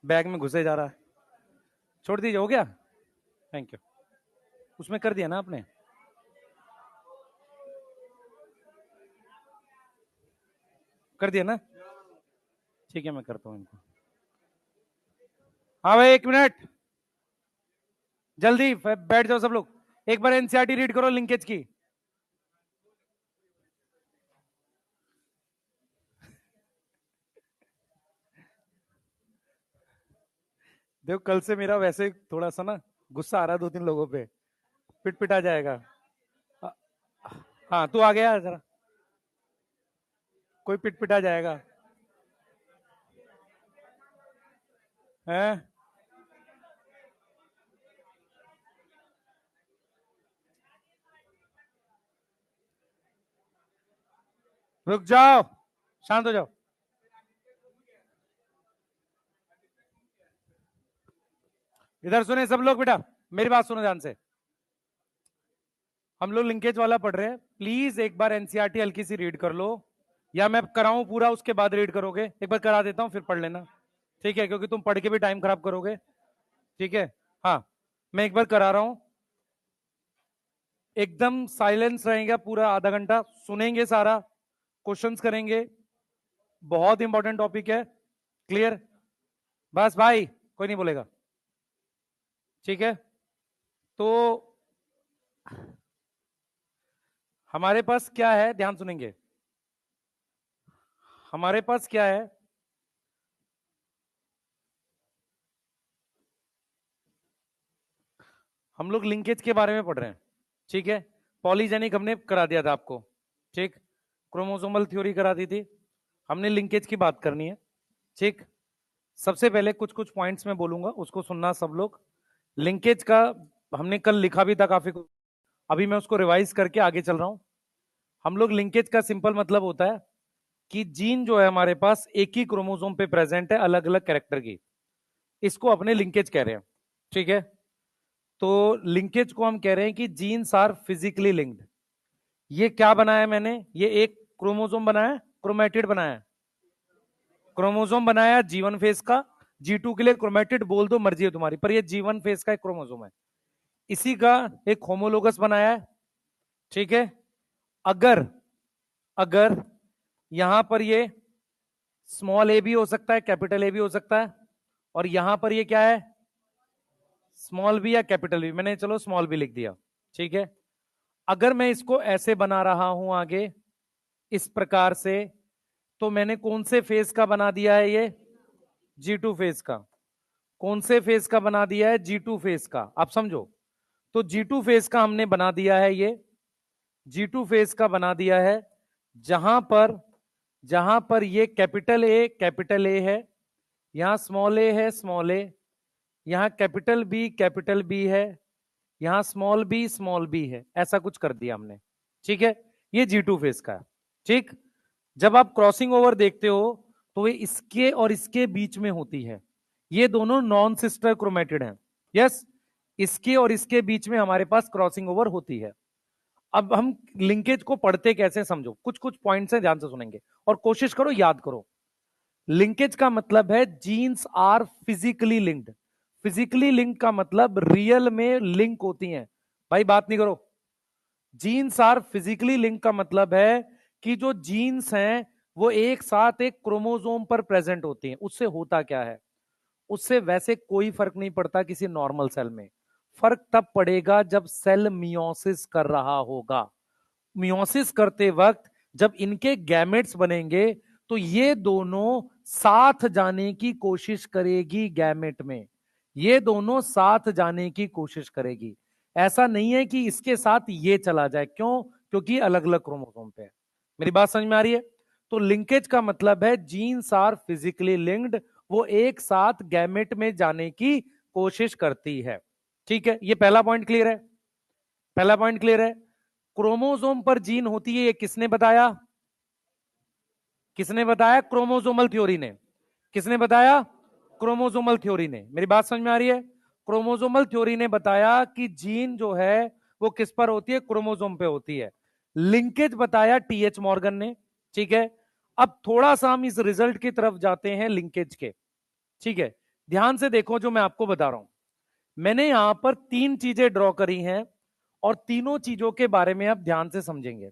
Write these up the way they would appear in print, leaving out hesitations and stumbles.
Bag में घुसे जा रहा है। छोड़ दीजिए, हो गया, थैंक यू। उसमें कर दिया ना आपने? कर दिया ना? ठीक है, मैं करता हूँ इनको। हाँ भाई, 1 मिनट, जल्दी बैठ जाओ सब लोग। एक बार एनसीईआरटी रीड करो लिंकेज की। देखो, कल से मेरा वैसे थोड़ा सा ना गुस्सा आ रहा है 2-3 लोगों पे, पिट पिटा जाएगा। हाँ, तू आ गया जरा, कोई पिट पिटा जाएगा हैं? रुक जाओ, शांत हो जाओ। इधर सुने सब लोग, बेटा मेरी बात सुनो ध्यान से। हम लोग लिंकेज वाला पढ़ रहे हैं, प्लीज एक बार एनसीईआरटी हल्की सी रीड कर लो, या मैं कराऊं पूरा उसके बाद रीड करोगे? एक बार करा देता हूं, फिर पढ़ लेना, ठीक है? क्योंकि तुम पढ़ के भी टाइम खराब करोगे, ठीक है? हाँ, मैं एक बार करा रहा हूं, एकदम साइलेंस रहेगा पूरा आधा घंटा, सुनेंगे सारा, क्वेश्चंस करेंगे, बहुत इंपॉर्टेंट टॉपिक है, क्लियर? बस भाई, कोई नहीं बोलेगा, ठीक है? तो हमारे पास क्या है, ध्यान सुनेंगे। हमारे पास क्या है, हम लोग लिंकेज के बारे में पढ़ रहे हैं, ठीक है? पॉलीजेनिक हमने करा दिया था आपको, ठीक? क्रोमोसोमल थ्योरी करा दी थी, हमने लिंकेज की बात करनी है, ठीक? सबसे पहले कुछ कुछ पॉइंट्स में बोलूंगा, उसको सुनना सब लोग। लिंकेज का हमने कल लिखा भी था काफी कुछ, अभी मैं उसको रिवाइज करके आगे चल रहा हूं। हम लोग लिंकेज का सिंपल मतलब होता है कि जीन जो है हमारे पास एक ही क्रोमोसोम पे प्रेजेंट है, अलग अलग कैरेक्टर की, इसको अपने लिंकेज कह रहे हैं, ठीक है? तो लिंकेज को हम कह रहे हैं कि जीन्स आर फिजिकली लिंक्ड। ये क्या बनाया मैंने, ये एक क्रोमोसोम बनाया, क्रोमेटिड बनाया, क्रोमोसोम बनाया जीवन फेस का, G2 के लिए क्रोमेटिड बोल दो, मर्जी है तुम्हारी, पर ये जीवन फेस का एक क्रोमोसोम है। इसी का एक होमोलोगस बनाया है, ठीक है? अगर अगर यहां पर ये स्मॉल ए भी हो सकता है, कैपिटल ए भी हो सकता है, और यहां पर ये क्या है, स्मॉल बी या कैपिटल बी, मैंने चलो स्मॉल बी लिख दिया, ठीक है? अगर मैं इसको ऐसे बना रहा हूं आगे इस प्रकार से, तो मैंने कौन से फेज का बना दिया है ये, G2 फेज का। कौन से फेज का बना दिया है, G2 फेज का, आप समझो। तो G2 फेज का हमने बना दिया है, ये G2 फेज का बना दिया है, जहां पर ये कैपिटल ए है, यहां स्मॉल ए है, स्मॉल ए, यहां कैपिटल बी है, यहां स्मॉल बी है, ऐसा कुछ कर दिया हमने, ठीक है? ये G2 फेज का है, ठीक? जब आप क्रॉसिंग ओवर देखते हो तो ये इसके और इसके बीच में होती है, ये दोनों नॉन सिस्टर क्रोमेटिड हैं, यस, इसके और इसके बीच में हमारे पास क्रॉसिंग ओवर होती है। अब हम लिंकेज को पढ़ते कैसे, समझो, कुछ कुछ पॉइंट्स हैं, ध्यान से सुनेंगे और कोशिश करो याद करो। लिंकेज का मतलब है genes are physically linked. Physically linked का मतलब रियल में लिंक होती हैं, भाई बात नहीं करो। जीन्स आर फिजिकली लिंक का मतलब है कि जो जीन्स हैं वो एक साथ एक क्रोमोसोम पर प्रेजेंट होती हैं। उससे होता क्या है, उससे वैसे कोई फर्क नहीं पड़ता किसी नॉर्मल सेल में, फर्क तब पड़ेगा जब सेल मियोसिस कर रहा होगा। मियोसिस करते वक्त जब इनके गैमेट्स बनेंगे तो ये दोनों साथ जाने की कोशिश करेगी, गैमेट में ये दोनों साथ जाने की कोशिश करेगी। ऐसा नहीं है कि इसके साथ ये चला जाए, क्यों? क्योंकि अलग अलग क्रोमोसोम पे है। मेरी बात समझ में आ रही है? तो लिंकेज का मतलब है जीन्स आर फिजिकली लिंक्ड, वो एक साथ गैमेट में जाने की कोशिश करती है, ठीक है? ये पहला पॉइंट क्लियर है, पहला पॉइंट क्लियर है। क्रोमोसोम पर जीन होती है, ये किसने बताया? किसने बताया? क्रोमोसोमल थ्योरी ने। किसने बताया? क्रोमोसोमल थ्योरी ने। मेरी बात समझ में आ रही है? क्रोमोसोमल थ्योरी ने बताया कि जीन जो है वो किस पर होती है, क्रोमोसोम पे होती है। लिंकेज बताया TH मॉर्गन ने, ठीक है? अब थोड़ा सा हम इस रिजल्ट की तरफ जाते हैं लिंकेज के, ठीक है? ध्यान से देखो जो मैं आपको बता रहा हूं। मैंने यहां पर 3 चीजें ड्रॉ करी हैं और तीनों चीजों के बारे में आप ध्यान से समझेंगे।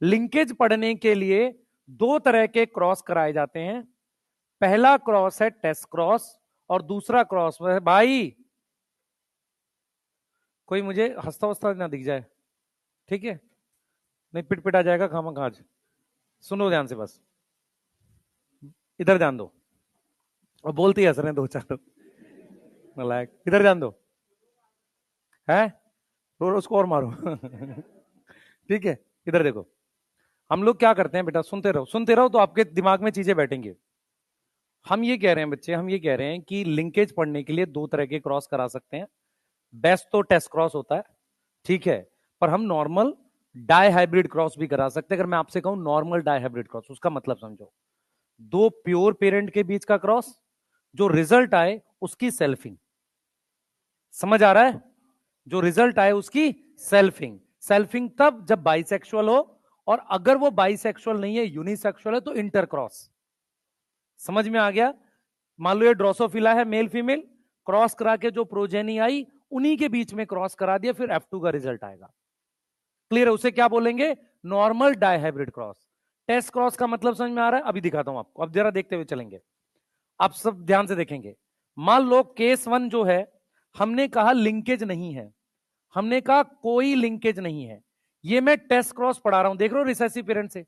लिंकेज पढ़ने के लिए 2 तरह के क्रॉस कराए जाते हैं। पहला क्रॉस है टेस्ट क्रॉस और दूसरा क्रॉस है, भाई कोई मुझे हंसता वस्ता ना दिख जाए, ठीक है? नहीं पिट पिट आ जाएगा खामा खाज। सुनो ध्यान से बस, इधर ध्यान दो। और बोलते ही हंस रहे हैं 2-4 लोग, नालायक। इधर ध्यान दो, है रो रो स्कोर मारो। ठीक है, इधर देखो। हम लोग क्या करते हैं बेटा, सुनते रहो तो आपके दिमाग में चीजें बैठेंगी। हम ये कह रहे हैं बच्चे, हम ये कह रहे हैं कि लिंकेज पढ़ने के लिए 2 तरह के क्रॉस करा सकते हैं। बेस्ट तो टेस्ट क्रॉस होता है, ठीक है, पर हम नॉर्मल डाई हाइब्रिड क्रॉस भी करा सकते हैं। अगर मैं आपसे कहूं नॉर्मल डाई हाइब्रिड क्रॉस, उसका मतलब समझो, 2 प्योर पेरेंट के बीच का क्रॉस, जो रिजल्ट आए उसकी सेल्फिंग। समझ आ रहा है? जो रिजल्ट आए उसकी सेल्फिंग। सेल्फिंग तब जब बाइसेक्सुअल हो, और अगर वो बाइसेक्सुअल नहीं है, यूनिसेक्सुअल है, तो इंटरक्रॉस। समझ में आ गया? मान लो ये ड्रोसोफिला है, मेल फीमेल, क्रॉस करा के जो प्रोजेनी आई उन्हीं के बीच में क्रॉस करा दिया, फिर F2 का रिजल्ट आएगा। क्लियर है? उसे क्या बोलेंगे? Normal dihybrid cross. Test cross का मतलब समझ में आ रहा है? अभी दिखाता हूं आपको, अब जरा देखते हुए चलेंगे, आप सब ध्यान से देखेंगे। मान लो केस 1 जो है, हमने कहा लिंकेज नहीं है, हमने कहा कोई लिंकेज नहीं है। ये मैं टेस्ट क्रॉस पढ़ा रहा हूं, देख रहे हो रिसेसिव पेरेंट से।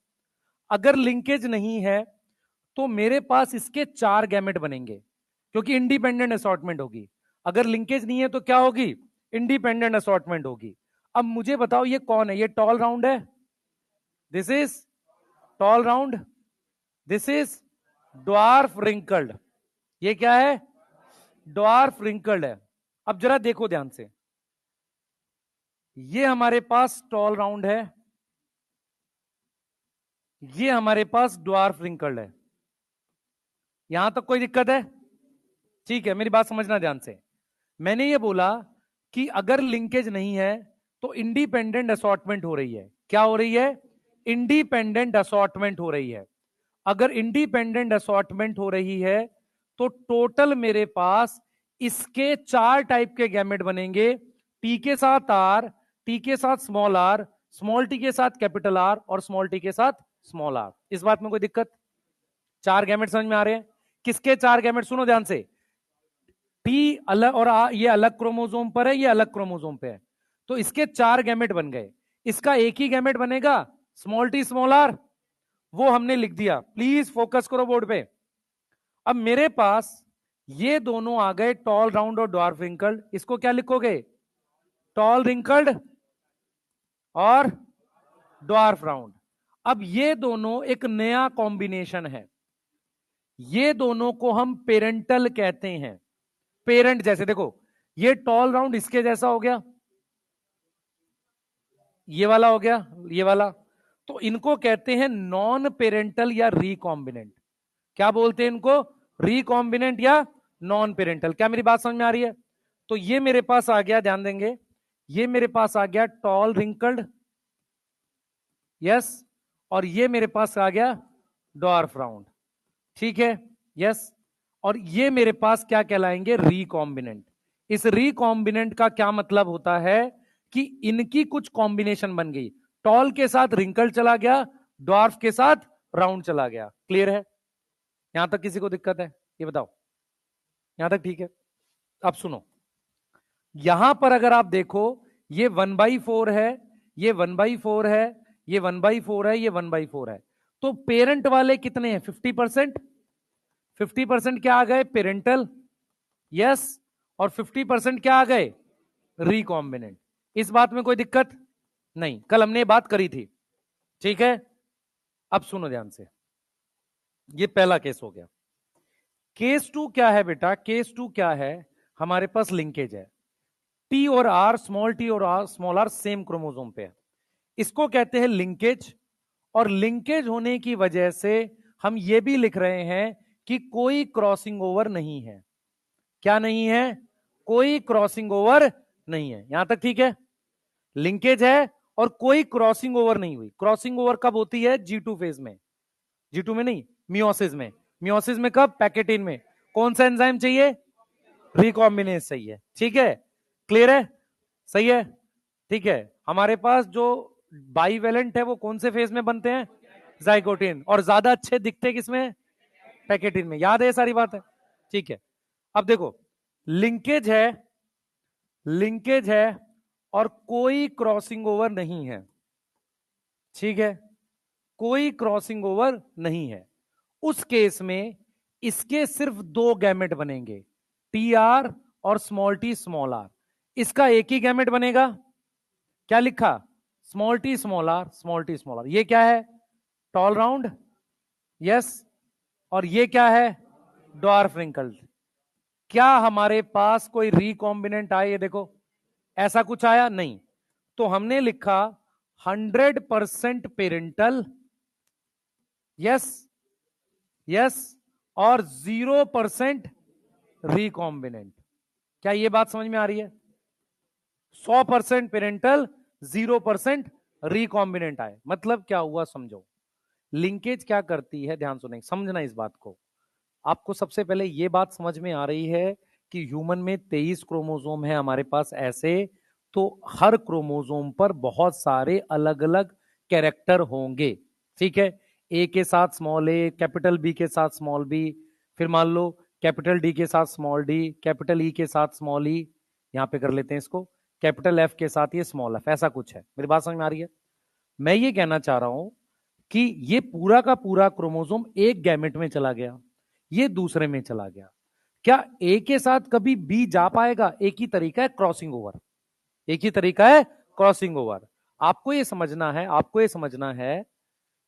अगर लिंकेज नहीं है तो मेरे पास इसके 4 गैमेट बनेंगे, क्योंकि इंडिपेंडेंट असॉर्टमेंट होगी। अगर लिंकेज नहीं है तो क्या होगी? इंडिपेंडेंट असॉर्टमेंट होगी। अब मुझे बताओ ये कौन है? ये टॉल राउंड है, this is tall round, this is dwarf wrinkled. ये क्या है? ड्वार्फ रिंकल्ड है। अब जरा देखो ध्यान से, ये हमारे पास टॉल राउंड है, ये हमारे पास ड्वार्फ रिंकल्ड है। यहां तक कोई दिक्कत है? ठीक है, मेरी बात समझना ध्यान से। मैंने ये बोला कि अगर लिंकेज नहीं है तो इंडिपेंडेंट असॉर्टमेंट हो रही है। क्या हो रही है? इंडिपेंडेंट असॉर्टमेंट हो रही है। अगर इंडिपेंडेंट असॉर्टमेंट हो रही है तो टोटल मेरे पास इसके 4 टाइप के गैमेट बनेंगे। टी के साथ आर, टी के साथ स्मॉल आर, स्मॉल टी के साथ कैपिटल आर, और स्मॉल टी के साथ स्मॉल आर। इस बात में कोई दिक्कत? 4 गैमेट समझ में आ रहे हैं? किसके 4 गैमेट? सुनो ध्यान से। टी अलग और ये अलग क्रोमोसोम पर है, ये अलग क्रोमोसोम पे है, तो इसके 4 गैमेट बन गए। इसका एक ही गैमेट बनेगा, स्मॉल टी स्मॉल आर, वो हमने लिख दिया। प्लीज फोकस करो बोर्ड पे। अब मेरे पास ये दोनों आ गए, टॉल राउंड और ड्वार्फ रिंकल्ड। इसको क्या लिखोगे? टॉल रिंकल्ड और ड्वार्फ राउंड। अब ये दोनों एक नया कॉम्बिनेशन है, ये दोनों को हम पेरेंटल कहते हैं। पेरेंट जैसे देखो, ये टॉल राउंड इसके जैसा हो गया, ये वाला हो गया, ये वाला, तो इनको कहते हैं नॉन पेरेंटल या रिकॉम्बिनेंट। क्या बोलते हैं इनको? रिकॉम्बिनेंट या नॉन पेरेंटल। क्या मेरी बात समझ में आ रही है? तो ये मेरे पास आ गया, ध्यान देंगे, ये मेरे पास आ गया टॉल रिंकल्ड, यस, और ये मेरे पास आ गया डॉर्फ राउंड, ठीक है, यस। और ये मेरे पास क्या कहलाएंगे? रिकॉम्बिनेंट। इस रिकॉम्बिनेंट का क्या मतलब होता है कि इनकी कुछ कॉम्बिनेशन बन गई, टॉल के साथ रिंकल चला गया, डॉर्फ के साथ राउंड चला गया। क्लियर है? यहां तक किसी को दिक्कत है? ये बताओ, यहां तक ठीक है? अब सुनो, यहां पर अगर आप देखो, ये 1/4 है, ये 1/4 है, ये 1/4 है, ये 1/4 है, तो पेरेंट वाले कितने हैं? 50%। 50% क्या आ गए? पेरेंटल, यस, और 50% क्या आ गए? रिकॉम्बिनेंट। इस बात में कोई दिक्कत नहीं, कल हमने बात करी थी, ठीक है? अब सुनो ध्यान से, ये पहला केस हो गया। केस 2 क्या है बेटा? केस 2 क्या है? हमारे पास लिंकेज है, टी और आर, स्मॉल टी और R small R same chromosome पे है, इसको कहते हैं लिंकेज। और लिंकेज होने की वजह से हम ये भी लिख रहे हैं कि कोई क्रॉसिंग ओवर नहीं है। क्या नहीं है? कोई क्रॉसिंग ओवर नहीं है। यहां तक ठीक है? लिंकेज है और कोई क्रॉसिंग ओवर नहीं हुई। क्रॉसिंग ओवर कब होती है? G2 फेज में, G2 में नहीं, मियोसिस में। मियोसिस में कब? पैकेटिन में। कौन सा एंजाइम चाहिए? रिकॉम्बिनेज चाहिए। ठीक है, क्लियर है? सही है, ठीक है। हमारे पास जो बाईवेलेंट है वो कौन से फेज में बनते हैं? जाइगोटिन। और ज्यादा अच्छे दिखते किसमें? पैकेटिन में। याद है ये सारी बात है? ठीक है। अब देखो, लिंकेज है, लिंकेज है और कोई क्रॉसिंग ओवर नहीं है। ठीक है, कोई क्रॉसिंग ओवर नहीं है। उस केस में इसके सिर्फ दो गैमेट बनेंगे, टी आर और स्मॉल टी स्मॉल आर। इसका एक ही गैमेट बनेगा। क्या लिखा? Small T small R, small T small R. ये क्या है? Tall round. यस। और ये क्या है? Dwarf wrinkled. क्या हमारे पास कोई रिकॉम्बिनेंट आया? ये देखो, ऐसा कुछ आया नहीं। तो हमने लिखा 100% पेरेंटल, यस यस, और 0% रिकॉम्बिनेंट। क्या ये बात समझ में आ रही है? 100% पेरेंटल, 0% रिकॉम्बिनेंट आए, मतलब क्या हुआ समझो। लिंकेज क्या करती है, ध्यान सुने, समझना इस बात को। आपको सबसे पहले ये बात समझ में आ रही है कि ह्यूमन में 23 क्रोमोसोम है हमारे पास ऐसे, तो हर क्रोमोसोम पर बहुत सारे अलग अलग कैरेक्टर होंगे। ठीक है, ए के साथ स्मॉल ए, कैपिटल बी के साथ स्मॉल बी, फिर मान लो कैपिटल डी के साथ स्मॉल डी, कैपिटल ई के साथ स्मॉल ई, यहां पे कर लेते हैं इसको, कैपिटल एफ के साथ ये स्मॉल एफ, ऐसा कुछ है। मेरी बात समझ में आ रही है? मैं ये कहना चाह रहा हूं कि ये पूरा का पूरा क्रोमोसोम एक गैमेट में चला गया, ये दूसरे में चला गया। क्या ए के साथ कभी बी जा पाएगा? एक ही तरीका है क्रॉसिंग ओवर, एक ही तरीका है क्रॉसिंग ओवर। आपको ये समझना है, आपको ये समझना है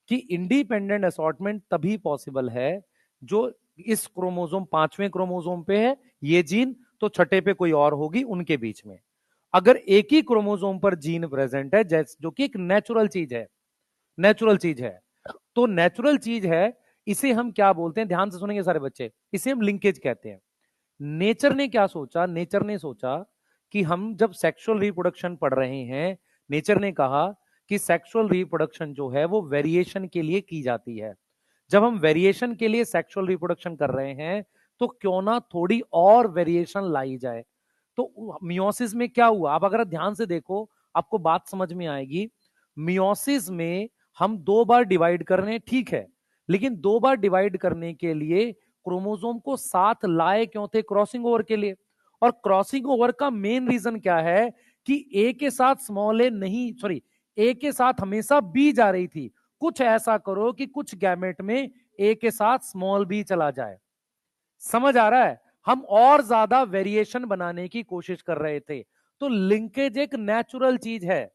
कि इंडिपेंडेंट असॉर्टमेंट तभी पॉसिबल है जो इस क्रोमोसोम, पांचवें क्रोमोसोम पे है ये जीन, तो छठे पे कोई और होगी उनके बीच में। अगर एक ही क्रोमोसोम पर जीन प्रेजेंट है, जैसे जो कि एक नेचुरल चीज है, नेचुरल चीज है, तो नेचुरल चीज है, इसे हम क्या बोलते हैं? ध्यान से सुनेंगे सारे बच्चे, इसे हम लिंकेज कहते हैं। नेचर ने क्या सोचा? नेचर ने सोचा कि हम जब सेक्सुअल रिप्रोडक्शन पढ़ रहे हैं, नेचर ने कहा कि सेक्सुअल रिप्रोडक्शन जो है वो वेरिएशन के लिए की जाती है। जब हम वेरिएशन के लिए सेक्सुअल रिप्रोडक्शन कर रहे हैं, तो क्यों ना थोड़ी और वेरिएशन लाई जाए। तो मियोसिस में क्या हुआ, आप अगर ध्यान से देखो आपको बात समझ में आएगी। मियोसिस में हम दो बार डिवाइड कर रहे हैं, ठीक है, लेकिन दो बार डिवाइड करने के लिए क्रोमोसोम को साथ लाए क्यों थे? क्रॉसिंग ओवर के लिए। और क्रॉसिंग ओवर का मेन रीजन क्या है कि ए के साथ स्मॉल ए नहीं, सॉरी, ए के साथ हमेशा बी जा रही थी। कुछ ऐसा करो कि कुछ गैमेट में ए के साथ स्मॉल बी चला जाए। समझ आ रहा है? हम और ज्यादा वेरिएशन बनाने की कोशिश कर रहे थे। तो लिंकेज एक नेचुरल चीज है,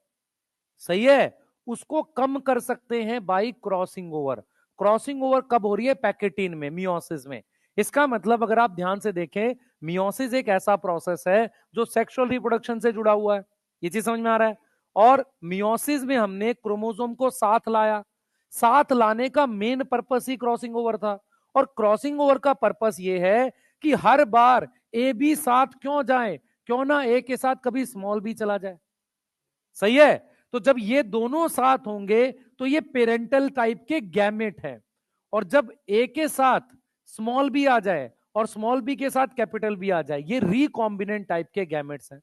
सही है, उसको कम कर सकते हैं by crossing over. Crossing over कब हो रही है? पैकेटीन में, मियोसिस में। इसका मतलब अगर आप ध्यान से देखें, मियोसिस एक ऐसा प्रोसेस है जो सेक्सुअल रिप्रोडक्शन से जुड़ा हुआ है। ये चीज समझ में आ रहा है? और मियोसिस में हमने क्रोमोसोम को साथ लाया, साथ लाने का मेन पर्पस ही क्रॉसिंग ओवर था। और क्रॉसिंग ओवर का पर्पस ये है कि हर बार ए बी साथ क्यों जाए, क्यों ना ए के साथ कभी स्मॉल बी चला जाए। सही है? तो जब ये दोनों साथ होंगे तो ये पेरेंटल टाइप के गैमेट है। और जब ए के साथ स्मॉल बी आ जाए और स्मॉल बी के साथ कैपिटल बी आ जाए, ये रिकॉम्बिनेंट टाइप के गैमेट्स हैं।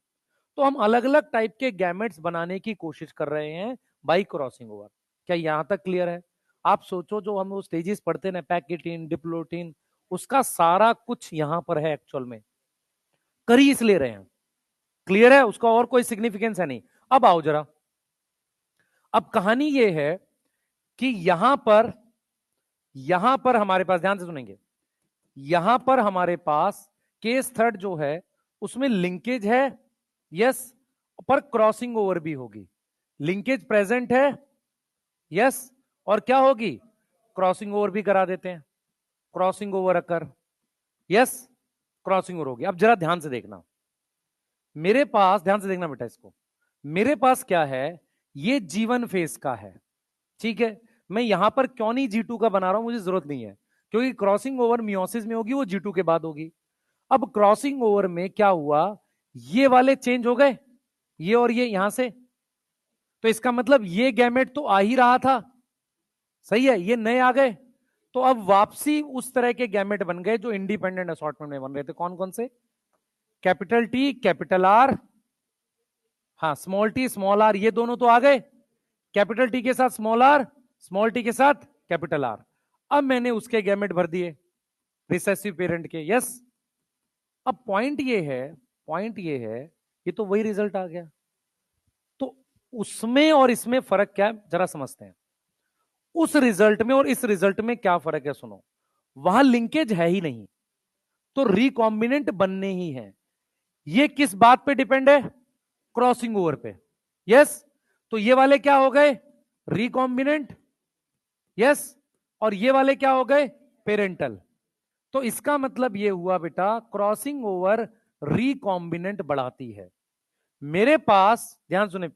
तो हम अलग अलग टाइप के गैमेट्स बनाने की कोशिश कर रहे हैं बाई क्रॉसिंग ओवर। क्या यहां तक क्लियर है? आप सोचो, जो हम वो स्टेजेस पढ़ते हैं, पैकेटीन, डिप्लोटीन, उसका सारा कुछ यहां पर है एक्चुअल में, कर ही इसलिए रहे हैं। क्लियर है? उसका और कोई सिग्निफिकेंस है नहीं। अब आओ जरा, अब कहानी ये है कि यहां पर हमारे पास, ध्यान से सुनेंगे, यहां पर हमारे पास केस थर्ड जो है उसमें लिंकेज है, यस, पर क्रॉसिंग ओवर भी होगी। लिंकेज प्रेजेंट है, यस, और क्या होगी? क्रॉसिंग ओवर भी करा देते हैं। क्रॉसिंग ओवर अकर, यस, क्रॉसिंग ओवर होगी। अब जरा ध्यान से देखना, मेरे पास, ध्यान से देखना बेटा इसको, मेरे पास क्या है? ये जीवन फेस का है, ठीक है। मैं यहां पर क्यों नहीं G2 का बना रहा हूं, मुझे जरूरत नहीं है, क्योंकि क्रॉसिंग ओवर मियोसिस में होगी, वो G2 के बाद होगी। अब क्रॉसिंग ओवर में क्या हुआ? ये वाले चेंज हो गए, ये और ये यहां से, तो इसका मतलब ये गैमेट तो आ ही रहा था, सही है, ये नए आ गए। तो अब वापसी उस तरह के गैमेट बन गए जो इंडिपेंडेंट असॉर्टमेंट में बन रहे थे। कौन कौन से? कैपिटल टी, कैपिटल आर, हाँ स्मॉल टी स्मॉल आर, ये दोनों तो आ गए। कैपिटल टी के साथ स्मॉल आर, स्मॉल टी के साथ कैपिटल आर। अब मैंने उसके गैमेट भर दिए रिसेसिव पेरेंट के। यस। अब पॉइंट ये है, पॉइंट ये है, ये तो वही रिजल्ट आ गया। तो उसमें और इसमें फर्क क्या है जरा समझते हैं। उस रिजल्ट में और इस रिजल्ट में क्या फर्क है सुनो। वहां लिंकेज है ही नहीं, तो रिकॉम्बिनेंट बनने ही है। ये किस बात पे डिपेंड है? क्रॉसिंग ओवर पे। यस। तो ये वाले क्या हो गए? रिकॉम्बिनेंट। यस। और ये वाले क्या हो गए? पेरेंटल। तो इसका मतलब ये हुआ बेटा, क्रॉसिंग ओवर रिकॉम्बिनेंट बढ़ाती है। मेरे पास ध्यान सुने,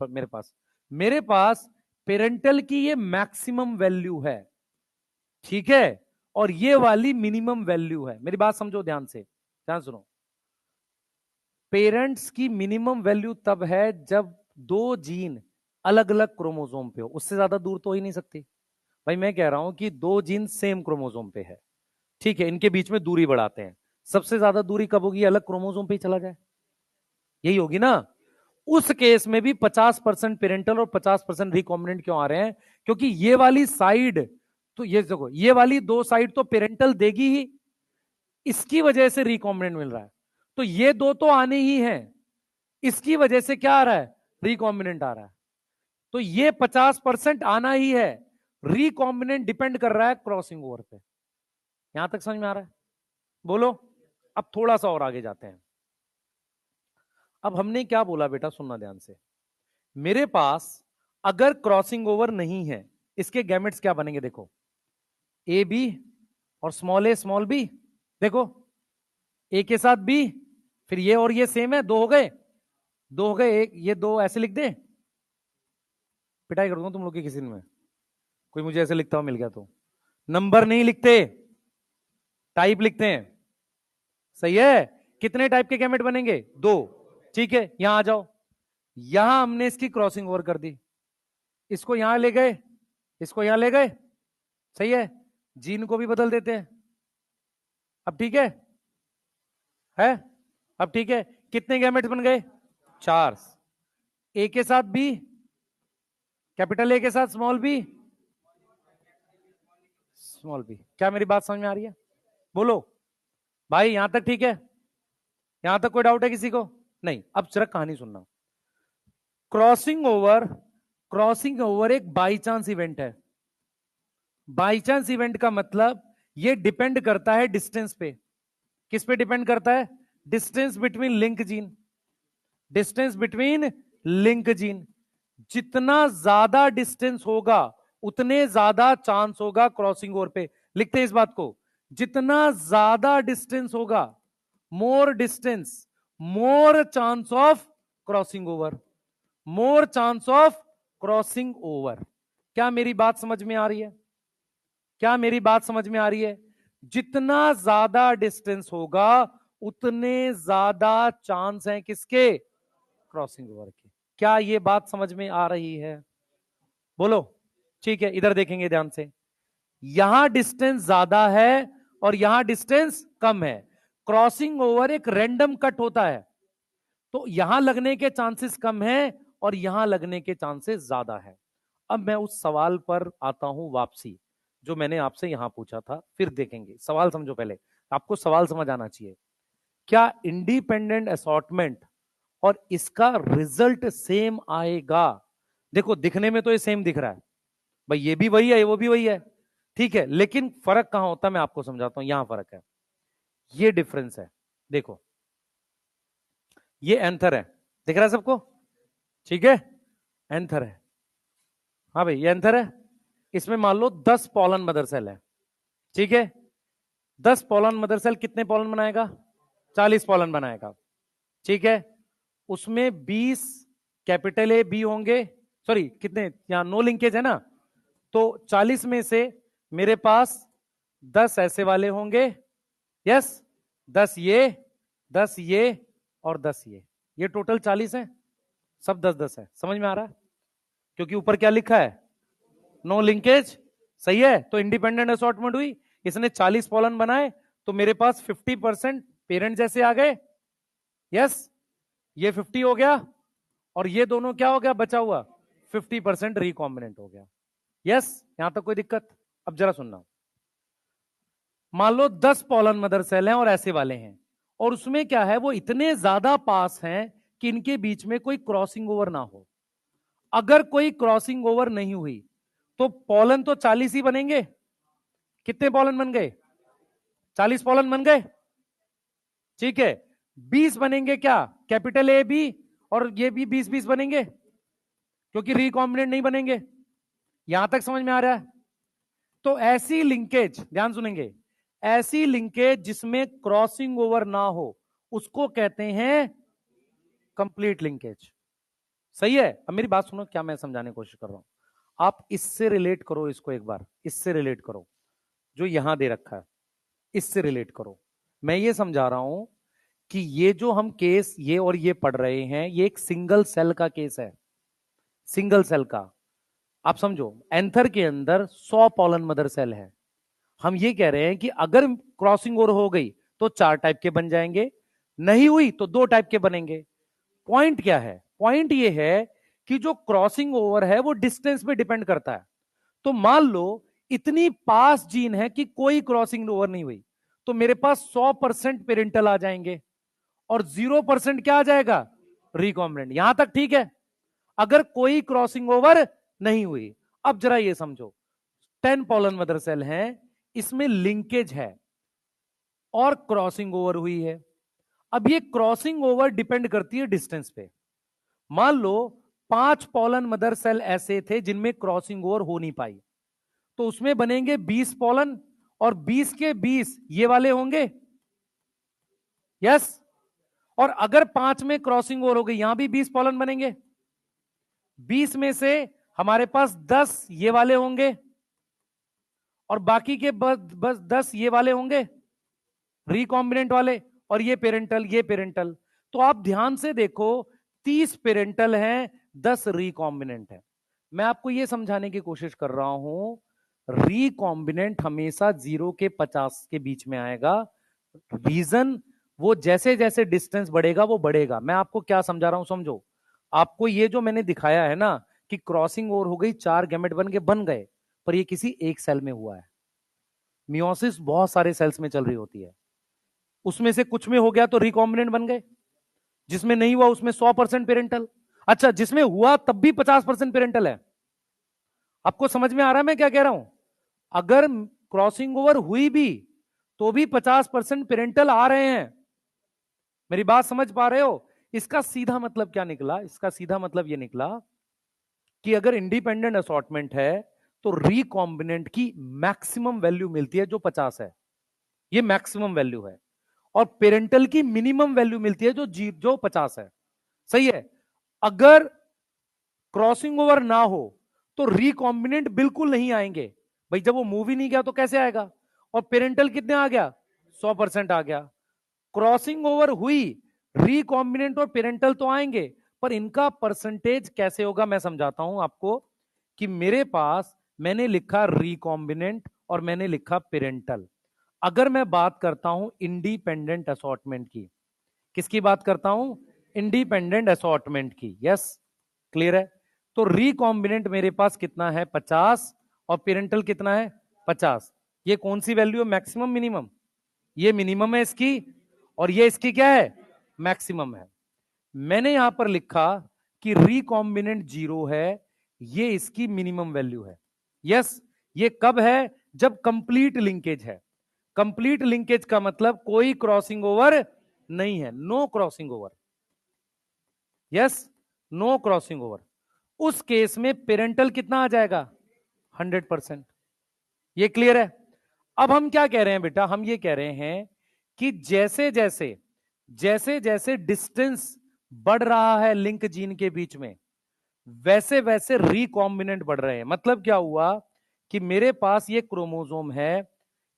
मेरे पास पेरेंटल की ये मैक्सिमम वैल्यू है, ठीक है, और ये वाली मिनिमम वैल्यू है। मेरी बात समझो ध्यान से, ध्यान सुनो। पेरेंट्स की मिनिमम वैल्यू तब है जब दो जीन अलग अलग क्रोमोसोम पे हो, उससे ज्यादा दूर तो हो ही नहीं सकती। भाई मैं कह रहा हूं कि दो जीन सेम क्रोमोसोम पे है, ठीक है, इनके बीच में दूरी बढ़ाते हैं। सबसे ज्यादा दूरी कब होगी? अलग क्रोमोसोम पे ही चला जाए, यही होगी ना। उस केस में भी 50% पेरेंटल और 50% रिकॉम्बिनेंट क्यों आ रहे हैं? क्योंकि ये वाली साइड, तो ये देखो, ये वाली दो साइड तो पेरेंटल देगी ही, इसकी वजह से रिकॉम्बिनेंट मिल रहा है। तो ये दो तो आने ही हैं, इसकी वजह से क्या आ रहा है? रिकॉम्बिनेंट आ रहा है। तो ये 50% आना ही है, रिकॉम्बिनेंट डिपेंड कर रहा है क्रॉसिंग ओवर पे। यहां तक समझ में आ रहा है? बोलो। अब थोड़ा सा और आगे जाते हैं। अब हमने क्या बोला बेटा, सुनना ध्यान से। मेरे पास अगर क्रॉसिंग ओवर नहीं है, इसके गैमेट्स क्या बनेंगे? देखो, ए बी और स्मॉल बी। देखो, ए के साथ बी, फिर ये और ये सेम है, दो हो गए, दो हो गए, एक ये दो ऐसे लिख दे। पिटाई कर दूंगा तुम लोग की किसी में, कोई मुझे ऐसे लिखता हुआ मिल गया तो। नंबर नहीं लिखते, टाइप लिखते हैं, सही है। कितने टाइप के गैमेट बनेंगे? दो। ठीक है, यहां आ जाओ। यहां हमने इसकी क्रॉसिंग ओवर कर दी, इसको यहां ले गए, इसको यहां ले गए, सही है। जीन को भी बदल देते हैं। अब ठीक है? अब ठीक है। कितने गैमेट्स बन गए? चार। ए के साथ बी, कैपिटल ए के साथ स्मॉल बी, स्मॉल बी। क्या मेरी बात समझ में आ रही है? बोलो भाई, यहां तक ठीक है? यहां तक कोई डाउट है किसी को? नहीं। अब जरा कहानी सुनना। क्रॉसिंग ओवर, क्रॉसिंग ओवर एक बाई चांस इवेंट है। बाई चांस इवेंट का मतलब ये डिपेंड करता है डिस्टेंस पे। किस पे डिपेंड करता है? Distance between link gene, distance between link gene. जितना ज्यादा डिस्टेंस होगा उतने ज्यादा चांस होगा क्रॉसिंग ओवर पे। लिखते हैं इस बात को, जितना ज्यादा डिस्टेंस होगा, मोर distance more chance of crossing over, more chance of crossing over. क्या मेरी बात समझ में आ रही है? क्या मेरी बात समझ में आ रही है? जितना ज्यादा डिस्टेंस होगा उतने ज्यादा चांस हैं किसके? क्रॉसिंग ओवर के। क्या ये बात समझ में आ रही है? बोलो। ठीक है, इधर देखेंगे ध्यान से। यहां डिस्टेंस ज्यादा है और यहां डिस्टेंस कम है। क्रॉसिंग ओवर एक रैंडम कट होता है, तो यहां लगने के चांसेस कम है और यहां लगने के चांसेस ज्यादा है। अब मैं उस सवाल पर आता हूं वापसी, जो मैंने आपसे यहां पूछा था। फिर देखेंगे, सवाल समझो पहले, आपको सवाल समझ आना चाहिए। क्या इंडिपेंडेंट असॉर्टमेंट और इसका रिजल्ट सेम आएगा? देखो, दिखने में तो ये सेम दिख रहा है भाई, ये भी वही है वो भी वही है, ठीक है, लेकिन फर्क कहां होता है मैं आपको समझाता हूं। यहां फर्क है, ये डिफरेंस है। देखो, ये एंथर है, दिख रहा है सबको? ठीक है, एंथर है। हाँ भाई, ये एंथर है। इसमें मान लो 10 पॉलन मदर सेल है, ठीक है। 10 पॉलन मदर सेल कितने पॉलन बनाएगा? 40 पॉलन बनाएगा, ठीक है। उसमें 20 कैपिटल ए बी होंगे, सॉरी कितने, यहां नो लिंकेज है ना, तो 40 में से मेरे पास 10 ऐसे वाले होंगे। यस, 10 ये, 10 ये और 10 ये टोटल 40 है। सब 10-10 है, समझ में आ रहा है? क्योंकि ऊपर क्या लिखा है? No linkage. सही है, तो इंडिपेंडेंट असॉर्टमेंट हुई, इसने 40 पॉलन बनाए तो मेरे पास 50% पेरेंट जैसे आ गए। यस, ये 50 हो गया और ये दोनों क्या हो गया बचा हुआ 50% रिकॉम्बिनेंट हो गया। यस, यहां तक कोई दिक्कत? अब जरा सुनना, मान लो 10 पॉलन मदर सेल हैं और ऐसे वाले हैं, और उसमें क्या है वो इतने ज्यादा पास हैं कि इनके बीच में कोई क्रॉसिंग ओवर ना हो। अगर कोई क्रॉसिंग ओवर नहीं हुई तो पॉलन तो 40 ही बनेंगे। कितने पॉलन बन गए? 40 पॉलन बन गए। ठीक है, 20 बनेंगे क्या? कैपिटल ए बी, और ये भी 20-20 बनेंगे क्योंकि रिकॉम्बिनेंट नहीं बनेंगे। यहां तक समझ में आ रहा है? तो ऐसी लिंकेज, ध्यान सुनेंगे, ऐसी लिंकेज जिसमें क्रॉसिंग ओवर ना हो उसको कहते हैं कंप्लीट लिंकेज। सही है? अब मेरी बात सुनो, क्या मैं समझाने की कोशिश कर रहा हूं, आप इससे रिलेट करो इसको, एक बार इससे रिलेट करो, जो यहां दे रखा है इससे रिलेट करो। मैं ये समझा रहा हूं कि ये जो हम केस ये और ये पढ़ रहे हैं, ये एक सिंगल सेल का केस है, सिंगल सेल का। आप समझो, एंथर के अंदर 100 पॉलन मदर सेल है। हम ये कह रहे हैं कि अगर क्रॉसिंग ओवर हो गई तो 4 टाइप के बन जाएंगे, नहीं हुई तो 2 टाइप के बनेंगे। पॉइंट क्या है? पॉइंट ये है कि जो क्रॉसिंग ओवर है वो डिस्टेंस पे डिपेंड करता है। तो मान लो इतनी पास जीन है कि कोई क्रॉसिंग ओवर नहीं हुई, तो मेरे पास 100% पेरेंटल आ जाएंगे और 0% क्या आ जाएगा? रिकॉम्बिनेंट। यहां तक ठीक है? अगर कोई क्रॉसिंग ओवर नहीं हुई, अब जरा ये समझो, 10 पॉलन मदर सेल हैं, इसमें लिंकेज है और क्रॉसिंग ओवर हुई है। अब ये क्रॉसिंग ओवर डिपेंड करती है डिस्टेंस पे। मान लो 5 पॉलन मदर सेल ऐसे थे जिनमें क्रॉसिंग ओवर हो नहीं पाई, तो उसमें बनेंगे 20 पॉलन, और 20 के 20 ये वाले होंगे। यस, और अगर 5 में क्रॉसिंग ओवर हो गई, यहां भी 20 पॉलन बनेंगे। 20 में से हमारे पास 10 ये वाले होंगे और बाकी के बस 10 ये वाले होंगे रिकॉम्बिनेंट वाले, और ये पेरेंटल, ये पेरेंटल। तो आप ध्यान से देखो, 30 पेरेंटल हैं, 10 रिकॉम्बिनेंट है। मैं आपको यह समझाने की कोशिश कर रहा हूं, रिकॉम्बिनेंट हमेशा 0 के 50 के बीच में आएगा। रीजन, वो जैसे जैसे डिस्टेंस बढ़ेगा वो बढ़ेगा। मैं आपको क्या समझा रहा हूं समझो, आपको ये जो मैंने दिखाया है ना कि क्रॉसिंग ओवर हो गई, 4 गैमेट बन गए, पर ये किसी एक सेल में हुआ है। मियोसिस बहुत सारे सेल्स में चल रही होती है, उसमें से कुछ में हो गया तो रिकॉम्बिनेंट बन गए, जिसमें नहीं हुआ उसमें 100% पेरेंटल। अच्छा, जिसमें हुआ तब भी 50% पेरेंटल है। आपको समझ में आ रहा है मैं क्या कह रहा हूं? अगर क्रॉसिंग ओवर हुई भी तो भी 50% पेरेंटल आ रहे हैं। मेरी बात समझ पा रहे हो? इसका सीधा मतलब क्या निकला? इसका सीधा मतलब यह निकला कि अगर इंडिपेंडेंट असॉर्टमेंट है तो रिकॉम्बिनेंट की मैक्सिमम वैल्यू मिलती है जो 50 है, ये मैक्सिमम वैल्यू है, और पेरेंटल की मिनिमम वैल्यू मिलती है जो 50 है। सही है? अगर क्रॉसिंग ओवर ना हो तो रिकॉम्बिनेंट बिल्कुल नहीं आएंगे। भाई जब वो मूव ही नहीं गया तो कैसे आएगा? और पेरेंटल कितने आ गया? 100% आ गया। क्रॉसिंग ओवर हुई, रिकॉम्बिनेंट और पेरेंटल तो आएंगे, पर इनका परसेंटेज कैसे होगा मैं समझाता हूं आपको। कि मेरे पास मैंने लिखा रिकॉम्बिनेंट और मैंने लिखा पेरेंटल। अगर मैं बात करता हूं इंडिपेंडेंट असॉर्टमेंट की, किसकी बात करता हूं? इंडिपेंडेंट असॉर्टमेंट की। यस, क्लियर है? तो रिकॉम्बिनेंट मेरे पास कितना है? 50, और पेरेंटल कितना है? 50। ये कौन सी वैल्यू है? Maximum minimum? ये मिनिमम है इसकी, और ये इसकी क्या है? मैक्सिमम है। मैंने यहां पर लिखा कि रिकॉम्बिनेंट 0 है, ये इसकी मिनिमम वैल्यू है। यस, ये कब है? जब कंप्लीट लिंकेज है। कंप्लीट लिंकेज का मतलब कोई क्रॉसिंग ओवर नहीं है, no crossing over. Yes, no crossing over. उस केस में पेरेंटल कितना आ जाएगा? 100%। ये क्लियर है? अब हम क्या कह रहे हैं बेटा? हम ये कह रहे हैं कि जैसे जैसे जैसे जैसे डिस्टेंस बढ़ रहा है लिंक जीन के बीच में, वैसे वैसे रिकॉम्बिनेंट बढ़ रहे हैं। मतलब क्या हुआ कि मेरे पास ये क्रोमोसोम है,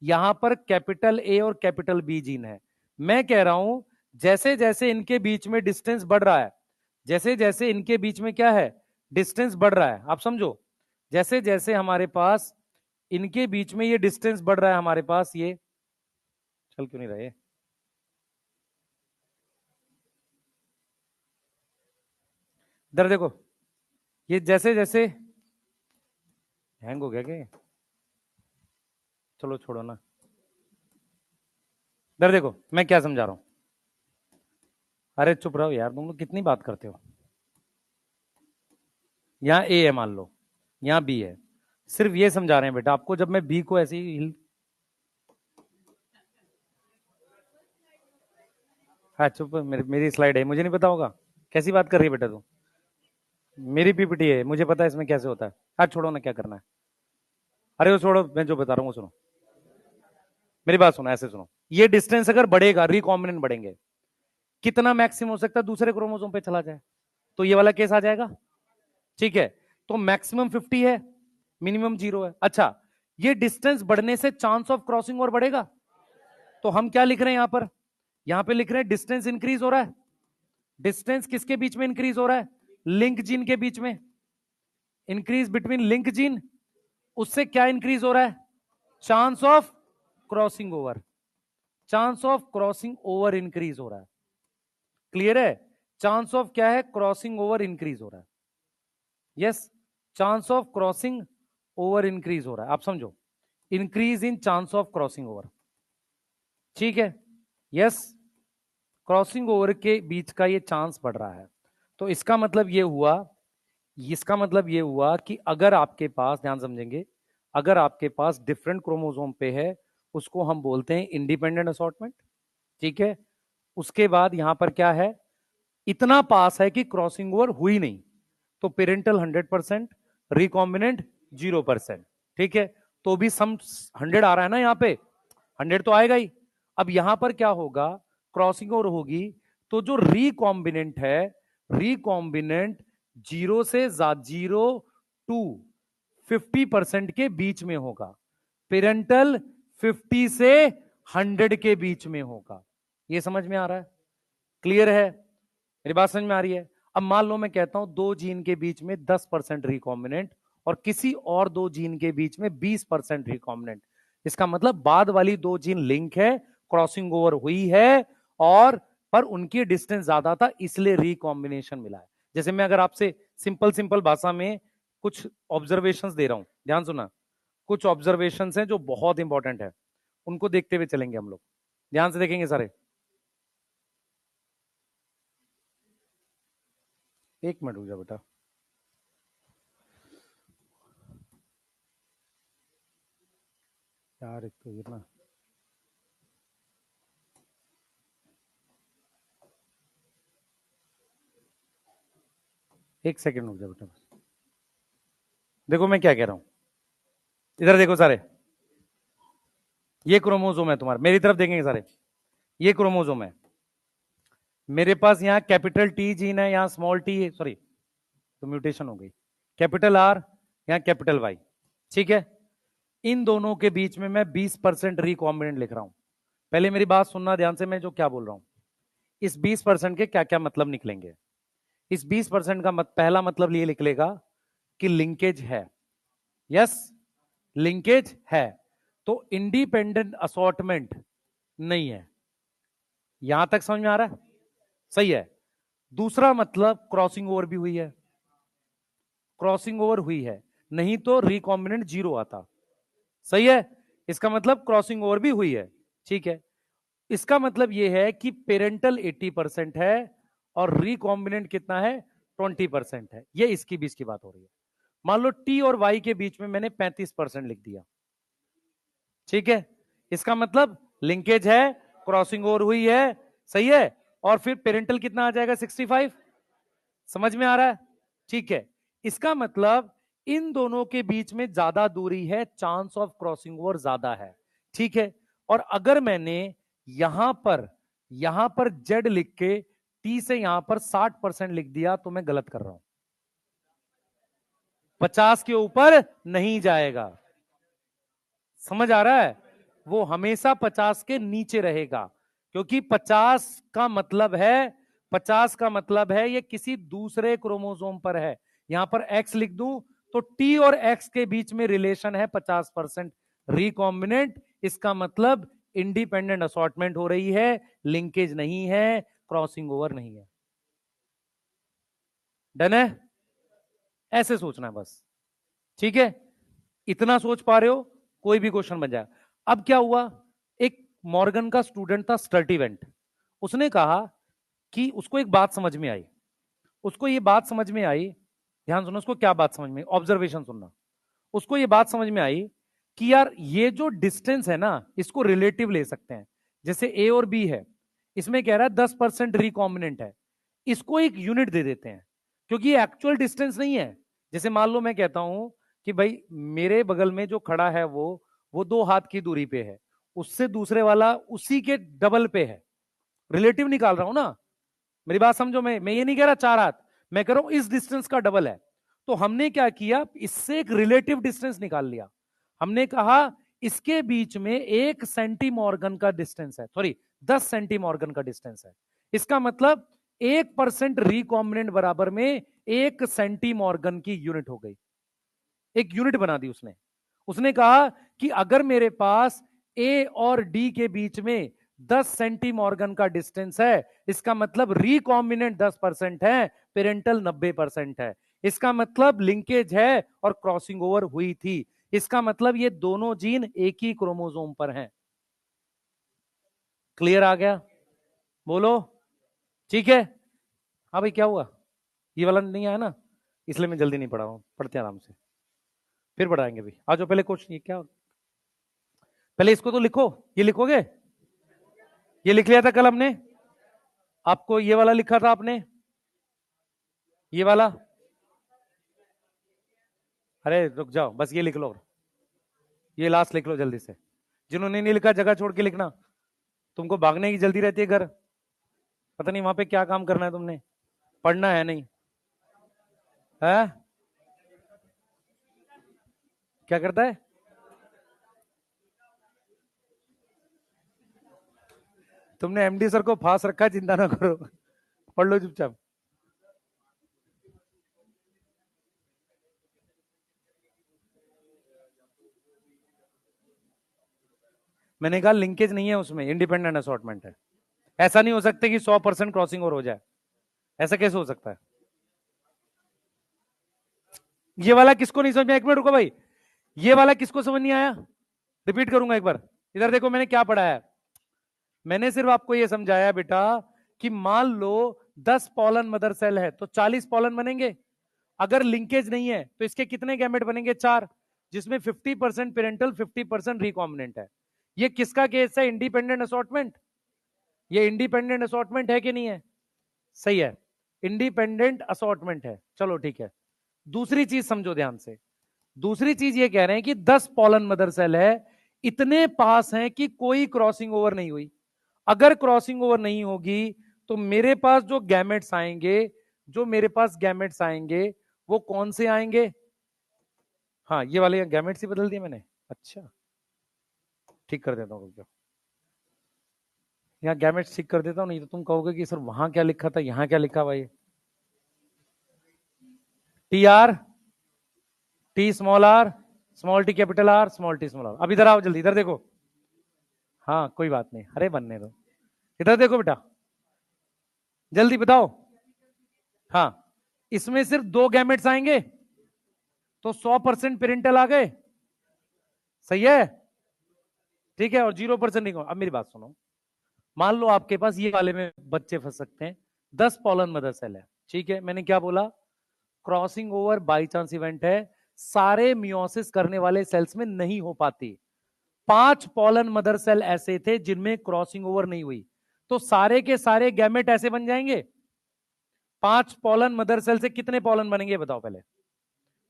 यहां पर कैपिटल ए और कैपिटल बी जीन है। मैं कह रहा हूं जैसे जैसे इनके बीच में डिस्टेंस बढ़ रहा है, जैसे जैसे इनके बीच में क्या है? डिस्टेंस बढ़ रहा है। आप समझो, जैसे जैसे हमारे पास इनके बीच में ये डिस्टेंस बढ़ रहा है हमारे पास, ये चल क्यों नहीं रहे, इधर देखो, ये जैसे जैसे हैंग हो गया क्या, चलो छोड़ो ना, इधर देखो मैं क्या समझा रहा हूं। अरे चुप रहो यार, तुम लोग कितनी बात करते हो। यहां ए है मान लो, यहां बी है, सिर्फ ये समझा रहे हैं बेटा आपको, जब मैं बी को ऐसे ही हाँ चुप, मेरी स्लाइड है, मुझे नहीं पता होगा, कैसी बात कर रही है बेटा तू, मेरी पीपीटी है, मुझे पता है इसमें कैसे होता है। हाँ छोड़ो ना, क्या करना है, अरे वो छोड़ो, मैं जो बता रहा हूँ वो सुनो, मेरी बात सुनो, ऐसे सुनो, ये डिस्टेंस अगर बढ़ेगा, रिकॉम्बिनेंट बढ़ेंगे, कितना मैक्सिमम हो सकता है दूसरे क्रोमोसोम पे चला जाए, तो ये वाला केस आ जाएगा, ठीक है। तो मैक्सिमम 50 है, मिनिमम 0 है। अच्छा, ये डिस्टेंस बढ़ने से चांस ऑफ क्रॉसिंग और बढ़ेगा, तो हम क्या लिख रहे हैं यहां पे लिख रहे हैं डिस्टेंस इंक्रीज हो रहा है। डिस्टेंस किसके बीच में इंक्रीज हो रहा है, लिंक जीन के बीच में, इंक्रीज बिटवीन लिंक जीन, उससे क्या इंक्रीज हो रहा है, chance of crossing over, chance of crossing over increase हो रहा है, क्लियर है, चांस ऑफ क्या है, क्रॉसिंग ओवर इंक्रीज हो रहा है, yes, chance of crossing over increase हो रहा है, आप समझो, increase in chance of crossing over, ठीक है, यस, क्रॉसिंग ओवर के बीच का ये चांस बढ़ रहा है। तो इसका मतलब ये हुआ कि अगर आपके पास, ध्यान समझेंगे, अगर आपके पास डिफरेंट क्रोमोसोम पे है, उसको हम बोलते हैं इंडिपेंडेंट असॉर्टमेंट, ठीक है। उसके बाद यहां पर क्या है, इतना पास है कि क्रॉसिंग ओवर हुई नहीं, तो पेरेंटल 100%, रिकॉम्बिनेंट 0%, ठीक है। तो भी सम 100 आ रहा है ना, यहाँ पे 100 तो आएगा ही। अब यहां पर क्या होगा, क्रॉसिंग ओवर होगी, तो जो रिकॉम्बिनेंट है, रिकॉम्बिनेंट 0 के बीच में होगा, पेरेंटल 50 से 100 के बीच में होगा। ये समझ में आ रहा है, क्लियर है, मेरी बात समझ में आ रही है। अब मान लो मैं कहता हूं दो जीन के बीच में 10% रिकॉम्बिनेंट, और किसी और दो जीन के बीच में 20% रिकॉम्बिनेंट, इसका मतलब बाद वाली दो जीन लिंक है, क्रॉसिंग ओवर हुई है, और पर उनकी डिस्टेंस ज्यादा था, इसलिए रिकॉम्बिनेशन मिला है। जैसे मैं अगर आपसे सिंपल सिंपल भाषा में कुछ ऑब्जर्वेशंस दे रहा हूं, ध्यान सुना, कुछ ऑब्जर्वेशंस हैं जो बहुत इंपॉर्टेंट है, उनको देखते हुए चलेंगे हम लोग, ध्यान से देखेंगे सारे। एक मिनट रुक जा बेटा, यार एक तो ये ना, एक सेकंड रुक जा बेटा, देखो मैं क्या कह रहा हूं, इधर देखो सारे, ये क्रोमोसोम है तुम्हारा, मेरी तरफ देखेंगे सारे, ये क्रोमोसोम है, मेरे पास यहां कैपिटल टी जीन है, यहां स्मॉल टी है, सॉरी तो म्यूटेशन हो गई, कैपिटल आर, यहां कैपिटल वाई, ठीक है। इन दोनों के बीच में मैं 20% रिकॉम्बिनेंट लिख रहा हूं। पहले मेरी बात सुनना ध्यान से, मैं जो क्या बोल रहा हूं, इस 20% के क्या क्या मतलब निकलेंगे। इस 20% का पहला मतलब ये निकलेगा कि लिंकेज है, यस, लिंकेज है, तो इंडिपेंडेंट असॉर्टमेंट नहीं है, यहां तक समझ में आ रहा है, सही है। दूसरा मतलब क्रॉसिंग ओवर भी हुई है, क्रॉसिंग ओवर हुई है, नहीं तो रिकॉम्बिनेंट 0 आता, सही है, इसका मतलब क्रॉसिंग ओवर भी हुई है, ठीक है। इसका मतलब यह है कि पेरेंटल 80% है, और रिकॉम्बिनेंट कितना है, 20% है, ये इसकी बीच की बात हो रही है। मान लो टी और वाई के बीच में मैंने 35% लिख दिया, ठीक है, इसका मतलब लिंकेज है, क्रॉसिंग ओवर हुई है, सही है, और फिर पेरेंटल कितना आ जाएगा, 65, समझ में आ रहा है, ठीक है। इसका मतलब इन दोनों के बीच में ज्यादा दूरी है, चांस ऑफ क्रॉसिंग ओवर ज्यादा है, ठीक है। और अगर मैंने यहां पर जेड लिख के टी से यहां पर 60% लिख दिया, तो मैं गलत कर रहा हूं, 50 के ऊपर नहीं जाएगा, समझ आ रहा है, वो हमेशा 50 के नीचे रहेगा, क्योंकि 50 का मतलब है ये किसी दूसरे क्रोमोसोम पर है, यहां पर एक्स लिख दूं तो टी और एक्स के बीच में रिलेशन है 50% रिकॉम्बिनेंट, इसका मतलब इंडिपेंडेंट असॉर्टमेंट हो रही है, लिंकेज नहीं है, क्रॉसिंग ओवर नहीं है। डन है? ऐसे सोचना है बस, ठीक है? इतना सोच पा रहे हो, कोई भी क्वेश्चन बन जाए। अब क्या हुआ, एक मॉर्गन का स्टूडेंट था स्टर्टिवेंट, उसने कहा कि उसको एक बात समझ में आई, उसको ये बात समझ में आई, ध्यान सुनो, उसको क्या बात समझ में, ऑब्जर्वेशन सुनना। उसको ये बात समझ में आई कि यार ये जो डिस्टेंस है ना, इसको रिलेटिव ले सकते हैं। जैसे ए और बी है, इसमें कह रहा है 10% रिकॉम्बिनेंट है, इसको एक यूनिट दे देते हैं, क्योंकि ये एक्चुअल डिस्टेंस नहीं है। जैसे मान लो मैं कहता हूं कि भाई मेरे बगल में जो खड़ा है वो 2 हाथ की दूरी पे है, उससे दूसरे वाला उसी के डबल पे है, रिलेटिव निकाल रहा हूं ना। मेरी बात समझो, मैं ये नहीं कह रहा 4 हाथ, मैं कह रहा हूं इस डिस्टेंस का डबल है। तो हमने क्या किया, इससे एक रिलेटिव डिस्टेंस निकाल लिया। हमने कहा इसके बीच में 1 सेंटीमॉर्गन का डिस्टेंस है, सॉरी 10 सेंटीमॉर्गन का डिस्टेंस है। इसका मतलब 1% रिकॉम्बिनेंट बराबर में 1 सेंटीमॉर्गन की यूनिट हो गई, एक यूनिट बना दी उसने। उसने कहा कि अगर मेरे पास ए और डी के बीच में 10 सेंटीमॉर्गन का डिस्टेंस है, इसका मतलब रिकॉम्बिनेंट 10% है, पेरेंटल 90% है। इसका मतलब लिंकेज है और क्रॉसिंग ओवर हुई थी। इसका मतलब ये दोनों जीन एक ही क्रोमोसोम पर हैं। क्लियर आ गया? बोलो, ठीक है? हाँ भाई, क्या हुआ? ये वाला नहीं आया ना, इसलिए मैं जल्दी नहीं पढ़ा हूं, पढ़ते आराम से, फिर पढ़ाएंगे भी। आ जाओ, पहले क्वेश्चन ये क्या, पहले इसको तो लिखो। ये लिखोगे? ये लिख लिया था कल हमने, आपको ये वाला लिखा था आपने, ये वाला। अरे रुक जाओ, बस ये लिख लो, ये लास्ट लिख लो जल्दी से। जिन्होंने नहीं लिखा जगह छोड़ के लिखना, तुमको भागने की जल्दी रहती है घर, पता नहीं वहां पे क्या काम करना है तुमने, पढ़ना है नहीं है? क्या करता है? तुमने एमडी सर को फांस रखा है, चिंता ना करो, पढ़ लो चुपचाप। मैंने कहा लिंकेज नहीं है उसमें, इंडिपेंडेंट असॉर्टमेंट है। ऐसा नहीं हो सकता कि 100% क्रॉसिंग ओवर हो जाए, ऐसा कैसे हो सकता है? ये वाला किसको नहीं समझ में, एक मिनट रुको भाई, ये वाला किसको समझ नहीं आया? रिपीट करूंगा एक बार, इधर देखो मैंने क्या पढ़ा है। मैंने सिर्फ आपको यह समझाया बेटा कि मान लो 10 पॉलन मदर सेल है तो 40 पॉलन बनेंगे। अगर लिंकेज नहीं है तो इसके कितने गैमेट बनेंगे? 4, जिसमें 50% पेरेंटल 50% रिकॉम्बिनेंट है। ये किसका केस है? Independent assortment. ये इंडिपेंडेंट असॉर्टमेंट है कि नहीं है? सही है, इंडिपेंडेंट असॉर्टमेंट है। चलो ठीक है, दूसरी चीज समझो ध्यान से। दूसरी चीज ये कह रहे हैं कि 10 पॉलन मदर सेल है, इतने पास हैं कि कोई क्रॉसिंग ओवर नहीं हुई। अगर क्रॉसिंग ओवर नहीं होगी तो मेरे पास जो गैमेट्स आएंगे, जो मेरे पास गैमेट्स आएंगे वो कौन से आएंगे? हाँ, ये वाले गैमेट्स ही बदल दिए मैंने, अच्छा ठीक कर देता हूँ, रुक जाओ, यहाँ गैमेट्स ठीक कर देता हूँ, नहीं तो तुम कहोगे कि सर वहां क्या लिखा था, यहाँ क्या लिखा भाई। T R, T small T capital R, small T small R. अब इधर आओ जल्दी, इधर देखो। हाँ कोई बात नहीं, अरे बनने दो, इधर देखो बेटा, जल्दी बताओ। हाँ, इसमें सिर्फ 2 गैमेट्स आएंगे तो 100% पेरेंटल आ गए, सही है? ठीक है, और 0% नहीं। अब मेरी बात सुनो, मान लो आपके पास ये वाले में बच्चे फंस सकते हैं, 10 पॉलन मदर सेल है, ठीक है? मैंने क्या बोला? Crossing over by chance event है, सारे मियोसिस करने वाले सेल्स में नहीं हो पाती। 5 पॉलन मदर सेल ऐसे थे जिनमें क्रॉसिंग ओवर नहीं हुई, तो सारे के सारे गैमेट ऐसे बन जाएंगे। 5 पॉलन मदर सेल से कितने पॉलन बनेंगे बताओ पहले?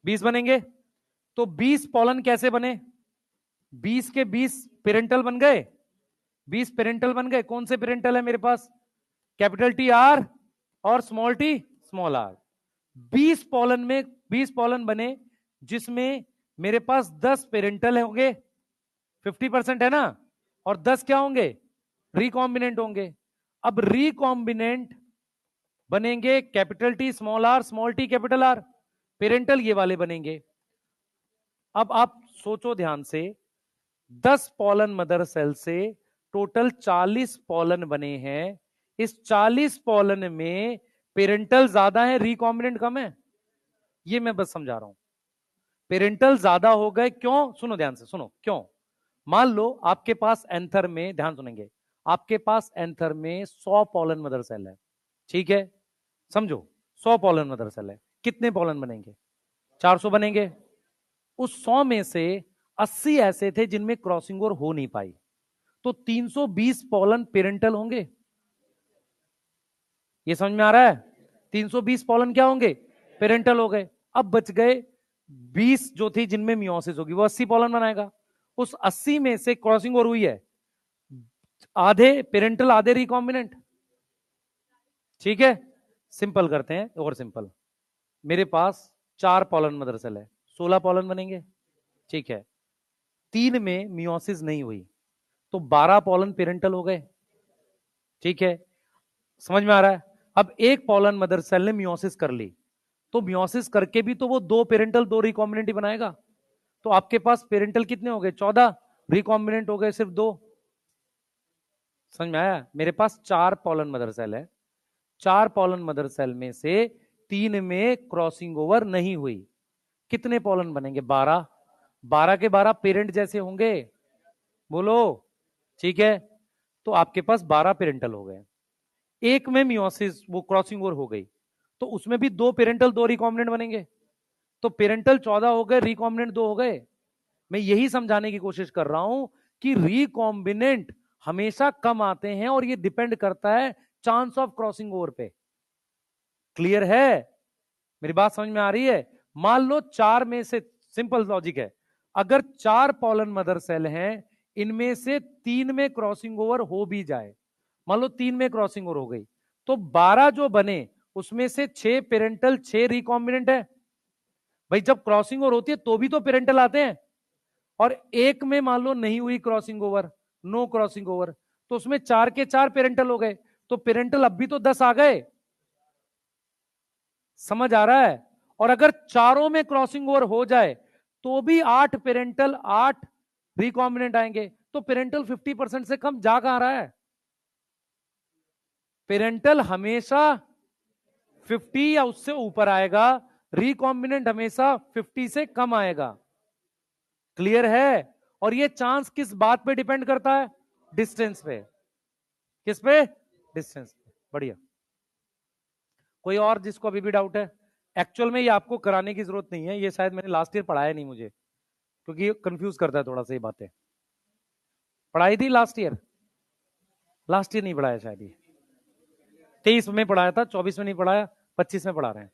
20 बनेंगे। तो 20 पॉलन कैसे बने? 20 के 20 पेरेंटल बन गए, 20 पेरेंटल बन गए। कौन से पेरेंटल है मेरे पास? कैपिटल टी आर और small T small R. 20 pollen में 20 पॉलन बने, जिसमें मेरे पास 10 पेरेंटल होंगे, 50% है ना, और 10 क्या होंगे? रिकॉम्बिनेंट होंगे। अब रिकॉम्बिनेंट बनेंगे capital T small R, small T capital R, parental ये वाले बनेंगे। अब आप सोचो ध्यान से, 10 पॉलन मदर सेल से टोटल 40 पॉलन बने हैं। इस 40 पॉलन में पेरेंटल ज्यादा है, रिकॉम्बिनेंट कम है। ये मैं बस समझा रहा हूं। पेरेंटल ज्यादा हो गए क्यों? सुनो ध्यान से, सुनो क्यों। मान लो आपके पास एंथर में, ध्यान सुनेंगे, आपके पास एंथर में 100 पॉलन मदर सेल है, ठीक है, समझो 100 पॉलन मदर सेल है। कितने पॉलन बनेंगे? 400 बनेंगे। उस 100 में से 80 ऐसे थे जिनमें क्रॉसिंग ओवर हो नहीं पाई, तो 320 पॉलन पेरेंटल होंगे। ये समझ में आ रहा है? 320 पॉलन क्या होंगे? पेरेंटल हो गए। अब बच गए 20 जो थी जिनमें मियोसिस होगी, वो 80 पॉलन बनाएगा। उस 80 में से क्रॉसिंग ओवर हुई है, आधे पेरेंटल आधे रिकॉम्बिनेंट, ठीक है। सिंपल करते हैं और सिंपल, मेरे पास 4 पॉलन मदर सेल है, 16 पॉलन बनेंगे, ठीक है। 3 में मियोसिस नहीं हुई तो 12 पॉलन पेरेंटल हो गए, ठीक है। समझ में आ रहा है? अब एक पॉलन मदर सेल ने मियोसिस कर ली, तो मियोसिस करके भी तो वो 2 पेरेंटल 2 रिकॉम्बिनेंट ही बनाएगा। तो आपके पास पेरेंटल कितने हो गए? 14, रिकॉम्बिनेंट हो गए सिर्फ 2। समझ में आया? मेरे पास 4 पॉलन मदर सेल है, 4 पॉलन मदर सेल में से 3 में क्रॉसिंग ओवर नहीं हुई, कितने पॉलन बनेंगे? 12। 12 के 12 पेरेंट जैसे होंगे, बोलो, ठीक है। तो आपके पास 12 पेरेंटल हो गए। एक में मियोसिस वो क्रॉसिंग ओवर हो गई, तो उसमें भी 2 पेरेंटल 2 रिकॉम्बिनेंट बनेंगे, तो पेरेंटल 14 हो गए, रिकॉम्बिनेंट 2 हो गए। मैं यही समझाने की कोशिश कर रहा हूं कि रिकॉम्बिनेंट हमेशा कम आते हैं और ये डिपेंड करता है चांस ऑफ क्रॉसिंग ओवर पे। क्लियर है? मेरी बात समझ में आ रही है? मान लो 4 में से, सिंपल लॉजिक है, अगर 4 पॉलन मदर सेल हैं, इनमें से 3 में क्रॉसिंग ओवर हो भी जाए, मान लो 3 में क्रॉसिंग ओवर हो गई, तो 12 जो बने उसमें से 6 पेरेंटल 6 रिकॉम्बिनेंट है। भाई जब क्रॉसिंग ओवर होती है तो भी तो पेरेंटल आते हैं, और एक में मान लो नहीं हुई crossing over, no crossing over, तो उसमें 4 के 4 पेरेंटल हो गए, तो पेरेंटल अब भी तो 10 आ गए। समझ आ रहा है? और अगर चारों में क्रॉसिंग ओवर हो जाए तो भी 8 पेरेंटल 8 रिकॉम्बिनेंट आएंगे, तो पेरेंटल 50% से कम जा कहां रहा है? पेरेंटल हमेशा 50 या उससे ऊपर आएगा, रिकॉम्बिनेंट हमेशा 50 से कम आएगा। क्लियर है? और ये चांस किस बात पे डिपेंड करता है? डिस्टेंस पे। किस पे? डिस्टेंस पे। बढ़िया। कोई और जिसको अभी भी डाउट है? एक्चुअल में ये आपको कराने की जरूरत नहीं है, ये शायद मैंने लास्ट ईयर पढ़ाया नहीं मुझे, क्योंकि ये कंफ्यूज करता है थोड़ा सा ये बातें। पढ़ाई थी लास्ट ईयर? लास्ट ईयर नहीं पढ़ाया शायद, ये 23 में पढ़ाया था, 24 में नहीं पढ़ाया, 25 में पढ़ा रहे हैं।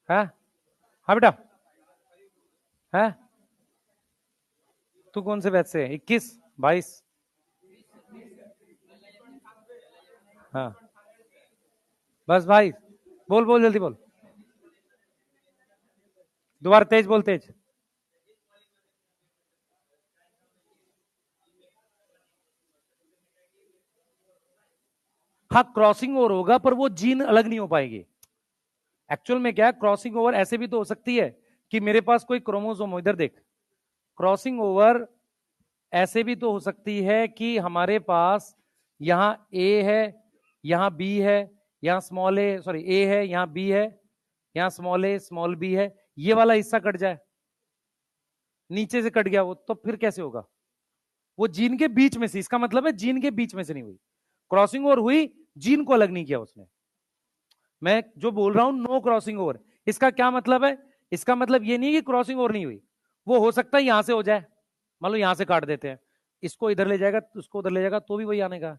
है? हाँ बेटा है। तू कौन से बैच से है? 21 22? हाँ बस भाई, बोल बोल जल्दी बोल, दोबारा तेज बोल, तेज। हाँ क्रॉसिंग ओवर होगा, पर वो जीन अलग नहीं हो पाएगी। एक्चुअल में क्या है, क्रॉसिंग ओवर ऐसे भी तो हो सकती है कि मेरे पास कोई क्रोमोसोम, इधर देख, क्रॉसिंग ओवर ऐसे भी तो हो सकती है कि हमारे पास यहां ए है, यहां बी है, यहां स्मॉल ए, सॉरी ए है, यहां बी है, यहां स्मॉल ए स्मॉल बी है, ये वाला हिस्सा कट जाए, नीचे से कट गया वो, तो फिर कैसे होगा? वो जीन के बीच में से, इसका मतलब है जीन के बीच में से नहीं हुई क्रॉसिंग ओवर, हुई जीन को अलग नहीं किया उसने। मैं जो बोल रहा हूं नो क्रॉसिंग ओवर, इसका क्या मतलब है? इसका मतलब ये नहीं कि क्रॉसिंग ओवर नहीं हुई, वो हो सकता है यहां से हो जाए, मान लो यहां से काट देते हैं, इसको इधर ले जाएगा, उसको उधर ले जाएगा, तो भी वही आने का।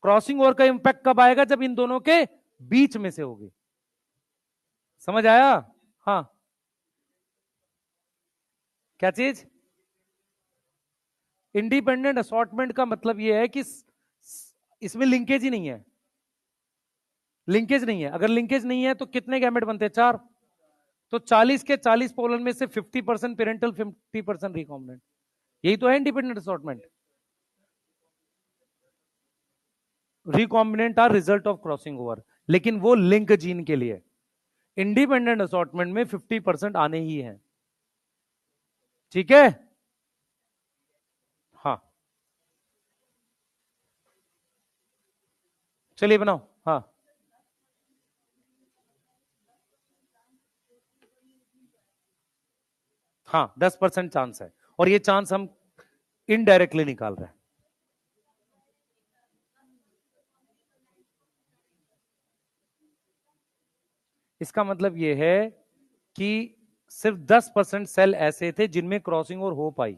क्रॉसिंग ओवर का इंपैक्ट कब आएगा? जब इन दोनों के बीच में से होगी। समझ आया? हाँ। क्या चीज? इंडिपेंडेंट असॉर्टमेंट का मतलब यह है कि इसमें लिंकेज ही नहीं है, लिंकेज नहीं है। अगर लिंकेज नहीं है तो कितने गैमेट बनते हैं? 4। तो 40 के 40 पोलन में से 50% पेरेंटल 50% रिकॉम्बिनेंट, यही तो है independent assortment. Recombinant are result of crossing over, लेकिन वो लिंक जीन के लिए, इंडिपेंडेंट असॉर्टमेंट में 50% आने ही हैं। ठीक है, हाँ चलिए बनाओ। हाँ हाँ 10% चांस है, और ये चांस हम इनडायरेक्टली निकाल रहे हैं। इसका मतलब ये है कि सिर्फ 10% सेल ऐसे थे जिनमें क्रॉसिंग और हो पाई।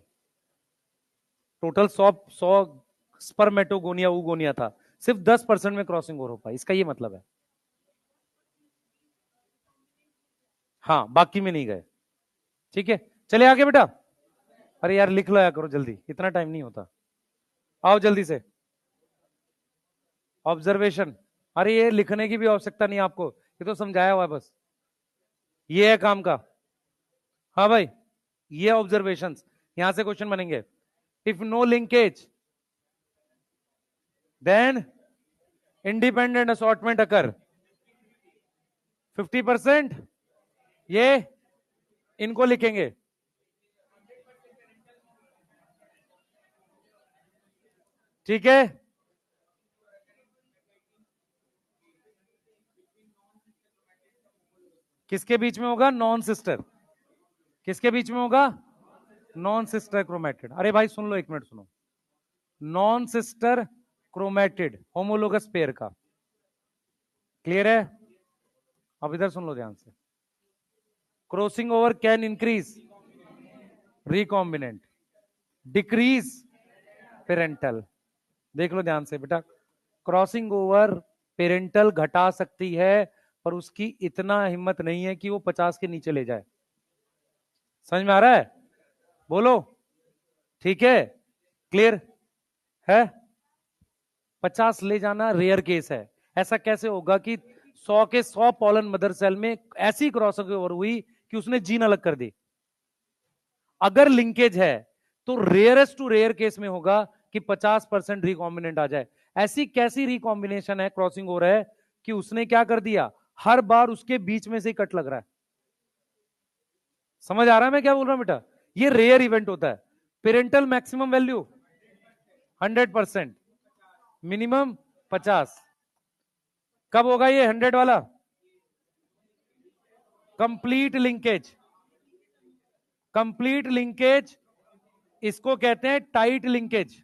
टोटल 100 स्पर्मेटोगोनिया उगोनिया था, सिर्फ 10% में क्रॉसिंग और हो पाई, इसका ये मतलब है। हाँ बाकी में नहीं गए। ठीक है, चले आगे बेटा। अरे यार लिख लाया करो जल्दी, इतना टाइम नहीं होता। आओ जल्दी से। ऑब्जर्वेशन, अरे ये लिखने की भी आवश्यकता नहीं आपको, ये तो समझाया हुआ है बस, ये है काम का। हाँ भाई, ये ऑब्जर्वेशंस, यहां से क्वेश्चन बनेंगे। If no linkage then independent assortment occur 50%। ये इनको लिखेंगे। ठीक है, किसके बीच में होगा? Non sister. किसके बीच में होगा? Non sister chromatid. अरे भाई सुन लो, एक मिनट सुनो। Non sister chromatid homologous pair का, क्लियर है? अब इधर सुन लो ध्यान से। Crossing over can increase recombinant, decrease parental. देख लो ध्यान से बेटा, क्रॉसिंग ओवर पेरेंटल घटा सकती है, पर उसकी इतना हिम्मत नहीं है कि वो 50 के नीचे ले जाए। समझ में आ रहा है? बोलो। ठीक है, क्लियर है? 50 ले जाना रेयर केस है। ऐसा कैसे होगा कि 100 के 100 पॉलन मदर सेल में ऐसी क्रॉसिंग ओवर हुई कि उसने जीन अलग कर दी? अगर लिंकेज है तो रेयरेस्ट टू रेयर केस में होगा कि 50% रिकॉम्बिनेंट आ जाए। ऐसी कैसी रिकॉम्बिनेशन है, क्रॉसिंग हो रहा है, कि उसने क्या कर दिया, हर बार उसके बीच में से ही कट लग रहा है। समझ आ रहा है मैं क्या बोल रहा हूं बेटा? ये रेयर इवेंट होता है। Parental maximum value 100%, minimum 50। कब होगा ये 100 वाला? Complete linkage. कंप्लीट लिंकेज, इसको कहते हैं टाइट लिंकेज,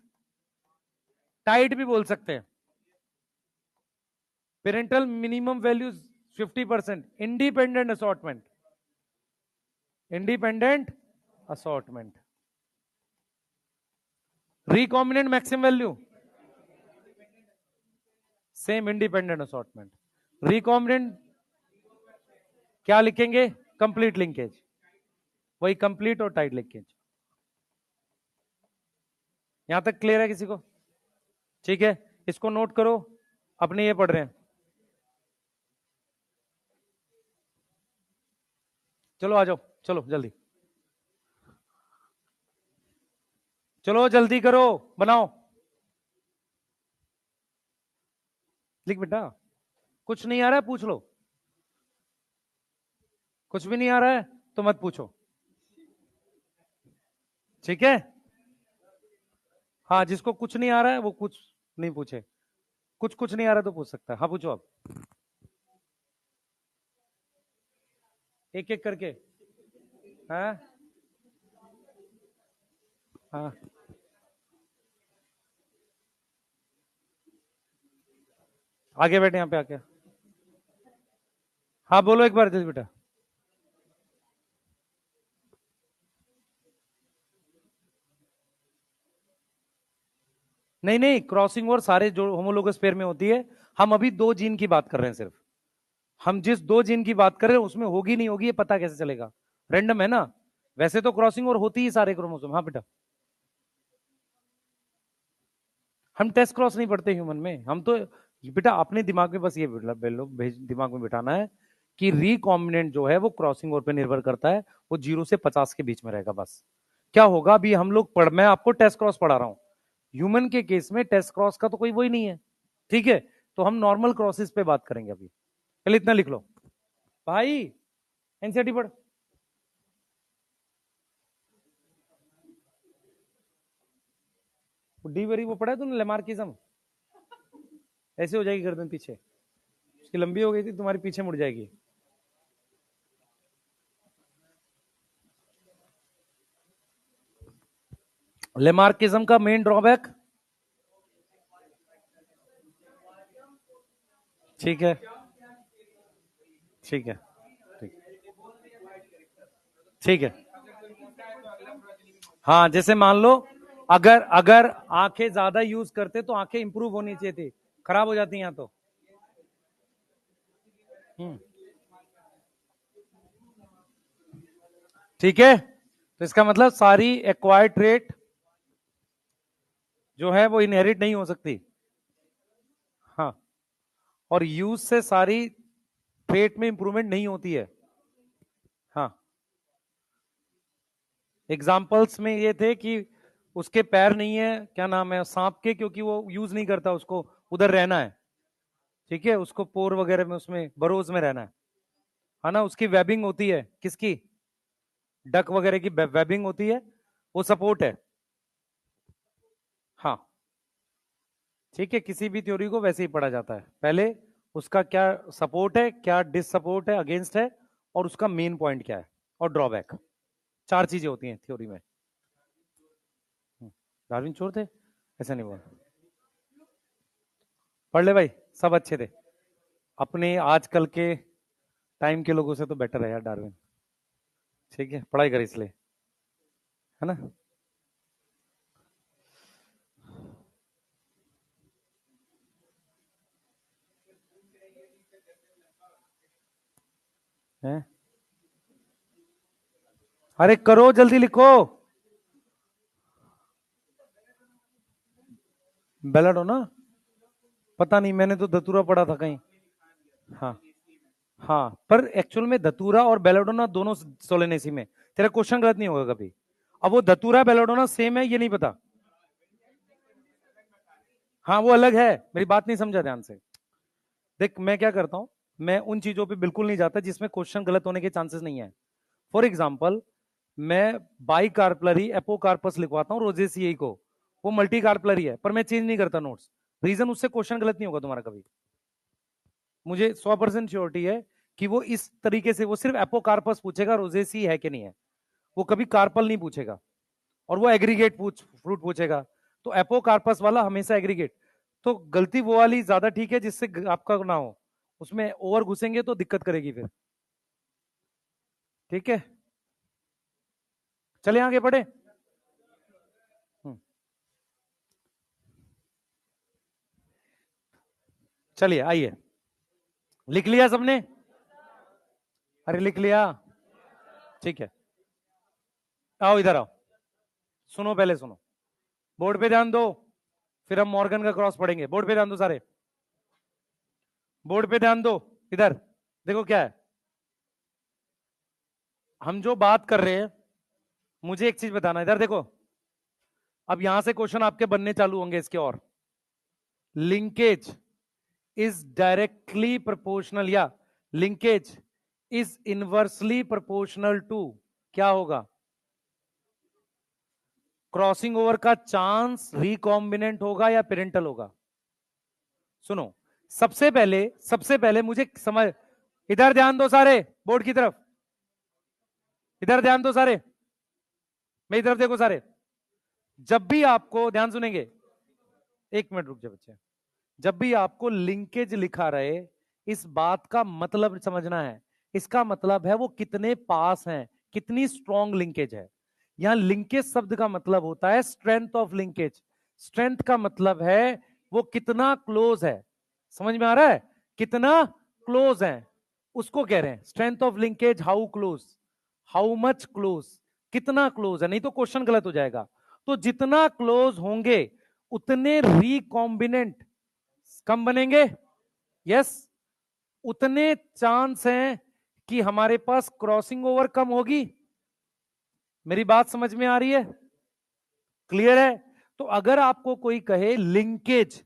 टाइट भी बोल सकते हैं। Parental minimum values 50%, independent assortment, independent assortment. Recombinant maximum value same, independent assortment. Recombinant क्या लिखेंगे? कंप्लीट लिंकेज, वही कंप्लीट और टाइट लिंकेज। यहां तक क्लियर है किसी को? ठीक है, इसको नोट करो, अपने ये पढ़ रहे हैं। चलो आ जाओ, चलो जल्दी, चलो जल्दी करो, बनाओ। लिख बेटा, कुछ नहीं आ रहा है पूछ लो, कुछ भी नहीं आ रहा है तो मत पूछो। ठीक है, हाँ जिसको कुछ नहीं आ रहा है वो कुछ नहीं पूछे, कुछ कुछ नहीं आ रहा तो पूछ सकता है। हाँ पूछो आप, एक एक करके। हाँ हाँ, आगे बैठे यहाँ पे आके। हाँ बोलो एक बार जल्दी बेटा। नहीं नहीं, क्रॉसिंग ओवर सारे जो होमोलोगस पेयर में होती है। हम अभी दो जीन की बात कर रहे हैं सिर्फ। हम जिस दो जीन की बात कर रहे हैं उसमें होगी नहीं होगी ये पता कैसे चलेगा? रैंडम है ना। वैसे तो क्रॉसिंग ओवर होती ही सारे क्रोमोसोम। हाँ बेटा, हम टेस्ट क्रॉस नहीं पढ़ते ह्यूमन में, हम तो बेटा अपने दिमाग में बस ये दिमाग में बिठाना है कि रिकॉम्बिनेंट जो है वो क्रॉसिंग ओवर पे निर्भर करता है, वो 0 से 50 के बीच में रहेगा बस। क्या होगा अभी हम लोग मैं आपको टेस्ट क्रॉस पढ़ा रहा हूं, ह्यूमन के केस में टेस्ट क्रॉस का तो कोई वही नहीं है। ठीक है, तो हम नॉर्मल क्रॉसेस पे बात करेंगे अभी। चलिए इतना लिख लो। भाई एनसीईआरटी पढ़। डी वेरी वो पढ़ा है तूने, लेमार्किज्म? ऐसे हो जाएगी गर्दन पीछे, उसकी लंबी हो गई थी, तुम्हारी पीछे मुड़ जाएगी। लेमार्किज्म का मेन ड्रॉबैक, ठीक है ठीक है ठीक है। हाँ जैसे मान लो अगर अगर आंखें ज्यादा यूज करते तो आंखें इंप्रूव होनी चाहिए थी, खराब हो जाती हैं तो। ठीक है, तो इसका मतलब सारी एक्वायर्ड ट्रेट जो है वो इनहेरिट नहीं हो सकती। हाँ, और यूज से सारी ट्रेट में इंप्रूवमेंट नहीं होती है। हाँ, एग्जाम्पल्स में ये थे कि उसके पैर नहीं है, क्या नाम है, सांप के, क्योंकि वो यूज नहीं करता, उसको उधर रहना है। ठीक है, उसको पोर वगैरह में, उसमें बरोज में रहना है ना। उसकी वेबिंग होती है, किसकी, डक वगैरह की वेबिंग होती है, वो सपोर्ट है। हाँ ठीक है, किसी भी थ्योरी को वैसे ही पढ़ा जाता है, पहले उसका क्या सपोर्ट है, क्या डिस सपोर्ट है, अगेंस्ट है, और उसका मेन पॉइंट क्या है, और ड्रॉबैक। चार चीजें होती हैं थ्योरी में। डार्विन चोर थे, ऐसा नहीं बोला। पढ़ ले भाई, सब अच्छे थे, अपने आजकल के टाइम के लोगों से तो बेटर है यार डार्विन। ठीक है, पढ़ाई कर इसलिए, है ना। है? अरे करो, जल्दी लिखो। बेलाडोना, पता नहीं, मैंने तो धतूरा पढ़ा था कहीं। हाँ हाँ, पर एक्चुअल में धतूरा और बेलाडोना दोनों सोलेनेसी में, तेरा क्वेश्चन गलत नहीं होगा कभी। अब वो धतूरा बेलाडोना सेम है ये नहीं पता। हाँ वो अलग है, मेरी बात नहीं समझा ध्यान से। देख मैं क्या करता हूं, मैं उन चीजों पे बिल्कुल नहीं जाता जिसमें क्वेश्चन गलत होने के चांसेस नहीं है। फॉर एग्जाम्पल, मैं बाई कार्पलरी एपोकार्पस लिखवाता हूँ रोजेसियाई को, वो मल्टी कार्पलरी है, पर मैं चेंज नहीं करता नोट्स। रीजन, उससे क्वेश्चन गलत नहीं होगा तुम्हारा कभी। मुझे 100% श्योरिटी है कि वो इस तरीके से, वो सिर्फ एपोकार्पस पूछेगा, रोजेसी है कि नहीं है, वो कभी कार्पल नहीं पूछेगा। और वो एग्रीगेट फ्रूट पूछेगा, तो एपोकार्पस वाला हमेशा एग्रीगेट। तो गलती वो वाली ज्यादा ठीक है जिससे आपका ना हो, उसमें ओवर घुसेंगे तो दिक्कत करेगी फिर। ठीक है, चले आगे बढ़े। हम्म, चलिए आइए, लिख लिया सबने? अरे लिख लिया, ठीक है। आओ इधर आओ, सुनो पहले सुनो, बोर्ड पे ध्यान दो, फिर हम मॉर्गन का क्रॉस पढ़ेंगे। बोर्ड पे ध्यान दो सारे, बोर्ड पे ध्यान दो। इधर देखो क्या है, हम जो बात कर रहे हैं, मुझे एक चीज बताना, इधर देखो। अब यहां से क्वेश्चन आपके बनने चालू होंगे इसके, और लिंकेज इज डायरेक्टली प्रोपोर्शनल, या linkage is inversely proportional to, क्या होगा, क्रॉसिंग ओवर का चांस रिकॉम्बिनेंट होगा या पेरेंटल होगा। सुनो, सबसे पहले मुझे समझ, इधर ध्यान दो सारे, बोर्ड की तरफ, इधर ध्यान दो सारे, मेरी तरफ देखो सारे। जब भी आपको, ध्यान सुनेंगे, एक मिनट रुक जाओ बच्चे, जब भी आपको लिंकेज लिखा रहे, इस बात का मतलब समझना है, इसका मतलब है वो कितने पास हैं, कितनी स्ट्रॉन्ग लिंकेज है। यहां लिंकेज शब्द का मतलब होता है स्ट्रेंथ ऑफ लिंकेज। स्ट्रेंथ का मतलब है वो कितना क्लोज है, समझ में आ रहा है, कितना क्लोज है, उसको कह रहे हैं strength of linkage. How close, how much close, कितना क्लोज है, नहीं तो क्वेश्चन गलत हो जाएगा। तो जितना क्लोज होंगे उतने रिकॉम्बिनेंट कम बनेंगे, यस, उतने चांस हैं कि हमारे पास क्रॉसिंग ओवर कम होगी। मेरी बात समझ में आ रही है, क्लियर है। तो अगर आपको कोई कहे लिंकेज,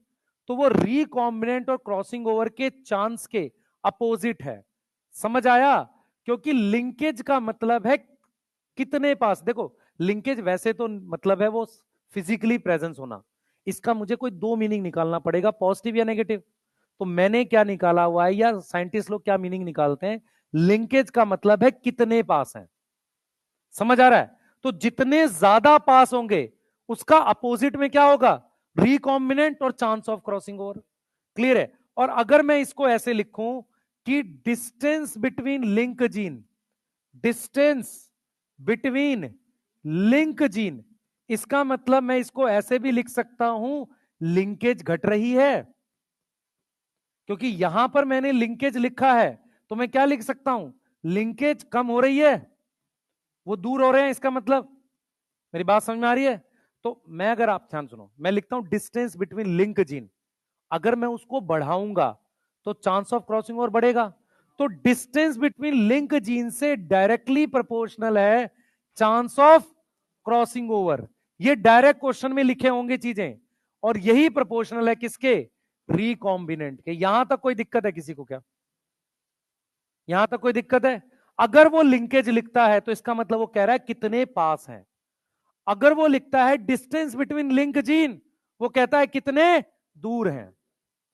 तो वो रिकॉम्बिनेंट और क्रॉसिंग ओवर के चांस के अपोजिट है। समझ आया? क्योंकि लिंकेज का मतलब है कितने पास। देखो लिंकेज वैसे तो मतलब है वो फिजिकली प्रेजेंस होना, इसका मुझे कोई दो मीनिंग निकालना पड़ेगा, पॉजिटिव या नेगेटिव। तो मैंने क्या निकाला हुआ है, या साइंटिस्ट लोग क्या मीनिंग निकालते हैं, लिंकेज का मतलब है कितने पास हैं। समझ आ रहा है? तो जितने ज्यादा पास होंगे उसका अपोजिट में क्या होगा, रिकॉम्बिनेंट और chance of crossing over. Clear है? और अगर मैं इसको ऐसे लिखूं कि distance between link gene, distance between link gene, इसका मतलब मैं इसको ऐसे भी लिख सकता हूं, लिंकेज घट रही है। क्योंकि यहां पर मैंने लिंकेज लिखा है, तो मैं क्या लिख सकता हूं, लिंकेज कम हो रही है, वो दूर हो रहे हैं, इसका मतलब। मेरी बात समझ में आ रही है? तो मैं, अगर आप ध्यान सुनो, मैं लिखता हूं डिस्टेंस बिटवीन लिंक जीन, अगर मैं उसको बढ़ाऊंगा तो चांस ऑफ क्रॉसिंग ओवर बढ़ेगा। तो डिस्टेंस बिटवीन लिंक जीन से डायरेक्टली प्रोपोर्शनल है चांस ऑफ क्रॉसिंग ओवर। ये डायरेक्ट क्वेश्चन में लिखे होंगे चीजें, और यही प्रोपोर्शनल है किसके, रिकॉम्बिनेंट के। यहां तक कोई दिक्कत है किसी को क्या? यहां तक कोई दिक्कत है? अगर वो लिंकेज लिखता है तो इसका मतलब वो कह रहा है कितने पास हैं। अगर वो लिखता है डिस्टेंस बिटवीन लिंक जीन, वो कहता है कितने दूर हैं।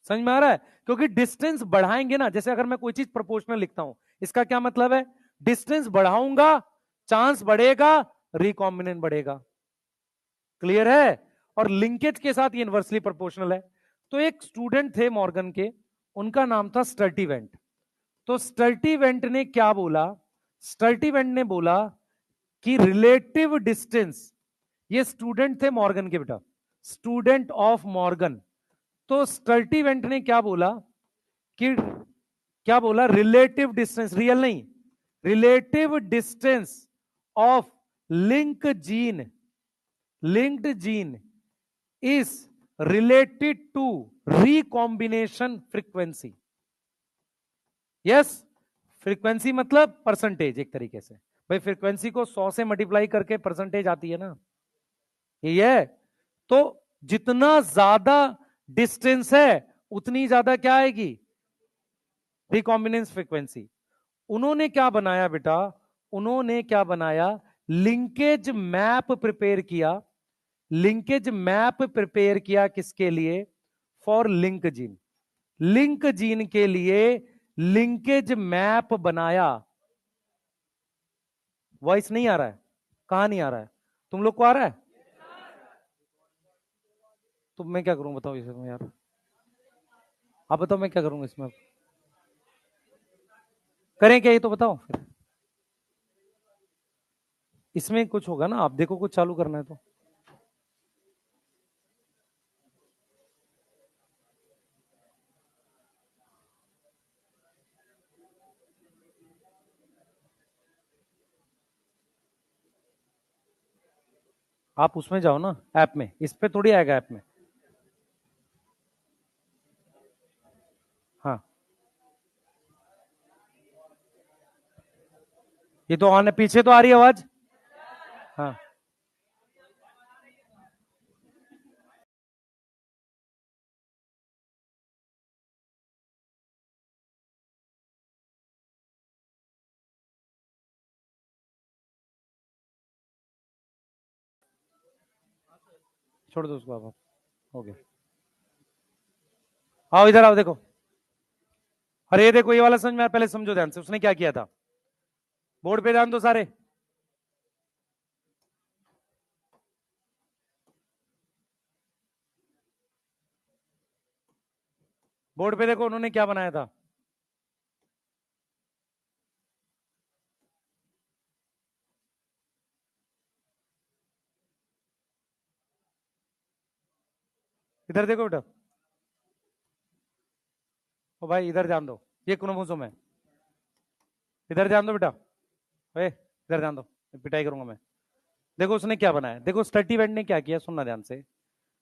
समझ में आ रहा है? क्योंकि डिस्टेंस बढ़ाएंगे ना, जैसे अगर मैं कोई चीज प्रोपोर्शनल लिखता हूं, इसका क्या मतलब है, डिस्टेंस बढ़ाऊंगा चांस बढ़ेगा, रिकॉम्बिनेंट बढ़ेगा। क्लियर है? और लिंकेज के साथ ये इनवर्सली प्रोपोर्शनल है। तो एक स्टूडेंट थे मॉर्गन के, उनका नाम था स्टर्टीवेंट। तो स्टर्टीवेंट ने क्या बोला, स्टर्टीवेंट ने बोला कि रिलेटिव डिस्टेंस, ये स्टूडेंट थे मॉर्गन के बेटा, स्टूडेंट ऑफ मॉर्गन। तो स्टर्टीवेंट ने क्या बोला कि, क्या बोला, रिलेटिव डिस्टेंस, रियल नहीं, relative distance of link gene, linked gene is related to recombination frequency. Yes, frequency मतलब परसेंटेज, एक तरीके से। भाई फ्रीक्वेंसी को 100 से मल्टीप्लाई करके परसेंटेज आती है ना, ये है। तो जितना ज्यादा डिस्टेंस है उतनी ज्यादा क्या आएगी, रिकॉम्बिनेंस फ्रीक्वेंसी। उन्होंने क्या बनाया बेटा, उन्होंने क्या बनाया, लिंकेज मैप प्रिपेयर किया। लिंकेज मैप प्रिपेयर किया किसके लिए, for link gene, link gene के लिए लिंकेज मैप बनाया। वॉइस नहीं आ रहा है? कहां नहीं आ रहा है? तुम लोग को आ रहा है? तो मैं क्या करूं बताओ इसमें यार, आप बताओ मैं क्या करूंगा इसमें, करें क्या ये तो बताओ फिर। इसमें कुछ होगा ना, आप देखो कुछ चालू करना है तो। आप उसमें जाओ ना, ऐप में, इस पे थोड़ी आएगा ऐप में। हाँ, ये तो आने, पीछे तो आ रही है आवाज। हाँ, छोड़ दो उसको, आप हो गया। आओ इधर आओ, देखो। अरे ये देखो, ये वाला समझ में पहले समझो ध्यान से, उसने क्या किया था, बोर्ड पे ध्यान दो सारे। बोर्ड पे देखो उन्होंने क्या बनाया था। इधर देखो बेटा, ओ भाई इधर ध्यान दो, ये क्रोमोसोम है, इधर ध्यान दो बेटा, ए इधर ध्यान दो, पिटाई करूंगा मैं। देखो उसने क्या बनाया, देखो स्टर्टीवेंट ने क्या किया, सुनना ध्यान से।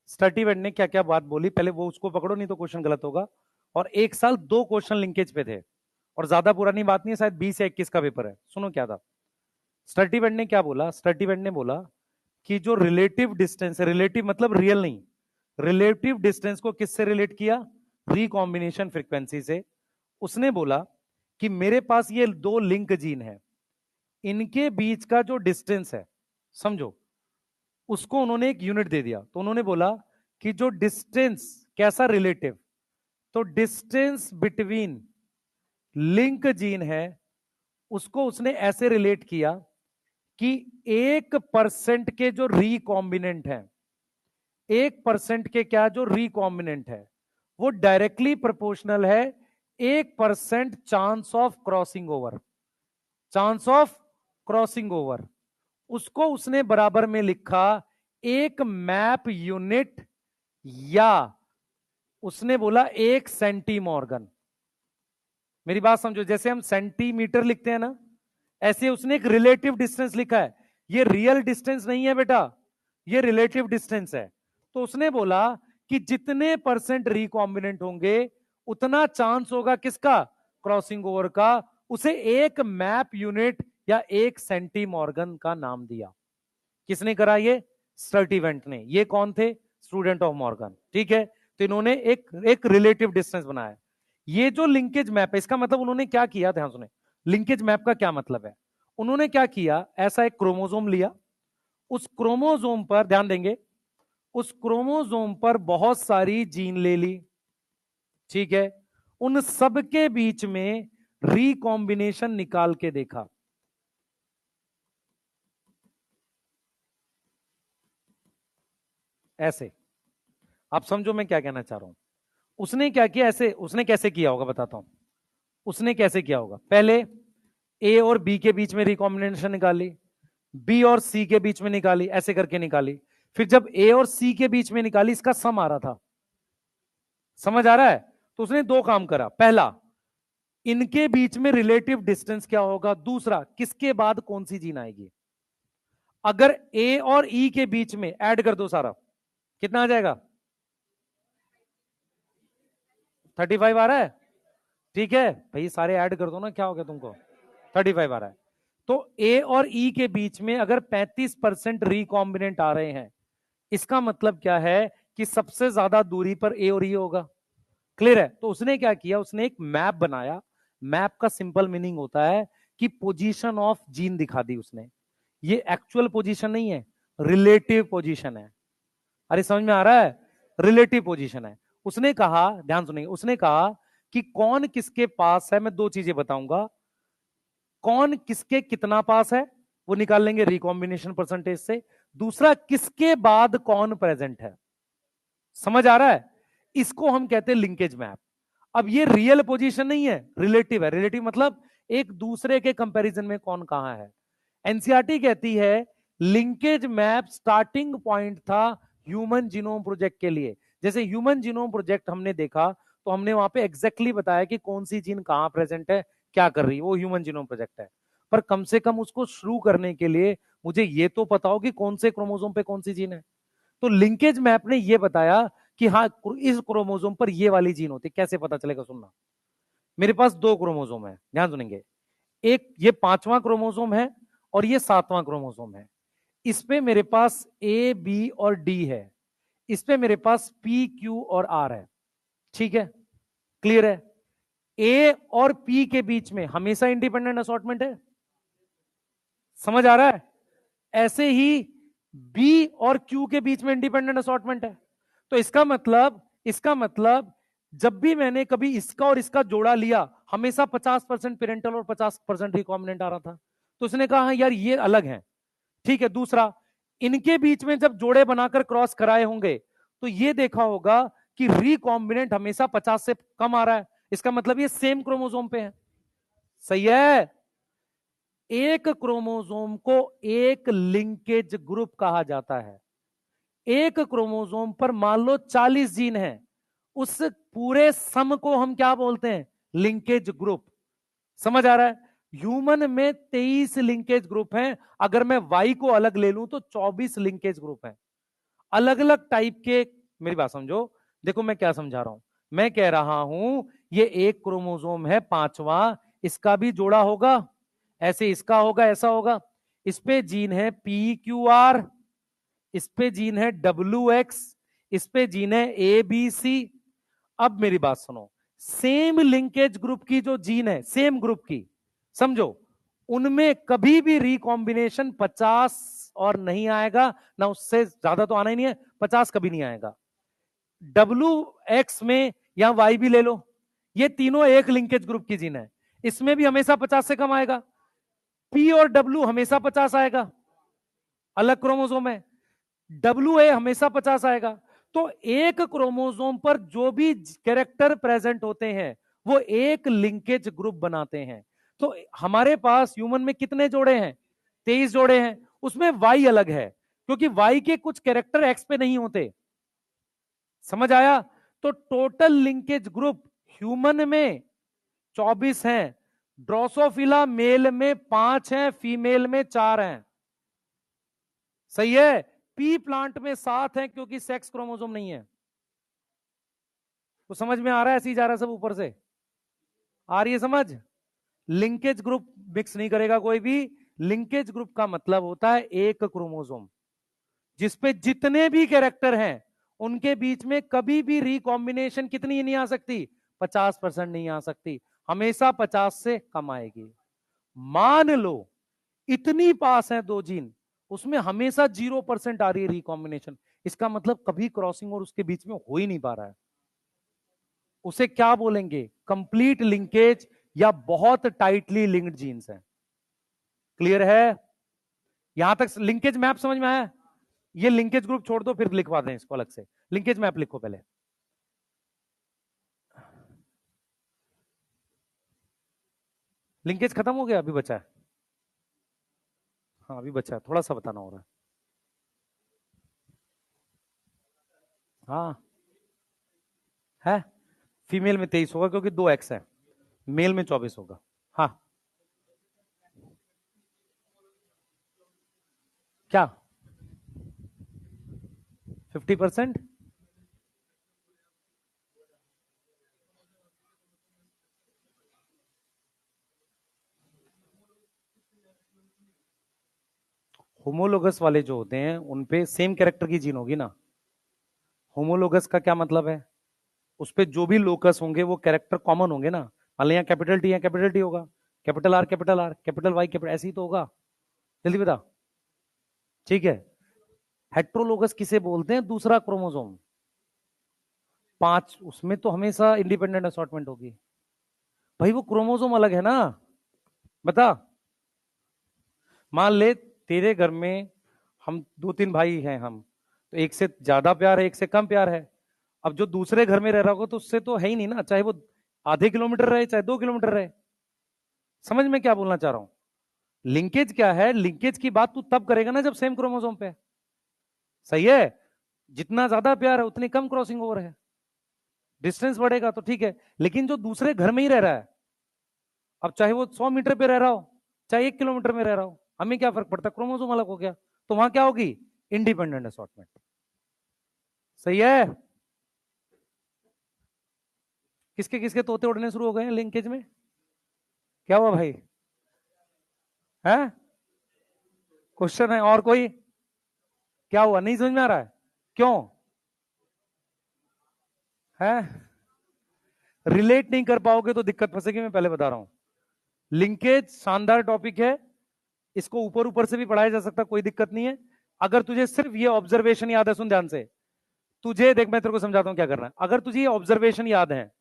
स्टर्टीवेंट ने क्या क्या बात बोली, पहले वो उसको पकड़ो नहीं तो क्वेश्चन गलत होगा। और एक साल दो क्वेश्चन लिंकेज पे थे, और ज्यादा पुरानी बात नहीं है, शायद 20 या 21 का पेपर है। सुनो क्या था, स्टर्टीवेंट ने क्या बोला, स्टर्टीवेंट ने बोला कि जो रिलेटिव डिस्टेंस है, रिलेटिव मतलब रियल नहीं, रिलेटिव डिस्टेंस को किससे रिलेट किया, रिकॉम्बिनेशन फ्रीक्वेंसी से। उसने बोला कि मेरे पास ये दो लिंक जीन है, इनके बीच का जो डिस्टेंस है, समझो, उसको उन्होंने एक यूनिट दे दिया। तो उन्होंने बोला कि जो डिस्टेंस, कैसा, रिलेटिव, तो डिस्टेंस बिटवीन लिंक जीन है उसको उसने ऐसे रिलेट किया कि 1% के जो रिकॉम्बिनेंट है, 1% के क्या जो रिकॉम्बिनेंट है, वो डायरेक्टली प्रोपोर्शनल है 1% chance of crossing over, chance of crossing over. उसको उसने बराबर में लिखा एक मैप यूनिट, या उसने बोला 1 सेंटीमॉर्गन। मेरी बात समझो, जैसे हम सेंटीमीटर लिखते हैं ना, ऐसे उसने एक रिलेटिव डिस्टेंस लिखा है। ये रियल डिस्टेंस नहीं है बेटा, ये रिलेटिव डिस्टेंस है। तो उसने बोला कि जितने परसेंट रिकॉम्बिनेंट होंगे उतना चांस होगा किसका, क्रॉसिंग ओवर का। उसे एक मैप यूनिट या 1 सेंटीमॉर्गन का नाम दिया। किसने करा ये, स्टर्टिवेंट ने। ये कौन थे, स्टूडेंट ऑफ मॉर्गन, ठीक है। तो इन्होंने एक रिलेटिव डिस्टेंस बनाया। ये जो लिंकेज मैप है, इसका मतलब उन्होंने क्या किया, ध्यान सुने। लिंकेज मैप का क्या मतलब है, उन्होंने क्या किया, ऐसा एक क्रोमोसोम लिया, उस क्रोमोसोम पर ध्यान देंगे, उस क्रोमोसोम पर बहुत सारी जीन ले ली, ठीक है, उन सब के बीच में रिकॉम्बिनेशन निकाल के देखा। ऐसे, आप समझो मैं क्या कहना चाह रहा हूं। उसने क्या किया, ऐसे उसने कैसे किया होगा बताता हूं। उसने कैसे किया होगा, पहले ए और बी के बीच में रिकॉम्बिनेशन निकाली, बी और सी के बीच में निकाली, ऐसे करके निकाली। फिर जब ए और सी के बीच में निकाली, इसका सम आ रहा था, समझ आ रहा है। तो उसने दो काम करा, पहला इनके बीच में रिलेटिव डिस्टेंस क्या होगा, दूसरा किसके बाद कौन सी जीन आएगी। अगर ए और ई के बीच में ऐड कर दो सारा, कितना आ जाएगा, 35 आ रहा है, ठीक है भाई, सारे ऐड कर दो ना, क्या हो गया तुमको, 35 आ रहा है। तो ए और ई के बीच में अगर 35% रिकॉम्बिनेंट आ रहे हैं, इसका मतलब क्या है कि सबसे ज्यादा दूरी पर ए और ई होगा। क्लियर है। तो उसने क्या किया, उसने एक मैप बनाया। मैप का सिंपल मीनिंग होता है कि पोजीशन ऑफ जीन दिखा दी उसने। ये एक्चुअल पोजीशन नहीं है, रिलेटिव पोजीशन है। अरे समझ में आ रहा है, रिलेटिव पोजीशन है। उसने कहा, ध्यान सुनिए, उसने कहा कि कौन किसके पास है, मैं दो चीजें बताऊंगा, कौन किसके कितना पास है वो निकाल लेंगे रिकॉम्बिनेशन परसेंटेज से, दूसरा किसके बाद कौन प्रेजेंट है। समझ आ रहा है, इसको हम कहते हैं लिंकेज मैप। अब ये रियल पोजीशन नहीं है, रिलेटिव है। रिलेटिव मतलब एक दूसरे के कंपैरिजन में कौन कहां है। एनसीईआरटी कहती है लिंकेज मैप स्टार्टिंग पॉइंट था ह्यूमन जीनोम प्रोजेक्ट के लिए। जैसे ह्यूमन जीनोम प्रोजेक्ट हमने देखा, तो हमने वहां पे एग्जैक्टली बताया कि कौन सी जीन कहां प्रेजेंट है, क्या कर रही है, वो ह्यूमन जीनोम प्रोजेक्ट है। पर कम से कम उसको शुरू करने के लिए मुझे ये तो पता हो कि कौन से क्रोमोसोम पे कौन सी जीन है। तो लिंकेज मैप ने ये बताया कि हाँ, इस क्रोमोसोम पर ये वाली जीन होती। कैसे पता चलेगा, सुनना। मेरे पास दो क्रोमोसोम है, ध्यान सुनेंगे। एक ये 5वां क्रोमोसोम है और ये 7वां क्रोमोसोम है। इस पे मेरे पास ए बी और डी है, इस पे मेरे पास पी क्यू और आर है, ठीक है, क्लियर है। ए और पी के बीच में हमेशा इंडिपेंडेंट असॉर्टमेंट है, समझ आ रहा है। ऐसे ही बी और क्यू के बीच में इंडिपेंडेंट असॉर्टमेंट है। तो इसका मतलब जब भी मैंने कभी इसका और इसका जोड़ा लिया, हमेशा 50% पेरेंटल और 50% रिकॉम्बिनेंट आ रहा था। तो उसने कहा हाँ यार ये अलग है, ठीक है। दूसरा, इनके बीच में जब जोड़े बनाकर क्रॉस कराए होंगे, तो ये देखा होगा कि रिकॉम्बिनेंट हमेशा 50 से कम आ रहा है। इसका मतलब ये सेम क्रोमोसोम पे है, सही है। एक क्रोमोसोम को एक लिंकेज ग्रुप कहा जाता है। एक क्रोमोसोम पर मान लो 40 जीन हैं, उस पूरे सम को हम क्या बोलते हैं, लिंकेज ग्रुप। समझ आ रहा है। ह्यूमन में 23 लिंकेज ग्रुप हैं। अगर मैं वाई को अलग ले लूं तो 24 लिंकेज ग्रुप हैं, अलग अलग टाइप के। मेरी बात समझो, देखो मैं क्या समझा रहा हूं। मैं कह रहा हूं ये एक क्रोमोसोम है 5वां, इसका भी जोड़ा होगा, ऐसे इसका होगा, ऐसा होगा। इस पे जीन है पी क्यू आर, इस पे जीन है डब्ल्यू एक्स, इस पे जीन है ए बी सी। अब मेरी बात सुनो, सेम लिंकेज ग्रुप की जो जीन है, सेम ग्रुप की, समझो, उनमें कभी भी रिकॉम्बिनेशन 50 और नहीं आएगा, ना उससे ज्यादा तो आना ही नहीं है, 50 कभी नहीं आएगा। डब्ल्यू एक्स में या वाई भी ले लो, ये तीनों एक लिंकेज ग्रुप की जीन है, इसमें भी हमेशा 50 से कम आएगा। पी और डब्ल्यू हमेशा 50 आएगा, अलग क्रोमोसोम है। डब्ल्यू ए हमेशा 50 आएगा। तो एक क्रोमोसोम पर जो भी कैरेक्टर प्रेजेंट होते हैं वो एक लिंकेज ग्रुप बनाते हैं। तो हमारे पास ह्यूमन में कितने जोड़े हैं? 23 जोड़े हैं। उसमें वाई अलग है, क्योंकि वाई के कुछ कैरेक्टर एक्स पे नहीं होते। समझ आया? तो टोटल लिंकेज ग्रुप ह्यूमन में 24 हैं, ड्रोसोफिला मेल में 5 हैं, फीमेल में 4 हैं। सही है? पी प्लांट में 7 हैं, क्योंकि सेक्स क्रोमोसोम नहीं है। तो समझ में आ रहा है? ऐसे ही जा रहा है सब ऊपर से, आ रही है समझ? लिंकेज ग्रुप मिक्स नहीं करेगा कोई भी। लिंकेज ग्रुप का मतलब होता है एक क्रोमोसोम जिसपे जितने भी कैरेक्टर हैं उनके बीच में कभी भी रिकॉम्बिनेशन कितनी नहीं आ सकती? 50% नहीं आ सकती, हमेशा 50 से कम आएगी। मान लो इतनी पास है दो जीन, उसमें हमेशा 0% आ रही है रिकॉम्बिनेशन, इसका मतलब कभी क्रॉसिंग और उसके बीच में हो ही नहीं पा रहा है। उसे क्या बोलेंगे? कंप्लीट लिंकेज या बहुत टाइटली लिंक्ड जीन्स है। क्लियर है? यहां तक लिंकेज मैप समझ में आया? ये लिंकेज ग्रुप छोड़ दो, फिर लिखवा दें इसको अलग से। लिंकेज मैप लिखो पहले। लिंकेज खत्म हो गया, अभी बचा है? हाँ अभी बचा है, थोड़ा सा बताना हो रहा है। हाँ है, फीमेल में 23 होगा क्योंकि 2 एक्स है, मेल में 24 होगा। हाँ क्या 50%? होमोलोगस वाले जो होते हैं उनपे सेम कैरेक्टर की जीन होगी ना। होमोलोगस का क्या मतलब है? उस पे जो भी लोकस होंगे वो कैरेक्टर कॉमन होंगे ना। मान लिया कैपिटल टी है, कैपिटल टी होगा, capital R capital R, capital Y capital, ऐसे ही तो होगा। जल्दी बता। ठीक है। हेट्रोलोगस किसे बोलते हैं? दूसरा क्रोमोसोम 5, उसमें तो हमेशा इंडिपेंडेंट असॉर्टमेंट होगी। भाई वो क्रोमोसोम अलग है ना। बता। मान ले तेरे घर में हम 2-3 भाई हैं, हम तो एक से ज्यादा प्यार है, एक से कम प्यार है। अब जो दूसरे घर में रह रहा होगा तो उससे तो है ही नहीं ना, चाहे वो आधे किलोमीटर रहे चाहे 2 किलोमीटर रहे। समझ में क्या बोलना चाह रहा हूं? लिंकेज क्या है? लिंकेज की बात तू तब करेगा ना जब सेम क्रोमोसोम पे है। सही है? जितना ज्यादा प्यार है उतनी कम क्रॉसिंग ओवर है, डिस्टेंस बढ़ेगा तो ठीक है। लेकिन जो दूसरे घर में ही रह रहा है, अब चाहे वो 100 मीटर पे रह रहा हो चाहे 1 किलोमीटर में रह रहा हो, हमें क्या फर्क पड़ता है? क्रोमोसोम अलग हो गया तो वहां क्या होगी? Independent assortment. सही है? किसके किसके तोते उड़ने शुरू हो गए हैं लिंकेज में? क्या हुआ भाई? है क्वेश्चन है और कोई? क्या हुआ, नहीं समझ में आ रहा है? क्यों है? रिलेट नहीं कर पाओगे तो दिक्कत फंसेगी, मैं पहले बता रहा हूं। लिंकेज शानदार टॉपिक है, इसको ऊपर ऊपर से भी पढ़ाया जा सकता, कोई दिक्कत नहीं है। अगर तुझे सिर्फ ये ऑब्जर्वेशन याद है, सुन ध्यान से, तुझे देख मैं तेरे को समझाता हूं क्या करना है। अगर तुझे ये ऑब्जर्वेशन याद है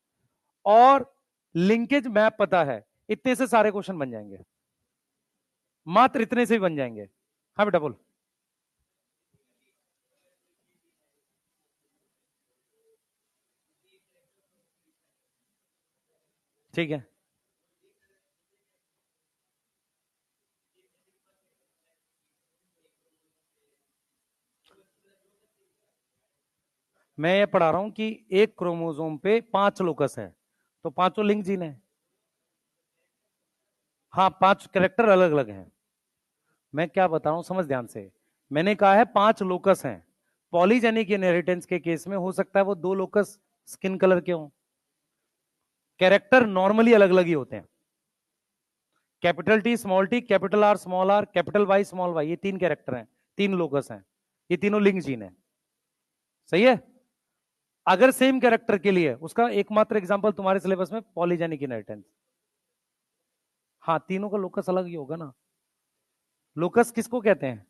और लिंकेज मैप पता है, इतने से सारे क्वेश्चन बन जाएंगे, मात्र इतने से भी बन जाएंगे। हाँ बेटा बोल। ठीक है। मैं ये पढ़ा रहा हूं कि एक क्रोमोसोम पे 5 लोकस है, तो पांचों लिंक जीन है। हाँ 5 कैरेक्टर अलग अलग हैं। मैं क्या बता रहा हूं समझ ध्यान से। मैंने कहा है 5 लोकस हैं। पॉलीजेनिक इनहेरिटेंस के केस में हो सकता है वो 2 लोकस स्किन कलर के हों। कैरेक्टर नॉर्मली अलग अलग ही होते हैं। Capital T small T, capital R, capital Y small Y, ये 3 कैरेक्टर हैं, 3 लोकस हैं, ये तीनों लिंक जीन है। सही है? अगर सेम कैरेक्टर के लिए, उसका एकमात्र एग्जांपल तुम्हारे सिलेबस में पॉलीजेनिक इनहेरिटेंस। हाँ, तीनों का लोकस अलग ही होगा ना। लोकस किसको कहते हैं?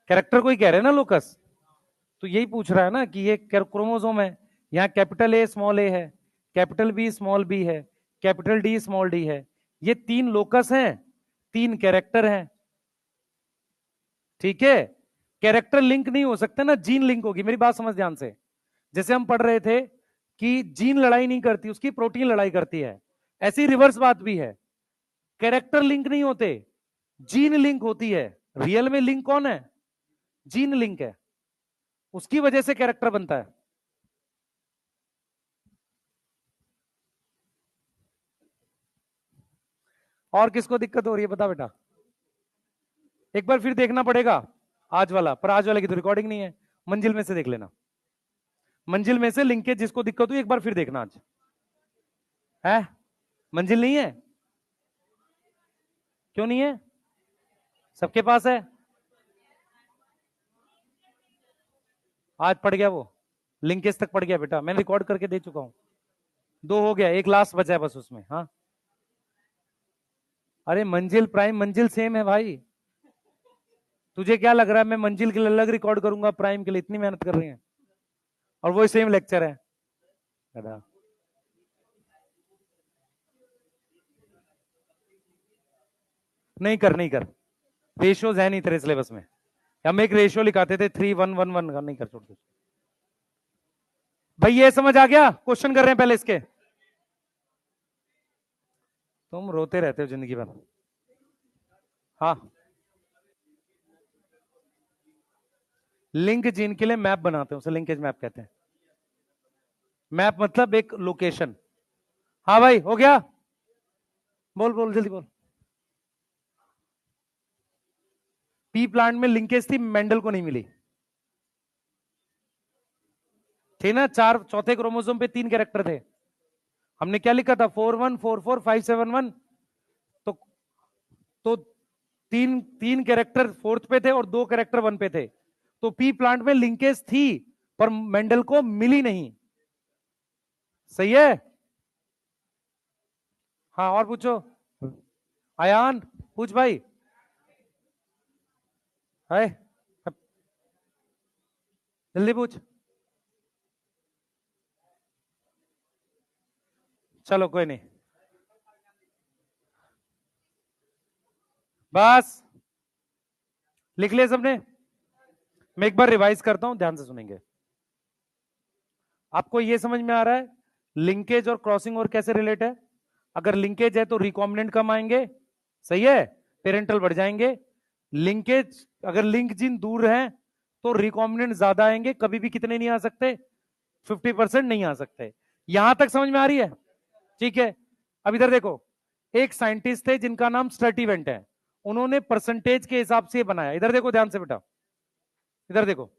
कैरेक्टर को ही कह रहे हैं ना लोकस। तो यही पूछ रहा है ना कि ये क्रोमोसोम है, यहाँ कैपिटल ए स्मॉल ए है, कैपिटल बी स्मॉल बी है, कैपिटल डी स्मॉल डी है। ये तीन लोकस हैं, तीन कैरेक्टर हैं। ठीक है, कैरेक्टर लिंक नहीं हो सकता ना, जीन लिंक होगी। मेरी बात समझ ध्यान से। जैसे हम पढ़ रहे थे कि जीन लड़ाई नहीं करती, उसकी प्रोटीन लड़ाई करती है, ऐसी रिवर्स बात भी है। कैरेक्टर लिंक नहीं होते, जीन लिंक होती है। रियल में लिंक कौन है? जीन लिंक है, उसकी वजह से कैरेक्टर बनता है। और किसको दिक्कत हो रही है बता बेटा? एक बार फिर देखना पड़ेगा आज वाला, पर आज वाले की तो रिकॉर्डिंग नहीं है। मंजिल में से देख लेना, मंजिल में से लिंकेज जिसको दिक्कत हुई एक बार फिर देखना। आज है? मंजिल नहीं है? क्यों नहीं है? सबके पास है? आज पढ़ गया वो, लिंकेज तक पढ़ गया बेटा, मैंने रिकॉर्ड करके दे चुका हूं। दो हो गया, एक लास्ट बचा है बस उसमें। हाँ, अरे मंजिल प्राइम मंजिल सेम है भाई। तुझे क्या लग रहा है मैं मंजिल के लिए अलग रिकॉर्ड करूंगा, प्राइम के लिए? इतनी मेहनत कर रही है, और वो सेम लेक्चर है। नहीं कर, नहीं कर, रेशियोज है नहीं तेरे सिलेबस में। हम एक रेशियो लिखाते थे 3:1:1:1 का, नहीं कर, छोड़ दो भाई। ये समझ आ गया? क्वेश्चन कर रहे हैं पहले इसके। तुम रोते रहते हो जिंदगी भर। हाँ, लिंक जीन के लिए मैप बनाते हैं, उसे लिंकेज मैप कहते हैं। मैप मतलब एक लोकेशन। हाँ भाई, हो गया? बोल बोल जल्दी बोल। पी प्लांट में लिंकेज थी, मेंडल को नहीं मिली थी ना। चार, चौथे क्रोमोसोम पे तीन कैरेक्टर थे। हमने क्या लिखा था? 4144 571। तो तीन तीन कैरेक्टर फोर्थ पे थे और दो कैरेक्टर वन पे थे। तो पी प्लांट में लिंकेज थी, पर मेंडल को मिली नहीं। सही है? हाँ, और पूछो। आयान, पूछ भाई। है, जल्दी पूछ। चलो कोई नहीं, बस लिख लिया सबने? मैं एक बार रिवाइज करता हूं, ध्यान से सुनेंगे। आपको यह समझ में आ रहा है लिंकेज और क्रॉसिंग और कैसे रिलेट है? अगर लिंकेज है तो रिकॉम्बिनेंट कम आएंगे, सही है, पेरेंटल बढ़ जाएंगे। लिंकेज, अगर लिंक जीन दूर है तो रिकॉम्बिनेंट ज्यादा आएंगे। कभी भी कितने नहीं आ सकते? 50% नहीं आ सकते। यहां तक समझ में आ रही है? ठीक है, अब इधर देखो। एक साइंटिस्ट थे जिनका नाम स्टर्टीवेंट है, उन्होंने परसेंटेज के हिसाब से बनाया। इधर देखो ध्यान से बेटा, इधर देखो।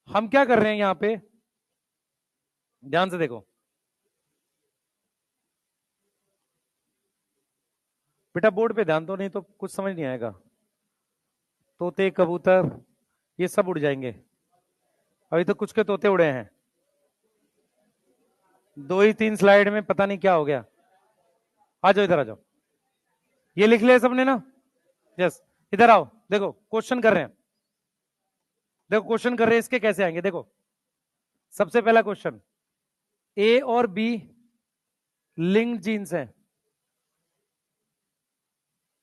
हम क्या कर रहे हैं यहां पे, ध्यान से देखो बेटा, बोर्ड पे ध्यान दो, नहीं तो कुछ समझ नहीं आएगा। तोते, कबूतर, ये सब उड़ जाएंगे। अभी तो कुछ के तोते उड़े हैं, दो ही तीन स्लाइड में पता नहीं क्या हो गया। आ जाओ, इधर आ जाओ। ये लिख लिया सबने ना? यस। इधर आओ, देखो क्वेश्चन कर रहे हैं। देखो क्वेश्चन कर रहे हैं, इसके कैसे आएंगे देखो। सबसे पहला क्वेश्चन, ए और बी लिंक्ड जीन्स हैं।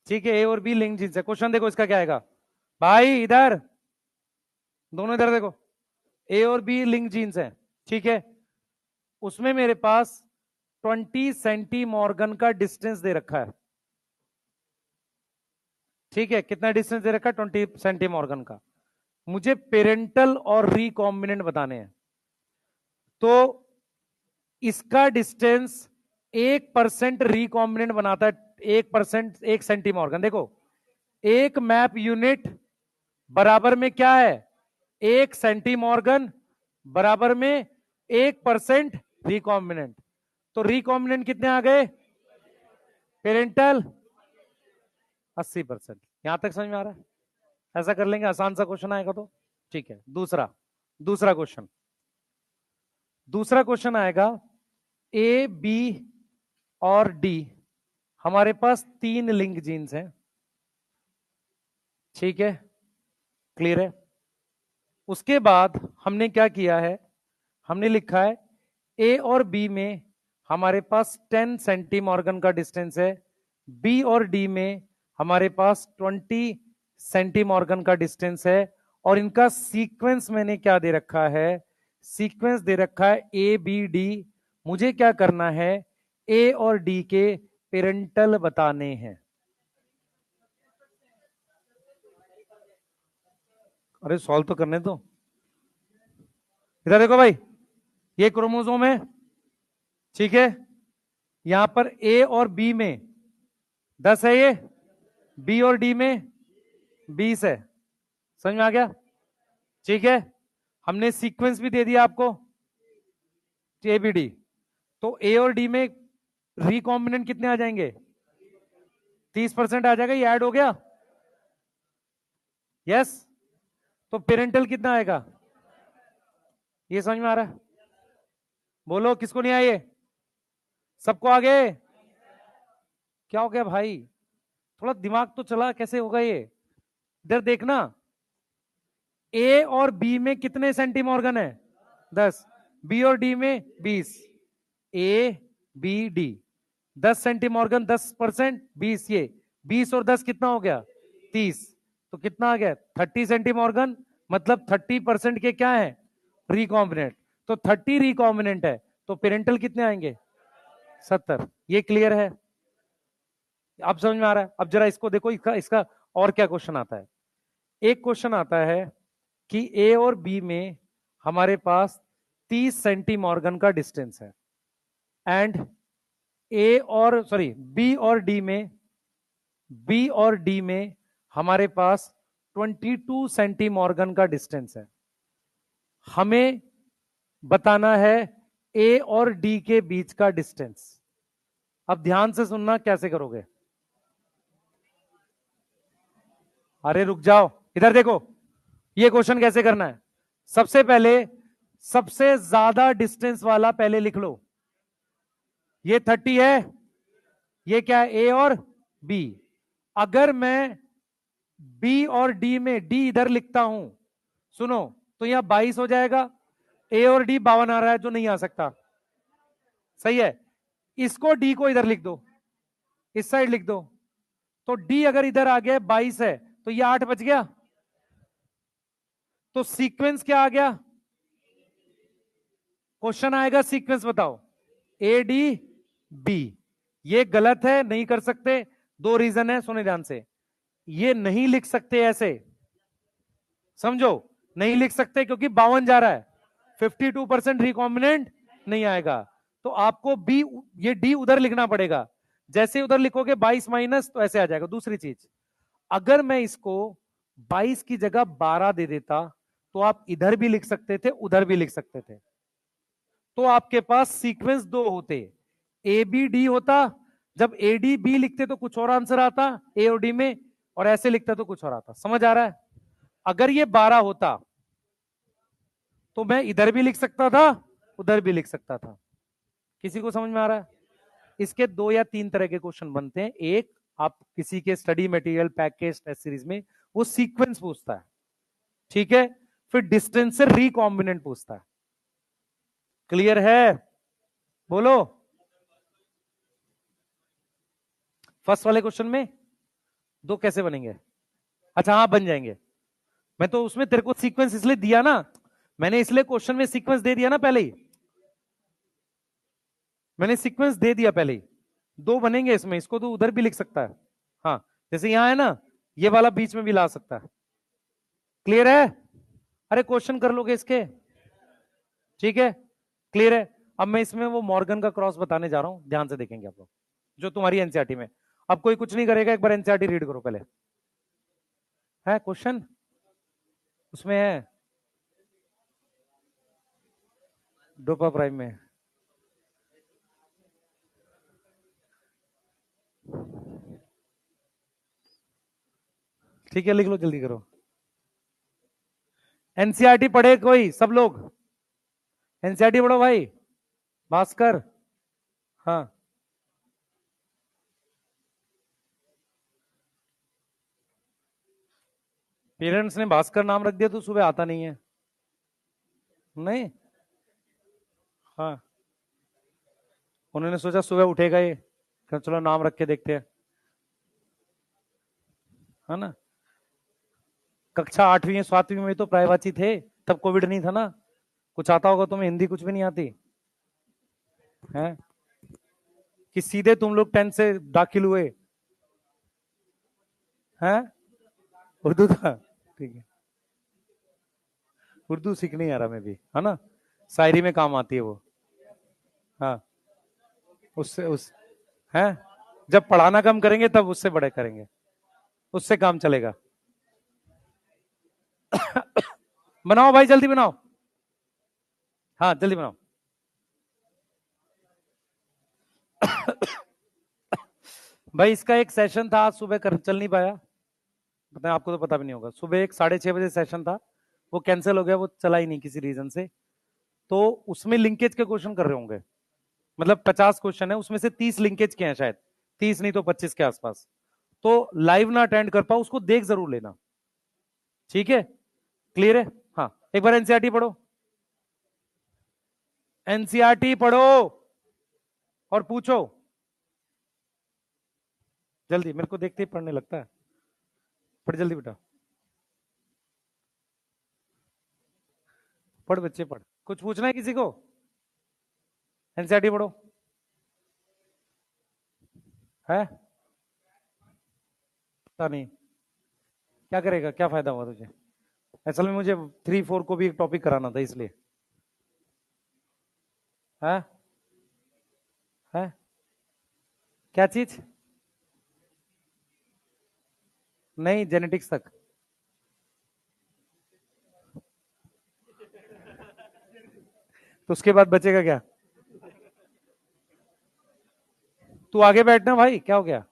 ठीक है, ए और बी लिंक्ड जीन्स है। क्वेश्चन देखो इसका क्या आएगा भाई, इधर दोनों इधर देखो। ए और बी लिंक्ड जीन्स है, ठीक है। उसमें मेरे पास 20 सेंटीमॉर्गन का डिस्टेंस दे रखा है। ठीक है, कितना डिस्टेंस दे रखा है? 20 सेंटीमॉर्गन का। मुझे पेरेंटल और रिकॉम्बिनेंट बताने हैं। तो इसका डिस्टेंस 1% रिकॉम्बिनेंट बनाता है। 1%, 1 सेंटीमॉर्गन। देखो, एक मैप यूनिट बराबर में क्या है? 1 सेंटीमॉर्गन बराबर में 1% रिकॉम्बिनेंट। तो रिकॉम्बिनेंट कितने आ गए? पेरेंटल 80%। यहां तक समझ में आ रहा है? ऐसा कर लेंगे, आसान सा क्वेश्चन आएगा तो। ठीक है, दूसरा, दूसरा क्वेश्चन। दूसरा क्वेश्चन आएगा, ए बी और डी हमारे पास 3 लिंक जीन्स हैं, ठीक है, क्लियर है। उसके बाद हमने क्या किया है, हमने लिखा है ए और बी में हमारे पास 10 सेंटीमॉर्गन का डिस्टेंस है, बी और डी में हमारे पास 20 सेंटीमॉर्गन का डिस्टेंस है, और इनका सीक्वेंस मैंने क्या दे रखा है, सीक्वेंस दे रखा है ए बी डी। मुझे क्या करना है, ए और डी के पेरेंटल बताने हैं। अरे सॉल्व तो करने दो। इधर देखो भाई, ये क्रोमोसोम है, ठीक है, यहां पर ए और बी में 10 है, ये बी और डी में 20 है। समझ में आ गया? ठीक है, हमने सीक्वेंस भी दे दिया आपको, ए बी डी। तो ए और डी में रिकॉम्बिनेंट कितने आ जाएंगे, 30% आ जाएगा, ये ऐड हो गया, यस। तो पेरेंटल कितना आएगा, ये समझ में आ रहा है? बोलो किसको नहीं आए, सबको आ गए? क्या हो गया भाई, थोड़ा दिमाग तो चला, कैसे होगा ये? इधर देखना, ए और बी में कितने सेंटीमॉर्गन है, 10, बी और डी में 20, ए बी डी 10 सेंटीमॉर्गन, 10%, 20, ये 20 और 10 कितना हो गया, 30, तो कितना आ गया, 30 सेंटीमॉर्गन, मतलब 30% के क्या है, रिकॉम्बिनेंट। तो 30 रिकॉम्बिनेंट है, तो पेरेंटल कितने आएंगे, 70। ये क्लियर है, अब समझ में आ रहा है? अब जरा इसको देखो, इसका इसका और क्या क्वेश्चन आता है। एक क्वेश्चन आता है कि ए और बी में हमारे पास 30 सेंटीमॉर्गन का डिस्टेंस है, एंड ए और सॉरी बी और डी में हमारे पास 22 सेंटीमॉर्गन का डिस्टेंस है। हमें बताना है ए और डी के बीच का डिस्टेंस। अब ध्यान से सुनना, कैसे करोगे, अरे रुक जाओ, इधर देखो, ये क्वेश्चन कैसे करना है। सबसे पहले सबसे ज्यादा डिस्टेंस वाला पहले लिख लो, ये 30 है, ये क्या है, ए और बी। अगर मैं बी और डी में डी इधर लिखता हूं, सुनो, तो यहां 22 हो जाएगा, ए और डी 52 आ रहा है, जो नहीं आ सकता, सही है। इसको डी को इधर लिख दो, इस साइड लिख दो, तो डी अगर इधर आ गया 22 है, तो ये 8 बच गया। तो सीक्वेंस क्या आ गया, क्वेश्चन आएगा सीक्वेंस बताओ, ए डी बी। ये गलत है, नहीं कर सकते, 2 रीजन है, सुने ध्यान से। ये नहीं लिख सकते ऐसे, समझो, नहीं लिख सकते क्योंकि 52 जा रहा है, 52% रिकॉम्बिनेंट नहीं आएगा, तो आपको बी, ये डी उधर लिखना पड़ेगा। जैसे उधर लिखोगे 22 माइनस, तो ऐसे आ जाएगा। दूसरी चीज, अगर मैं इसको 22 की जगह 12 दे देता, तो आप इधर भी लिख सकते थे, उधर भी लिख सकते थे, तो आपके पास सीक्वेंस 2 होते, ए बी डी होता। जब ए डी बी लिखते तो कुछ और आंसर आता ए और डी में, और ऐसे लिखता तो कुछ और आता। समझ आ रहा है? अगर ये 12 होता तो मैं इधर भी लिख सकता था, उधर भी लिख सकता था। किसी को समझ में आ रहा है? इसके 2 या 3 तरह के क्वेश्चन बनते हैं। एक, आप किसी के study material package test series में वो सीक्वेंस पूछता है, ठीक है, फिर डिस्टेंस से रिकॉम्बिनेंट पूछता है। क्लियर है? बोलो। फर्स्ट वाले क्वेश्चन में 2 कैसे बनेंगे? अच्छा हाँ, बन जाएंगे। मैं तो उसमें तेरे को सीक्वेंस इसलिए दिया ना, मैंने इसलिए क्वेश्चन में सीक्वेंस दे दिया ना पहले ही, मैंने सीक्वेंस दे दिया पहले ही। 2 बनेंगे इसमें, इसको तो उधर भी लिख सकता है, हाँ, जैसे यहां है ना, ये वाला बीच में भी ला सकता है। क्लियर है? अरे क्वेश्चन कर लोगे इसके, ठीक है, क्लियर है। अब मैं इसमें वो मॉर्गन का क्रॉस बताने जा रहा हूं, ध्यान से देखेंगे आप लोग, जो तुम्हारी एनसीईआरटी में। अब कोई कुछ नहीं करेगा, एक बार एनसीईआरटी रीड करो पहले। है क्वेश्चन उसमें है, डोपा प्राइम में। ठीक है, लिख लो, जल्दी करो। एनसीईआरटी पढ़े कोई, सब लोग एनसीईआरटी पढ़ो भाई, भास्कर। हाँ, पेरेंट्स ने भास्कर नाम रख दिया तो सुबह आता नहीं है। नहीं। हाँ, उन्होंने सोचा सुबह उठेगा ये, चलो नाम रख के देखते हैं, है ना। कक्षा 8वीं 7वीं में तो प्रायवाची थे, तब कोविड नहीं था ना। कुछ आता होगा तुम्हें, हिंदी कुछ भी नहीं आती है कि सीधे तुम लोग 10 से दाखिल हुए हैं। उर्दू था, ठीक है। उर्दू सीखनी आ रहा मैं भी, है ना। शायरी में काम आती है वो। हाँ, उससे उस है, जब पढ़ाना कम करेंगे तब उससे बड़े करेंगे, उससे काम चलेगा। बनाओ भाई, जल्दी बनाओ। हाँ, जल्दी बनाओ। भाई इसका एक सेशन था, आज सुबह कर चल नहीं पाया, पता है आपको, तो पता भी नहीं होगा। सुबह एक 6:30 बजे सेशन था, वो कैंसिल हो गया, वो चला ही नहीं किसी रीजन से। तो उसमें लिंकेज के क्वेश्चन कर रहे होंगे, मतलब 50 क्वेश्चन है, उसमें से 30 लिंकेज के हैं शायद, 30 नहीं तो 25 के आसपास। तो लाइव ना अटेंड कर पाओ, उसको देख जरूर लेना, ठीक है। क्लियर है। हाँ, एक बार एनसीईआरटी पढ़ो, एनसीईआरटी पढ़ो और पूछो जल्दी, मेरे को देखते ही पढ़ने लगता है। पढ़ जल्दी बेटा, पढ़ बच्चे पढ़। कुछ पूछना है किसी को? एनसीईआरटी पढ़ो। है, पता नहीं क्या करेगा, क्या फायदा हुआ तुझे? असल में मुझे 3 4 को भी एक टॉपिक कराना था इसलिए। है, है क्या चीज? नहीं, जेनेटिक्स तक। तो उसके बाद बचेगा क्या? तू आगे बैठना भाई, क्या हो गया?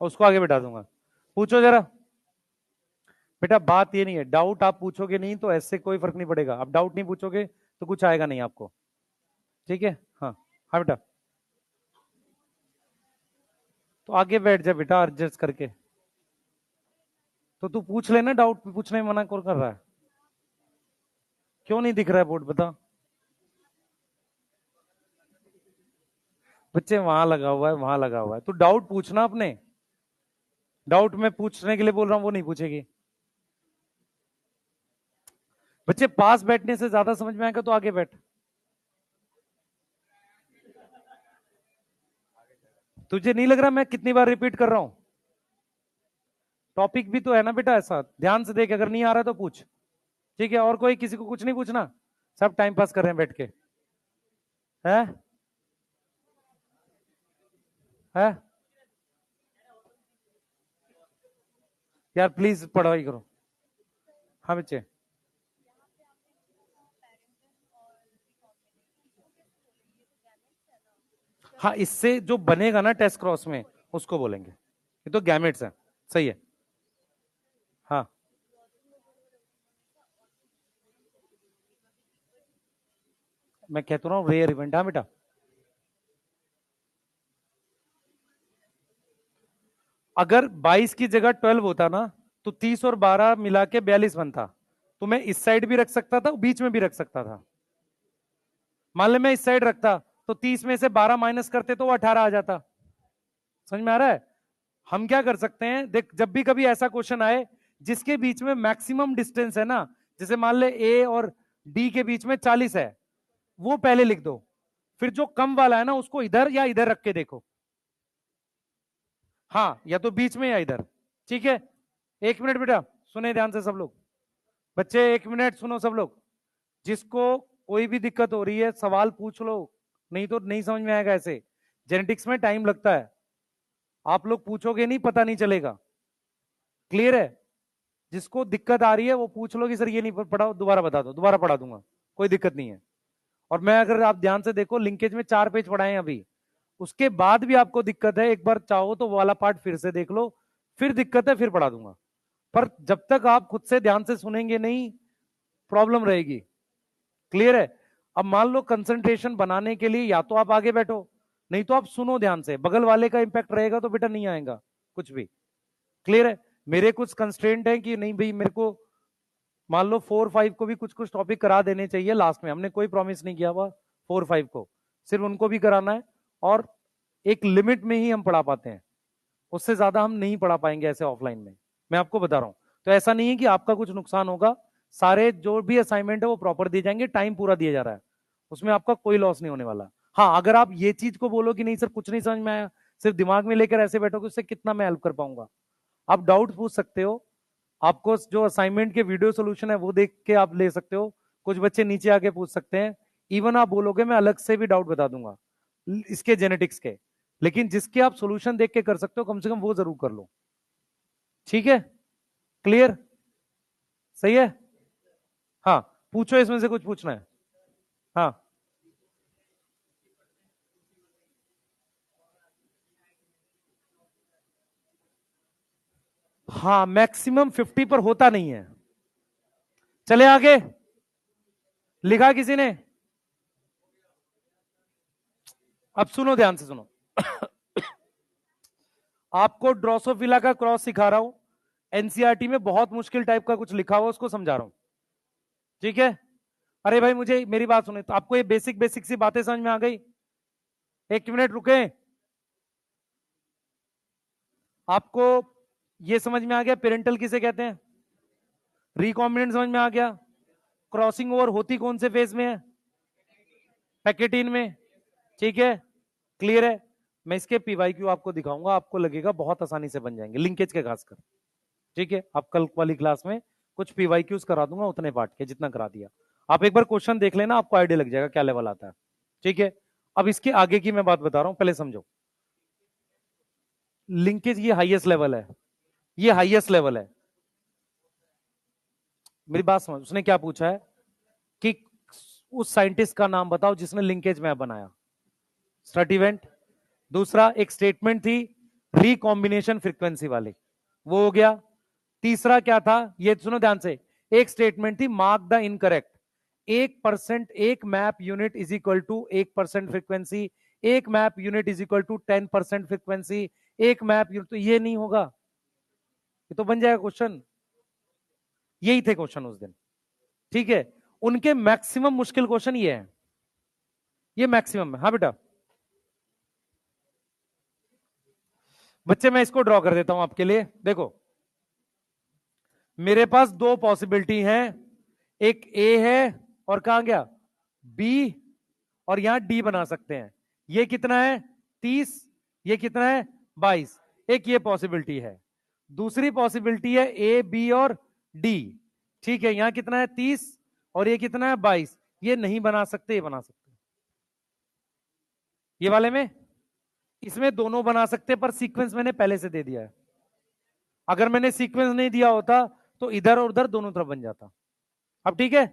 उसको आगे बैठा दूंगा। पूछो जरा। बेटा बात ये नहीं है, डाउट आप पूछोगे नहीं तो ऐसे कोई फर्क नहीं पड़ेगा, आप डाउट नहीं पूछोगे तो कुछ आएगा नहीं आपको, ठीक है। हाँ, हाँ बेटा, तो आगे बैठ जा बेटा एडजस्ट करके। तो तू पूछ लेना, डाउट पूछने में मना कौन कर रहा है? क्यों नहीं दिख रहा है बोर्ड, बता। बच्चे वहां लगा हुआ है, वहां लगा हुआ है, तू डाउट पूछना अपने। डाउट में पूछने के लिए बोल रहा हूं, वो नहीं पूछेगी। बच्चे पास बैठने से ज्यादा समझ में आएगा तो आगे बैठ। तुझे नहीं लग रहा मैं कितनी बार रिपीट कर रहा हूं? टॉपिक भी तो है ना बेटा, ऐसा ध्यान से देख, अगर नहीं आ रहा तो पूछ, ठीक है। और कोई किसी को कुछ नहीं पूछना, सब टाइम पास कर रहे हैं बैठ के। है, है यार, प्लीज पढ़ाई करो। हाँ बच्चे। हाँ, इससे जो बनेगा ना टेस्ट क्रॉस में, उसको बोलेंगे। ये तो गैमेट्स है, सही है। हाँ, मैं कहता हूँ रेयर इवेंट। हाँ बेटा, अगर 22 की जगह 12 होता ना, तो 30 और 12 मिला के 42 बनता। तो मैं इस साइड भी रख सकता था, बीच में भी रख सकता था। मान ले मैं इस साइड रखता, तो 30 में से 12 माइनस करते तो वो 18 आ जाता। समझ में आ रहा है? हम क्या कर सकते हैं, देख, जब भी कभी ऐसा क्वेश्चन आए जिसके बीच में मैक्सिमम डिस्टेंस है ना, जैसे मान ले ए और डी के बीच में 40 है, वो पहले लिख दो। फिर जो कम वाला है ना, उसको इधर या इधर रख के देखो। हाँ, या तो बीच में या इधर, ठीक है। 1 मिनट बेटा, सुने ध्यान से सब लोग। बच्चे 1 मिनट सुनो सब लोग। जिसको कोई भी दिक्कत हो रही है सवाल पूछ लो, नहीं तो नहीं समझ में आएगा ऐसे। जेनेटिक्स में टाइम लगता है, आप लोग पूछोगे नहीं, पता नहीं चलेगा। क्लियर है? जिसको दिक्कत आ रही है वो पूछ लो कि सर ये नहीं पढ़ा, दोबारा बता दो, दोबारा पढ़ा दूंगा, कोई दिक्कत नहीं है। और मैं, अगर आप ध्यान से देखो, लिंकेज में 4 पेज पढ़ाए हैं अभी, उसके बाद भी आपको दिक्कत है, एक बार चाहो तो वो वाला पार्ट फिर से देख लो, फिर दिक्कत है फिर पढ़ा दूंगा। पर जब तक आप खुद से ध्यान से सुनेंगे नहीं, प्रॉब्लम रहेगी। क्लियर है? अब मान लो कंसंट्रेशन बनाने के लिए या तो आप आगे बैठो, नहीं तो आप सुनो ध्यान से, बगल वाले का इंपैक्ट रहेगा तो बेटा नहीं आएगा कुछ भी। क्लियर है? मेरे कुछ कंस्ट्रेंट है कि नहीं भाई मेरे को मान लो 4-5 को भी कुछ कुछ टॉपिक करा देने चाहिए लास्ट में, हमने कोई प्रॉमिस नहीं किया हुआ 4-5 को, सिर्फ उनको भी कराना है, और एक लिमिट में ही हम पढ़ा पाते हैं, उससे ज्यादा हम नहीं पढ़ा पाएंगे ऐसे ऑफलाइन में, मैं आपको बता रहा हूं। तो ऐसा नहीं है कि आपका कुछ नुकसान होगा, सारे जो भी असाइनमेंट है वो प्रॉपर दिए जाएंगे, टाइम पूरा दिया जा रहा है, उसमें आपका कोई लॉस नहीं होने वाला। हाँ, अगर आप ये चीज को बोलो कि नहीं सर कुछ नहीं समझ में आया, सिर्फ दिमाग में लेकर ऐसे बैठोगे, उससे कितना मैं हेल्प कर पाऊंगा? आप डाउट पूछ सकते हो, आपको जो असाइनमेंट के वीडियो सोल्यूशन है वो देख के आप ले सकते हो, कुछ बच्चे नीचे आके पूछ सकते हैं, इवन आप बोलोगे मैं अलग से भी डाउट बता दूंगा इसके जेनेटिक्स के, लेकिन जिसके आप सोल्यूशन देख के कर सकते हो कम से कम वो जरूर कर लो। ठीक है? क्लियर? सही है? हाँ, पूछो इसमें से कुछ पूछना है। हाँ, हाँ, मैक्सिमम 50 पर होता नहीं है। चले आगे, लिखा किसी ने? अब सुनो ध्यान से सुनो। आपको ड्रोसोफिला का क्रॉस सिखा रहा हूं, एनसीईआरटी में बहुत मुश्किल टाइप का कुछ लिखा हुआ उसको समझा रहा हूं। ठीक है? अरे भाई मुझे मेरी बात सुने, तो आपको ये बेसिक बेसिक सी बातें समझ में आ गई? एक मिनट रुके, आपको ये समझ में आ गया पेरेंटल किसे कहते हैं, रिकॉम्बिनेंट समझ में आ गया, क्रॉसिंग ओवर होती कौन से फेज में है, पैकेटीन में। ठीक है? क्लियर है? मैं इसके पीवाईक्यू आपको दिखाऊंगा, आपको लगेगा बहुत आसानी से बन जाएंगे, लिंकेज के खासकर। ठीक है? आप कल वाली क्लास में कुछ पीवाईक्यूज करा दूंगा उतने पार्ट के जितना करा दिया, आप एक बार क्वेश्चन देख लेना, आपको आइडिया लग जाएगा क्या लेवल आता है। ठीक है? अब इसके आगे की मैं बात बता रहा हूं, पहले समझो। लिंकेज ये हाईएस्ट लेवल है, ये हाईएस्ट लेवल है। मेरी बात समझ, उसने क्या पूछा है कि उस साइंटिस्ट का नाम बताओ जिसने लिंकेज मैप बनाया, स्ट्रैटिवेंट। दूसरा एक स्टेटमेंट थी रिकॉम्बिनेशन फ्रीक्वेंसी वाली, वो हो गया। तीसरा क्या था ये सुनो ध्यान से, एक स्टेटमेंट थी मार्क द इनकरेक्ट, 1% एक map unit is equal to 1% frequency, एक map unit is equal to 10% frequency, एक मैप यूनिट, तो ये नहीं होगा, ये तो बन जाएगा क्वेश्चन। यही थे क्वेश्चन उस दिन। ठीक है? उनके मैक्सिमम मुश्किल क्वेश्चन ये है, ये मैक्सिमम है। हाँ बेटा, बच्चे मैं इसको ड्रॉ कर देता हूं आपके लिए, देखो मेरे पास दो पॉसिबिलिटी हैं, एक ए है और कहां गया बी, और यहां डी बना सकते हैं। ये कितना है 30, ये कितना है 22, एक ये पॉसिबिलिटी है। दूसरी पॉसिबिलिटी है ए बी और डी। ठीक है? यहां कितना है 30 और ये कितना है 22, ये नहीं बना सकते, ये बना सकते, ये वाले में, इसमें दोनों बना सकते, पर सीक्वेंस मैंने पहले से दे दिया है, अगर मैंने सीक्वेंस नहीं दिया होता तो इधर और उधर दोनों तरफ बन जाता। अब ठीक है?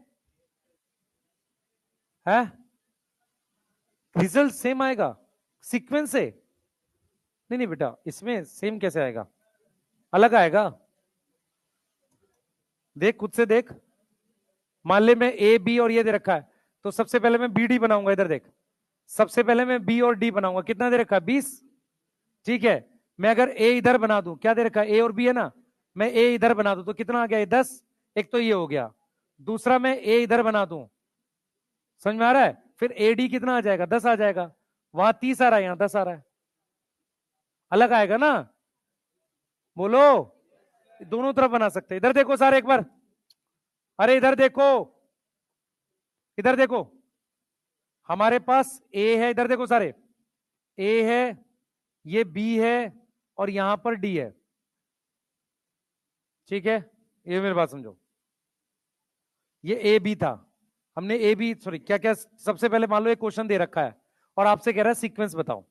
रिजल्ट सेम आएगा सीक्वेंस से? नहीं नहीं बेटा, इसमें सेम कैसे आएगा, अलग आएगा। देख खुद से देख, मान ले मैं ए बी और ये दे रखा है, तो सबसे पहले मैं बी डी बनाऊंगा, इधर देख, सबसे पहले मैं बी और डी बनाऊंगा, कितना दे रखा है 20। ठीक है? मैं अगर ए इधर बना दूं, क्या दे रखा है ए और बी है ना, मैं ए इधर बना दूं तो कितना आ गया 10, एक तो ये हो गया, दूसरा मैं ए इधर बना दूं, समझ में आ रहा है, फिर ए डी कितना आ जाएगा 10 आ जाएगा, वहां 30 आ रहा है यहां 10 आ रहा है, अलग आएगा ना, बोलो। दोनों तरफ बना सकते हैं, इधर देखो सारे एक बार, अरे इधर देखो, इधर देखो, हमारे पास ए है, इधर देखो सारे, ए है, ये बी है, और यहां पर डी है। ठीक है? ये मेरी बात समझो, ये ए बी था, हमने ए बी सॉरी क्या क्या, सबसे पहले मान लो एक क्वेश्चन दे रखा है और आपसे कह रहा है सीक्वेंस बताओ,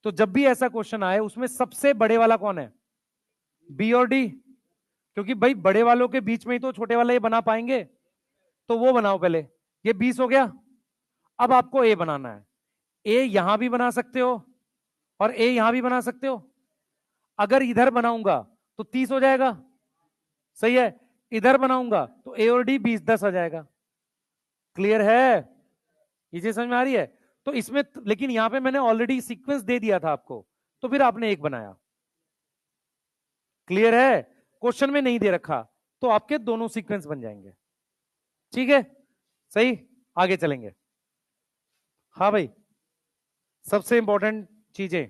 तो जब भी ऐसा क्वेश्चन आए उसमें सबसे बड़े वाला कौन है, बी और डी, क्योंकि भाई बड़े वालों के बीच में ही तो छोटे वाले ये बना पाएंगे, तो वो बनाओ पहले, ये 20 हो गया। अब आपको ए बनाना है, ए यहां भी बना सकते हो और ए यहां भी बना सकते हो, अगर इधर बनाऊंगा तो 30 हो जाएगा, सही है, इधर बनाऊंगा तो ए और डी 20 10 आ जाएगा। क्लियर है? ये चीज समझ में आ रही है? तो इसमें लेकिन यहां पे मैंने ऑलरेडी सीक्वेंस दे दिया था आपको, तो फिर आपने एक बनाया। क्लियर है? क्वेश्चन में नहीं दे रखा, तो आपके दोनों सीक्वेंस बन जाएंगे। ठीक है, सही। आगे चलेंगे। हाँ भाई, सबसे इंपॉर्टेंट चीजें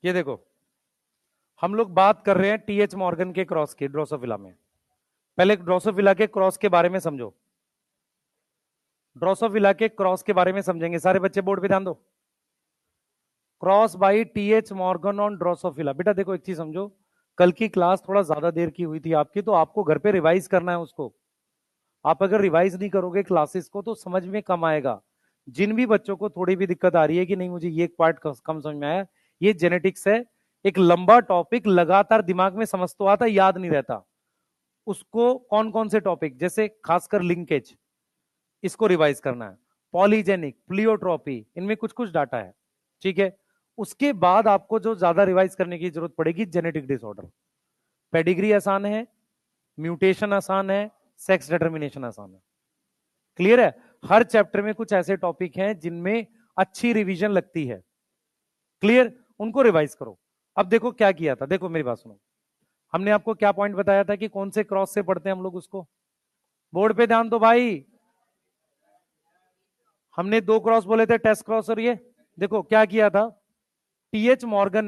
ये देखो, हम लोग बात कर रहे हैं टीएच मॉर्गन के क्रॉस की, ड्रोसोफिला में। पहले ड्रोसोफिला के क्रॉस के बारे में समझो। ड्रोसोफिला के क्रॉस के बारे में समझेंगे। सारे बच्चे बोर्ड पे ध्यान दो। Cross by TH Morgan on Drosophila. बेटा देखो, एक चीज समझो, कल की क्लास थोड़ा ज्यादा देर की हुई थी आपकी, तो आपको घर पे रिवाइज करना है उसको। आप अगर रिवाइज नहीं करोगे क्लासेस को तो समझ में कम आएगा। जिन भी बच्चों को थोड़ी भी दिक्कत आ रही है कि नहीं मुझे ये पार्ट कम समझ में आया, ये जेनेटिक्स है। एक लंबा टॉपिक लगातार दिमाग में समझ तो आता, याद नहीं रहता उसको। कौन कौन से टॉपिक, जैसे खासकर लिंकेज, इसको रिवाइज करना है। पॉलीजेनिक, प्लियोट्रॉपी, इनमें कुछ कुछ डाटा है। ठीक है, उसके बाद आपको जो ज्यादा रिवाइज करने की जरूरत पड़ेगी, जेनेटिक डिसऑर्डर। पेडिग्री आसान है, म्यूटेशन आसान है, सेक्स डिटर्मिनेशन आसान है। क्लियर है? हर चैप्टर में कुछ ऐसे टॉपिक हैं जिनमें अच्छी रिवीजन लगती है। क्लियर? उनको रिवाइज करो। अब देखो क्या किया था, देखो मेरी बात सुनो। हमने आपको क्या पॉइंट बताया था कि कौन से क्रॉस से पढ़ते हैं हम लोग उसको। बोर्ड पे ध्यान दो भाई। हमने दो क्रॉस बोले थे, टेस्ट क्रॉस और ये। देखो क्या किया था, टीएच मॉर्गन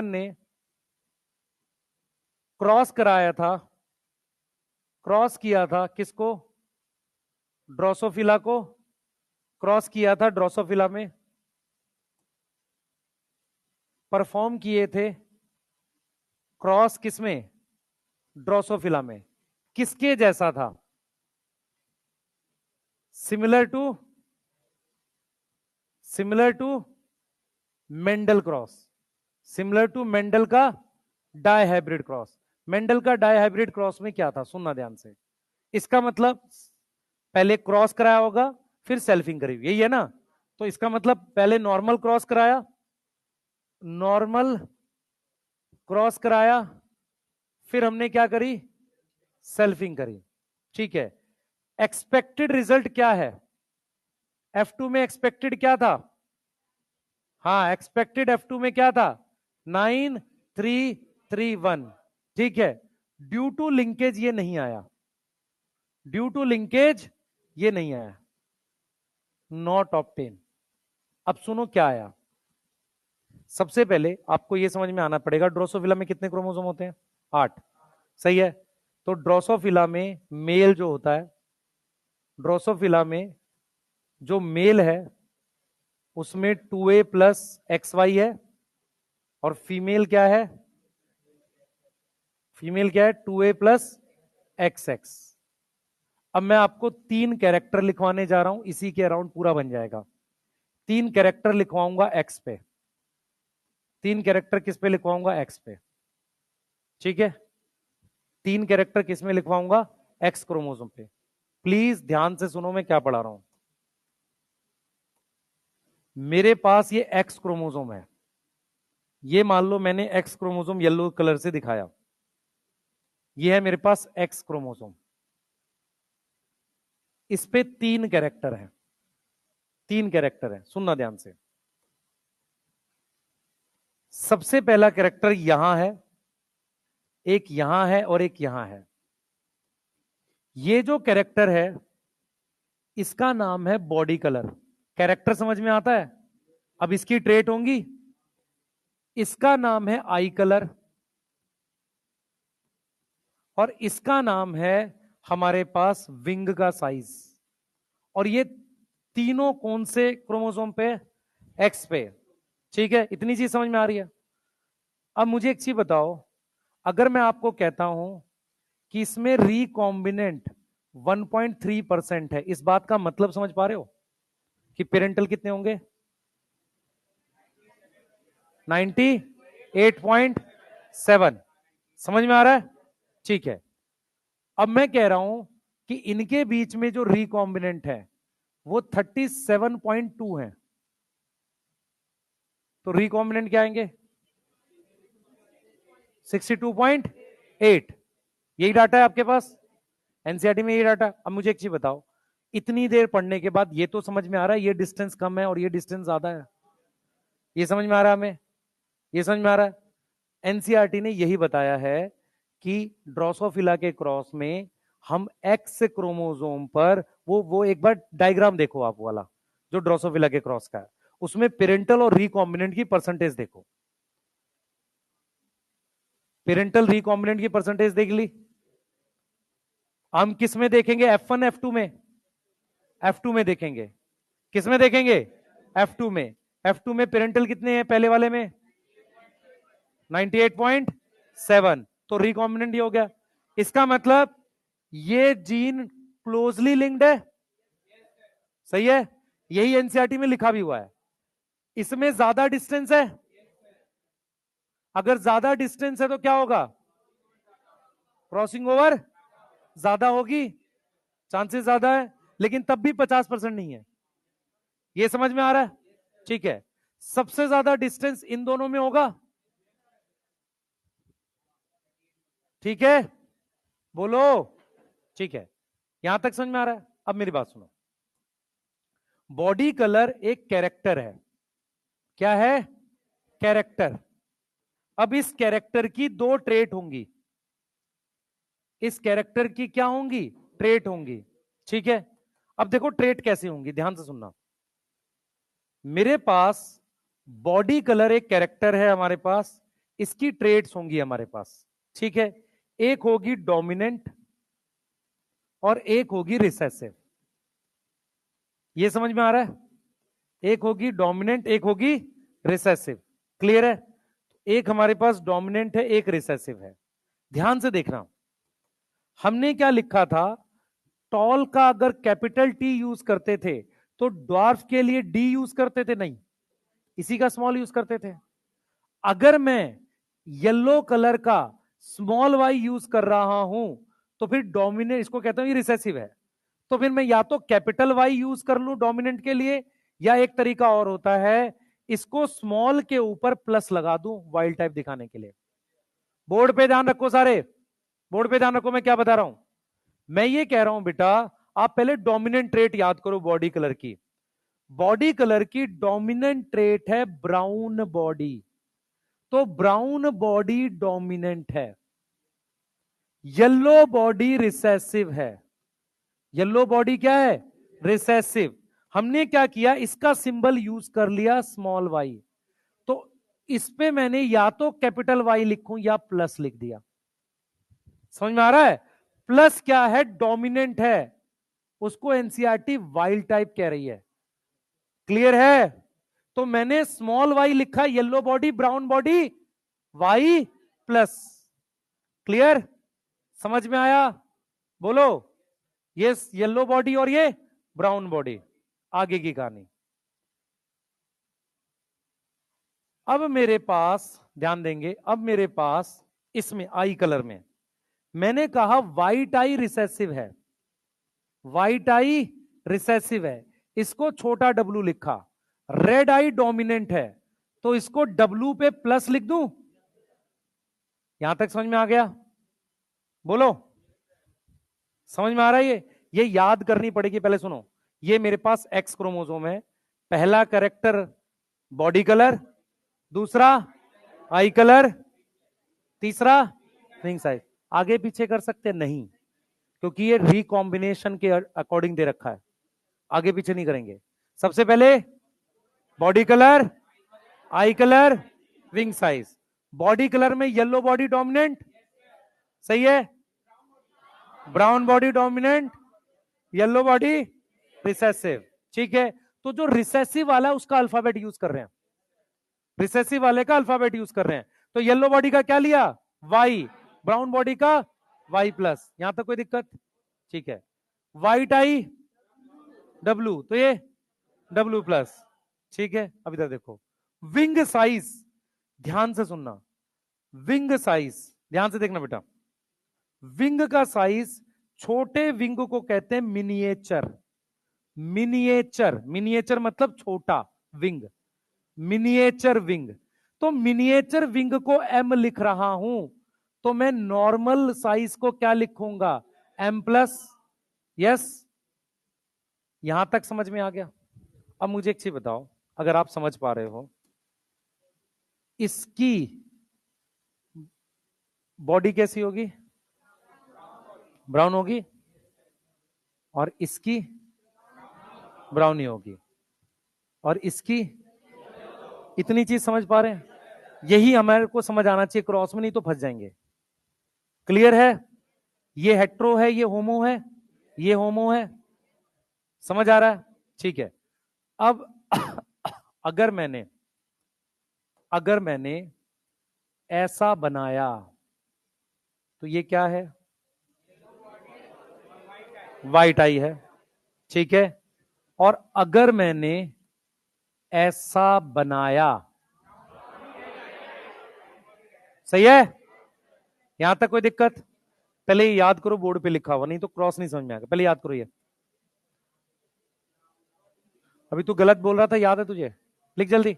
ने क्रॉस कराया था, क्रॉस किया था किसको? ड्रोसोफिला को क्रॉस किया था ड्रोसोफिला में, परफॉर्म किए थे क्रॉस किसमें? ड्रोसोफिला में। किसके जैसा था? Similar to Mendel cross. Similar to Mendel का डायहाइब्रिड क्रॉस। मेंडल का डायहाइब्रिड क्रॉस में क्या था, सुनना ध्यान से। इसका मतलब पहले क्रॉस कराया होगा, फिर सेल्फिंग करी, यही है ना? तो इसका मतलब पहले नॉर्मल क्रॉस कराया, नॉर्मल क्रॉस कराया, फिर हमने क्या करी? सेल्फिंग करी। ठीक है, एक्सपेक्टेड रिजल्ट क्या है? F2 में एक्सपेक्टेड क्या था? हाँ, एक्सपेक्टेड F2 में क्या था? 9331। ठीक है, ड्यू टू लिंकेज ये नहीं आया, ड्यू टू लिंकेज ये नहीं आया, नॉट ऑब्टेन। अब सुनो क्या आया। सबसे पहले आपको यह समझ में आना पड़ेगा, ड्रोसोफिला में कितने क्रोमोसोम होते हैं? 8। सही है। तो ड्रोसोफिला में मेल जो होता है, ड्रोसोफिला में जो मेल है उसमें 2a प्लस XY है, और फीमेल क्या है? फीमेल क्या है? 2a plus XX। अब मैं आपको 3 कैरेक्टर लिखवाने जा रहा हूं, इसी के अराउंड पूरा बन जाएगा। 3 कैरेक्टर लिखवाऊंगा एक्स पे, 3 कैरेक्टर किस पे लिखवाऊंगा? एक्स पे। ठीक है, 3 कैरेक्टर किस में लिखवाऊंगा? एक्स क्रोमोसोम पे। प्लीज ध्यान से सुनो मैं क्या पढ़ा रहा हूं। मेरे पास ये एक्स क्रोमोसोम है, ये मान लो मैंने एक्स क्रोमोसोम येलो कलर से दिखाया, ये है मेरे पास एक्स क्रोमोसोम। इस पे 3 कैरेक्टर हैं, 3 कैरेक्टर हैं, सुनना ध्यान से। सबसे पहला कैरेक्टर यहां है, एक यहां है और एक यहां है। ये जो कैरेक्टर है इसका नाम है बॉडी कलर। कैरेक्टर समझ में आता है? अब इसकी ट्रेट होंगी। इसका नाम है आई कलर, और इसका नाम है हमारे पास विंग का साइज। और ये तीनों कौन से क्रोमोसोम पे? एक्स पे। ठीक है, इतनी चीज समझ में आ रही है? अब मुझे एक चीज बताओ, अगर मैं आपको कहता हूं कि इसमें रिकॉम्बिनेंट 1.3% है, इस बात का मतलब समझ पा रहे हो कि पेरेंटल कितने होंगे? 98.7। समझ में आ रहा है? ठीक है, अब मैं कह रहा हूं कि इनके बीच में जो रिकॉम्बिनेंट है वो 37.2 है, तो रिकॉम्बिनेंट क्या आएंगे? 62.8। यही डाटा है आपके पास एनसीईआरटी में, यही डाटा। अब मुझे एक चीज बताओ, इतनी देर पढ़ने के बाद ये तो समझ में आ रहा है ये डिस्टेंस कम है और ये डिस्टेंस ज्यादा है? ये समझ में आ रहा है हमें? ये समझ में आ रहा है? एनसीईआरटी ने यही बताया है कि ड्रोसोफिला के क्रॉस में हम एक्स क्रोमोसोम पर वो एक बार डायग्राम देखो आप वाला जो ड्रोसोफिला के क्रॉस का है, उसमें पेरेंटल और रिकॉम्बिनेंट की परसेंटेज देखो। पेरेंटल रिकॉम्बिनेंट की परसेंटेज देख ली। हम किस में देखेंगे? F1 F2 में? F2 में देखेंगे। किस में देखेंगे? F2 में। F2 में पेरेंटल कितने हैं पहले वाले में? 98.7। तो रिकॉम्बिनेंट ये हो गया। इसका मतलब ये जीन क्लोजली लिंक्ड है। सही है, यही एनसीईआरटी में लिखा भी हुआ है। इसमें ज्यादा डिस्टेंस है। अगर ज्यादा डिस्टेंस है तो क्या होगा? क्रॉसिंग ओवर ज्यादा होगी, चांसेस ज्यादा है, लेकिन तब भी 50% नहीं है। ये समझ में आ रहा है? ठीक है, सबसे ज्यादा डिस्टेंस इन दोनों में होगा। ठीक है, बोलो। ठीक है, यहां तक समझ में आ रहा है? अब मेरी बात सुनो। बॉडी कलर एक कैरेक्टर है। क्या है? कैरेक्टर। अब इस कैरेक्टर की दो ट्रेट होंगी। इस कैरेक्टर की क्या होंगी? ट्रेट होंगी। ठीक है, अब देखो ट्रेट कैसे होंगी, ध्यान से सुनना। मेरे पास बॉडी कलर एक कैरेक्टर है हमारे पास, इसकी ट्रेट्स होंगी हमारे पास। ठीक है, एक होगी डोमिनेंट और एक होगी रिसेसिव। ये समझ में आ रहा है? एक होगी डोमिनेंट, एक होगी रिसेसिव। क्लियर है? एक हमारे पास डोमिनेंट है, एक रिसेसिव है। ध्यान से देखना, हमने क्या लिखा था? टॉल का अगर कैपिटल टी यूज करते थे तो ड्वार्फ के लिए डी यूज करते थे? नहीं, इसी का स्मॉल यूज करते थे। अगर मैं येलो कलर का स्मॉल वाई यूज कर रहा हूं तो फिर डोमिनेंट, इसको कहता हूं ये रिसेसिव है, तो फिर मैं या तो कैपिटल वाई यूज कर लूं डोमिनेंट के लिए, या एक तरीका और होता है इसको स्मॉल के ऊपर प्लस लगा दूं वाइल्ड टाइप दिखाने के लिए। बोर्ड पे ध्यान रखो सारे, बोर्ड पे ध्यान रखो मैं क्या बता रहा हूं। मैं ये कह रहा हूं बेटा, आप पहले डोमिनेंट ट्रेट याद करो बॉडी कलर की। बॉडी कलर की डोमिनेंट ट्रेट है ब्राउन बॉडी, तो ब्राउन बॉडी डोमिनेंट है। येलो बॉडी रिसेसिव है। येलो बॉडी क्या है? रिसेसिव। हमने क्या किया, इसका सिंबल यूज कर लिया स्मॉल वाई, तो इस पे मैंने या तो कैपिटल वाई लिखूं या प्लस लिख दिया। समझ में आ रहा है? प्लस क्या है? डोमिनेंट है, उसको एनसीईआरटी वाइल्ड टाइप कह रही है। क्लियर है? तो मैंने स्मॉल वाई लिखा, yellow body brown body Y plus. Clear? समझ में आया? बोलो। ये येलो बॉडी और ये ब्राउन बॉडी। आगे की कहानी। अब मेरे पास ध्यान देंगे, अब मेरे पास इसमें आई कलर में मैंने कहा व्हाइट आई रिसेसिव है, व्हाइट आई रिसेसिव है, इसको छोटा डब्लू लिखा। रेड आई डोमिनेंट है, तो इसको डब्लू पे प्लस लिख दूं। यहां तक समझ में आ गया? बोलो, समझ में आ रहा है? ये याद करनी पड़ेगी। पहले सुनो, ये मेरे पास एक्स क्रोमोसोम है, पहला कैरेक्टर बॉडी कलर, दूसरा आई कलर, तीसरा रिंग साइज। आगे पीछे कर सकते नहीं, क्योंकि ये रिकॉम्बिनेशन के अकॉर्डिंग दे रखा है, आगे पीछे नहीं करेंगे। सबसे पहले बॉडी कलर, आई colour, wing size. Body colour में येलो बॉडी डोमिनेंट, सही है, brown body dominant, yellow body recessive. ठीक है, तो जो रिसेसिव वाला है उसका अल्फाबेट यूज कर रहे हैं, रिसेसिव वाले का अल्फाबेट यूज कर रहे हैं। तो येलो बॉडी का क्या लिया? वाई, ब्राउन बॉडी का वाई प्लस। यहां तक कोई दिक्कत? ठीक है, व्हाइट आई डब्लू, तो ये डब्लू प्लस। ठीक है, अब इधर देखो, विंग साइज, ध्यान से सुनना, विंग साइज ध्यान से देखना बेटा। विंग का साइज, छोटे विंग को कहते हैं मिनिएचर। मिनिएचर, मिनिएचर मतलब छोटा विंग, मिनिएचर विंग। तो मिनिएचर विंग को एम लिख रहा हूं, तो मैं नॉर्मल साइज को क्या लिखूंगा, M+। यस, यहां तक समझ में आ गया। अब मुझे एक चीज बताओ, अगर आप समझ पा रहे हो, इसकी बॉडी कैसी होगी, ब्राउन होगी, और इसकी ब्राउनी होगी, और इसकी, इतनी चीज समझ पा रहे हैं? यही हमारे को समझ आना चाहिए क्रॉस में, नहीं तो फंस जाएंगे। क्लियर है? ये हेट्रो है, ये होमो है, ये होमो है, समझ आ रहा है? ठीक है। अब अगर मैंने ऐसा बनाया तो ये क्या है, वाइट आई है, ठीक है। और अगर मैंने ऐसा बनाया, सही है? यहां तक कोई दिक्कत? पहले ये याद करो, बोर्ड पे लिखा हुआ, नहीं तो क्रॉस नहीं समझ में आएगा। पहले याद करो ये, अभी तू गलत बोल रहा था, याद है तुझे? लिख जल्दी,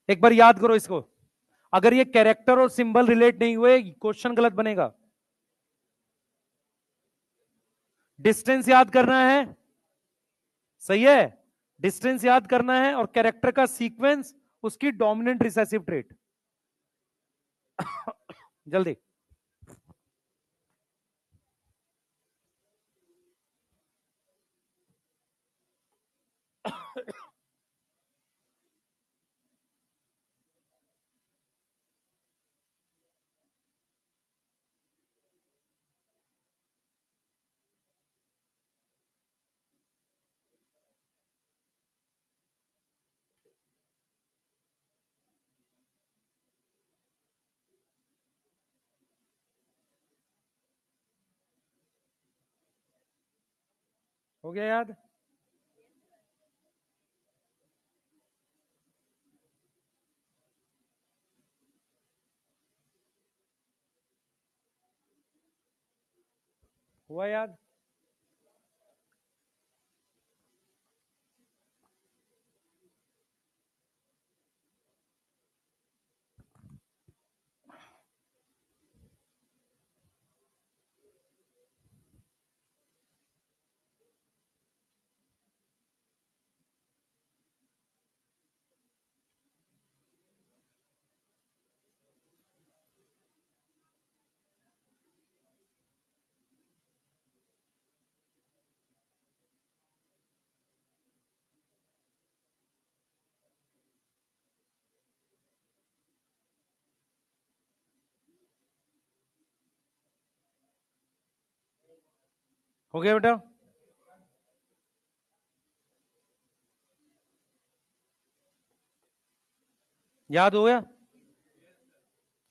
एक बार याद करो इसको। अगर ये कैरेक्टर और सिंबल रिलेट नहीं हुए, क्वेश्चन गलत बनेगा। डिस्टेंस याद करना है, सही है? डिस्टेंस याद करना है, और कैरेक्टर का सीक्वेंस, उसकी डोमिनेंट रिसेसिव ट्रेट। जल्दी। हो गया याद? हुआ याद? हो गया बेटा? याद हो गया?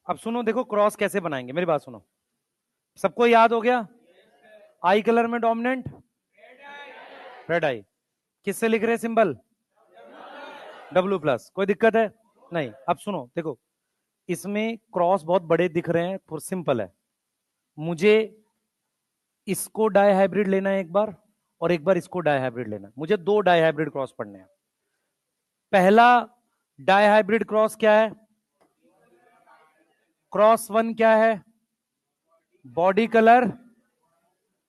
अब सुनो, देखो क्रॉस कैसे बनाएंगे, मेरी बात सुनो। सबको याद हो गया? आई कलर में डोमिनेंट रेड आई, किससे लिख रहे हैं सिंबल, W+। कोई दिक्कत है? नहीं। अब सुनो, देखो इसमें क्रॉस बहुत बड़े दिख रहे हैं, तो सिंपल है। मुझे इसको डाई हाइब्रिड लेना है एक बार, और एक बार इसको डाई हाइब्रिड लेना है। मुझे दो डाई हाइब्रिड क्रॉस पढ़ने हैं। पहला डाई हाइब्रिड क्रॉस क्या है, क्रॉस 1 क्या है, बॉडी कलर,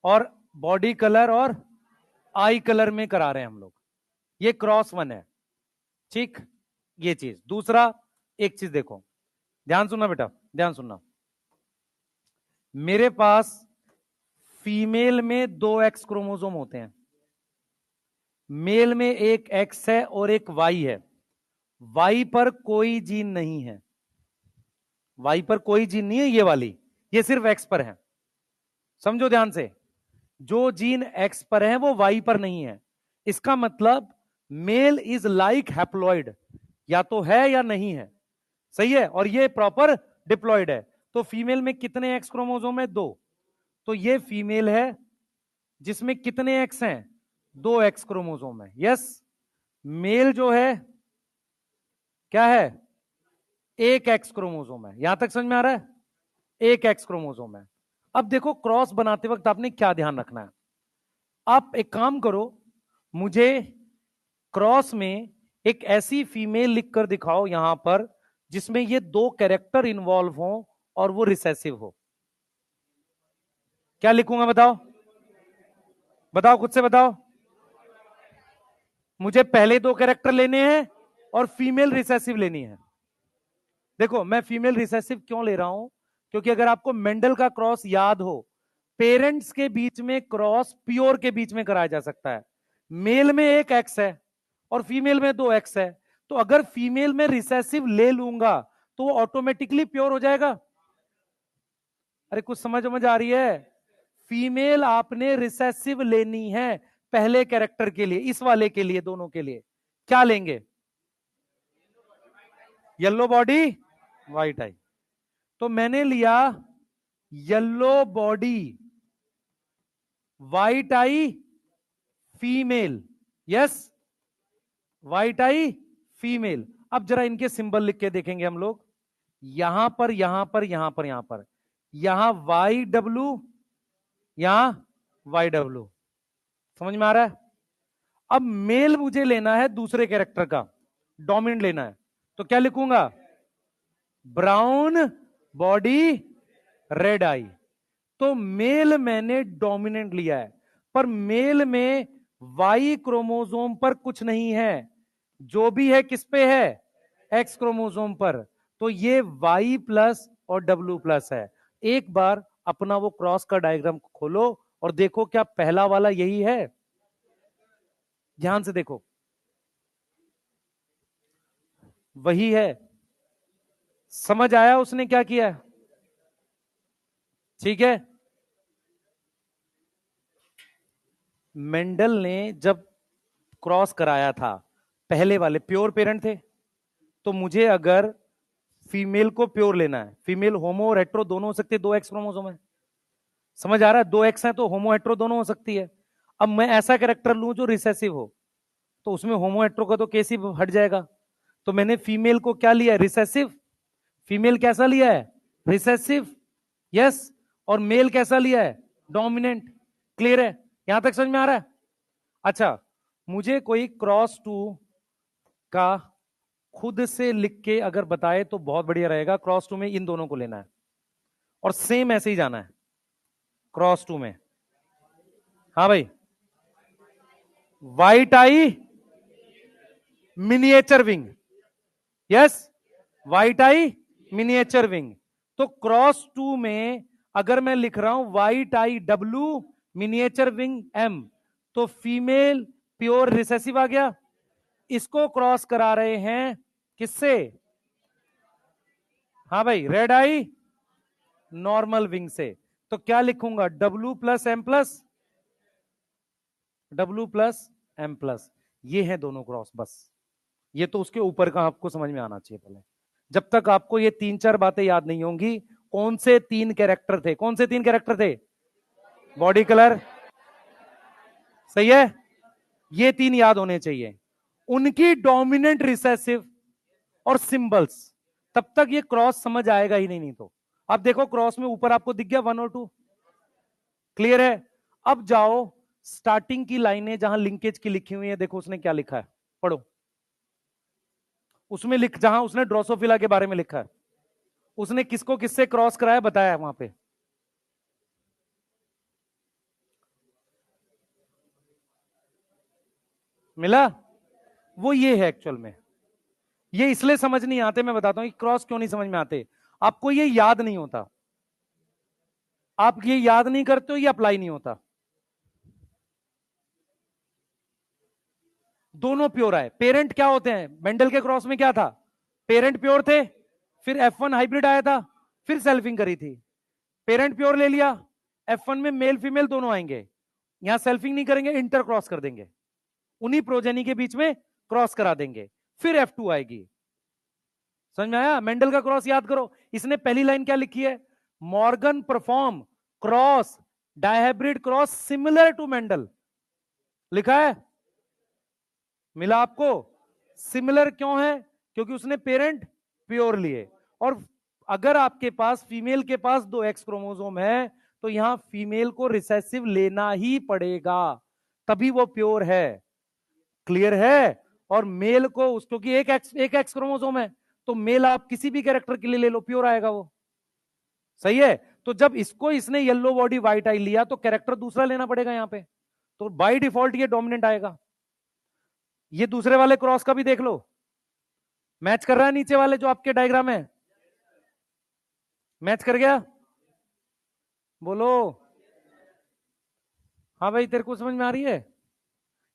और बॉडी कलर और आई कलर में करा रहे हैं हम लोग, ये क्रॉस 1 है, ठीक। ये चीज। दूसरा, एक चीज देखो, ध्यान सुनना बेटा, ध्यान सुनना। मेरे पास फीमेल में 2 एक्स क्रोमोसोम होते हैं, मेल में एक एक्स है और एक वाई है। वाई पर कोई जीन नहीं है, वाई पर कोई जीन नहीं है, ये वाली, ये सिर्फ एक्स पर है। समझो ध्यान से, जो जीन एक्स पर है वो वाई पर नहीं है। इसका मतलब मेल इज लाइक हैप्लॉइड, या तो है या नहीं है, सही है। और ये प्रॉपर डिप्लॉइड है। तो फीमेल में कितने एक्स क्रोमोसोम है, 2। तो ये फीमेल है जिसमें कितने एक्स हैं, 2 एक्स क्रोमोसोम है। यस। मेल जो है क्या है, 1 एक्स क्रोमोसोम है। यहां तक समझ में आ रहा है? 1 एक्स क्रोमोसोम है। अब देखो क्रॉस बनाते वक्त आपने क्या ध्यान रखना है। आप एक काम करो, मुझे क्रॉस में एक ऐसी फीमेल लिखकर दिखाओ यहां पर जिसमें ये 2 कैरेक्टर इन्वॉल्व हो, और वो रिसेसिव हो। क्या लिखूंगा बताओ, बताओ खुद से बताओ। मुझे पहले दो कैरेक्टर लेने हैं और फीमेल रिसेसिव लेनी है। देखो मैं फीमेल रिसेसिव क्यों ले रहा हूं, क्योंकि अगर आपको मेंडल का क्रॉस याद हो, पेरेंट्स के बीच में क्रॉस प्योर के बीच में कराया जा सकता है। मेल में एक एक्स है और फीमेल में दो एक्स है, तो अगर फीमेल में रिसेसिव ले लूंगा तो वो ऑटोमेटिकली प्योर हो जाएगा। अरे कुछ समझ आ रही है? फीमेल आपने रिसेसिव लेनी है पहले कैरेक्टर के लिए, इस वाले के लिए, दोनों के लिए क्या लेंगे? येलो बॉडी व्हाइट आई। तो मैंने लिया येलो बॉडी व्हाइट आई फीमेल। यस, व्हाइट आई फीमेल। अब जरा इनके सिंबल लिख के देखेंगे हम लोग। यहां पर, यहां पर, यहां पर, यहां पर, यहां वाई डब्ल्यू, यहां वाई डब्ल्यू। समझ में आ रहा है? अब मेल मुझे लेना है दूसरे कैरेक्टर का, डोमिनेंट लेना है, तो क्या लिखूंगा? ब्राउन बॉडी रेड आई। तो मेल मैंने डोमिनेंट लिया है, पर मेल में वाई क्रोमोसोम पर कुछ नहीं है, जो भी है किस पे है? एक्स क्रोमोसोम पर। तो ये वाई प्लस और डब्ल्यू प्लस है। एक बार अपना वो क्रॉस का डायग्राम खोलो और देखो क्या पहला वाला यही है? ध्यान से देखो, वही है। समझ आया उसने क्या किया? ठीक है। मेंडल ने जब क्रॉस कराया था, पहले वाले प्योर पेरेंट थे, तो मुझे अगर फीमेल को प्योर लेना है, फीमेल होमो और हेट्रो दोनों हो सकते हैं, दो एक्स क्रोमोसोम है। समझ आ रहा है? दो एक्स है तो होमो हेट्रो दोनों हो सकती है। अब मैं ऐसा कैरेक्टर लूं जो रिसेसिव हो, तो उसमें होमो हेट्रो का तो केस ही हट जाएगा। तो मैंने फीमेल को क्या लिया? रिसेसिव। फीमेल कैसा लिया है? रिसेसिव। यस। और मेल कैसा लिया है? डोमिनेंट। क्लियर है? यहां तक समझ में आ रहा है? अच्छा, मुझे कोई क्रॉस टू का खुद से लिख के अगर बताए तो बहुत बढ़िया रहेगा। क्रॉस टू में इन दोनों को लेना है और सेम ऐसे ही जाना है क्रॉस टू में। हाँ भाई, white eye miniature wing. Yes, white eye miniature wing. तो क्रॉस टू में अगर मैं लिख रहा हूं white eye W miniature wing M, तो फीमेल प्योर रिसेसिव आ गया। इसको क्रॉस करा रहे हैं किससे? हाँ भाई, रेड आई नॉर्मल विंग से। तो क्या लिखूंगा? W plus M plus, W plus M plus. ये है दोनों क्रॉस। बस ये तो उसके ऊपर का आपको समझ में आना चाहिए पहले। जब तक आपको ये तीन चार बातें याद नहीं होंगी, कौन से तीन कैरेक्टर थे, कौन से तीन कैरेक्टर थे? बॉडी कलर, सही है, ये तीन याद होने चाहिए, उनकी डोमिनेंट रिसेसिव और सिंबल्स। तब तक ये क्रॉस समझ आएगा ही नहीं। नहीं तो अब देखो क्रॉस में ऊपर आपको दिख गया वन और टू। क्लियर है? अब जाओ स्टार्टिंग की लाइनें जहां लिंकेज की लिखी हुई है, देखो उसने क्या लिखा है, पढ़ो। उसमें लिख, जहां उसने ड्रोसोफिला के बारे में लिखा है, उसने किसको किससे क्रॉस कराया बताया वहां पे। मिला? वो ये है एक्चुअल में। ये इसलिए समझ नहीं आते, मैं बताता हूं कि क्रॉस क्यों नहीं समझ में आते। आपको ये याद नहीं होता, आप ये याद नहीं करते हो, ये अप्लाई नहीं होता। दोनों प्योर आए। पेरेंट क्या होते हैं? मेंडल के क्रॉस में क्या था? पेरेंट प्योर थे, फिर F1 हाइब्रिड आया था, फिर सेल्फिंग करी थी। पेरेंट प्योर ले लिया, F1 में मेल फीमेल दोनों आएंगे, यहां सेल्फिंग नहीं करेंगे, इंटर क्रॉस कर देंगे, उन्हीं प्रोजेनी के बीच में क्रॉस करा देंगे, फिर F2 आएगी। समझ में आया? मेंडल का क्रॉस याद करो। इसने पहली लाइन क्या लिखी है? Morgan perform cross dihybrid cross similar to Mendel, लिखा है। मिला आपको? सिमिलर क्यों है? क्योंकि उसने पेरेंट प्योर लिए। और अगर आपके पास फीमेल के पास दो एक्स क्रोमोसोम है, तो यहां फीमेल को रिसेसिव लेना ही पड़ेगा, तभी वो प्योर है। क्लियर है? और मेल को क्योंकि एक एक्स क्रोमोसोम है, तो मेल आप किसी भी कैरेक्टर के लिए ले लो, प्योर आएगा वो। सही है। तो जब इसको इसने येलो बॉडी व्हाइट आई लिया तो कैरेक्टर दूसरा लेना पड़ेगा यहां पे, तो बाय डिफॉल्ट ये डोमिनेंट आएगा। ये दूसरे वाले क्रॉस का भी देख लो, मैच कर रहा है नीचे वाले जो आपके डायग्राम है, मैच कर गया, बोलो। हाँ भाई तेरे को समझ में आ रही है,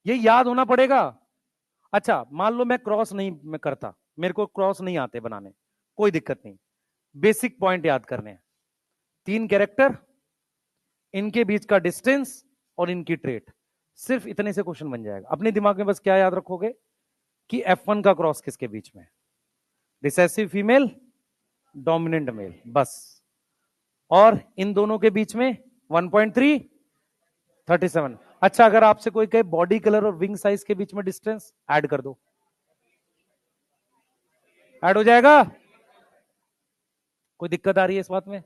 ये याद होना पड़ेगा। अच्छा मान लो मैं क्रॉस नहीं मैं करता, मेरे को क्रॉस नहीं आते बनाने, कोई दिक्कत नहीं, बेसिक पॉइंट याद करने हैं। 3 कैरेक्टर, इनके बीच का डिस्टेंस और इनकी ट्रेट, सिर्फ इतने से क्वेश्चन बन जाएगा। अपने दिमाग में बस क्या याद रखोगे कि F1 का क्रॉस किसके बीच में, रिसेसिव फीमेल डोमिनेंट मेल, बस। और इन दोनों के बीच में 1.3 37। अच्छा अगर आपसे कोई कहे बॉडी कलर और विंग साइज के बीच में डिस्टेंस, ऐड कर दो, ऐड हो जाएगा। कोई दिक्कत आ रही है इस बात में,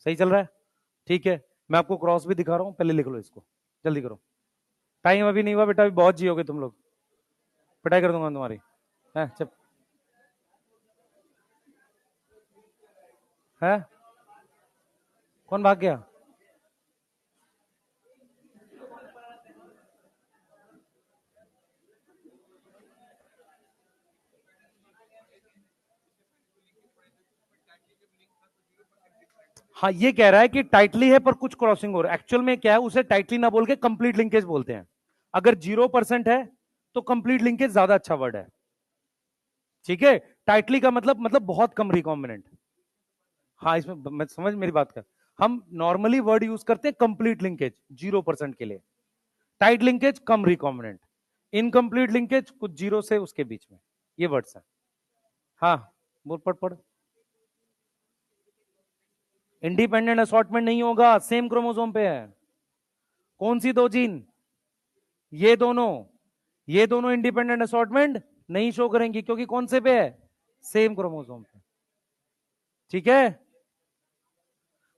सही चल रहा है, ठीक है। मैं आपको क्रॉस भी दिखा रहा हूं, पहले लिख लो इसको, जल्दी करो, टाइम अभी नहीं हुआ बेटा, अभी बहुत जियोगे तुम लोग, पिटाई कर दूंगा तुम्हारी है। चुप है, कौन भाग गया? हाँ ये कह रहा है कि टाइटली है पर कुछ क्रॉसिंग हो रहा है, एक्चुअल में क्या है, उसे टाइटली ना बोल के कंप्लीट लिंकेज बोलते हैं। अगर 0% है तो कंप्लीट लिंकेज ज्यादा अच्छा वर्ड है, ठीक है। टाइटली का मतलब बहुत कम रिकॉम्बिनेंट। हाँ इसमें मैं समझ मेरी बात कर, हम नॉर्मली वर्ड यूज करते हैं कंप्लीट लिंकेज 0% के लिए, टाइट लिंकेज कम रिकॉम्बिनेंट, इनकम्प्लीट लिंकेज कुछ जीरो से उसके बीच में, ये वर्ड्स है। हाँ बोल, पढ़ पढ़। इंडिपेंडेंट असॉर्टमेंट नहीं होगा, सेम क्रोमोसोम पे है। कौन सी 2 जीन? ये दोनों, ये दोनों इंडिपेंडेंट असॉर्टमेंट नहीं शो करेंगी क्योंकि कौन से पे है, सेम क्रोमोसोम पे, ठीक है।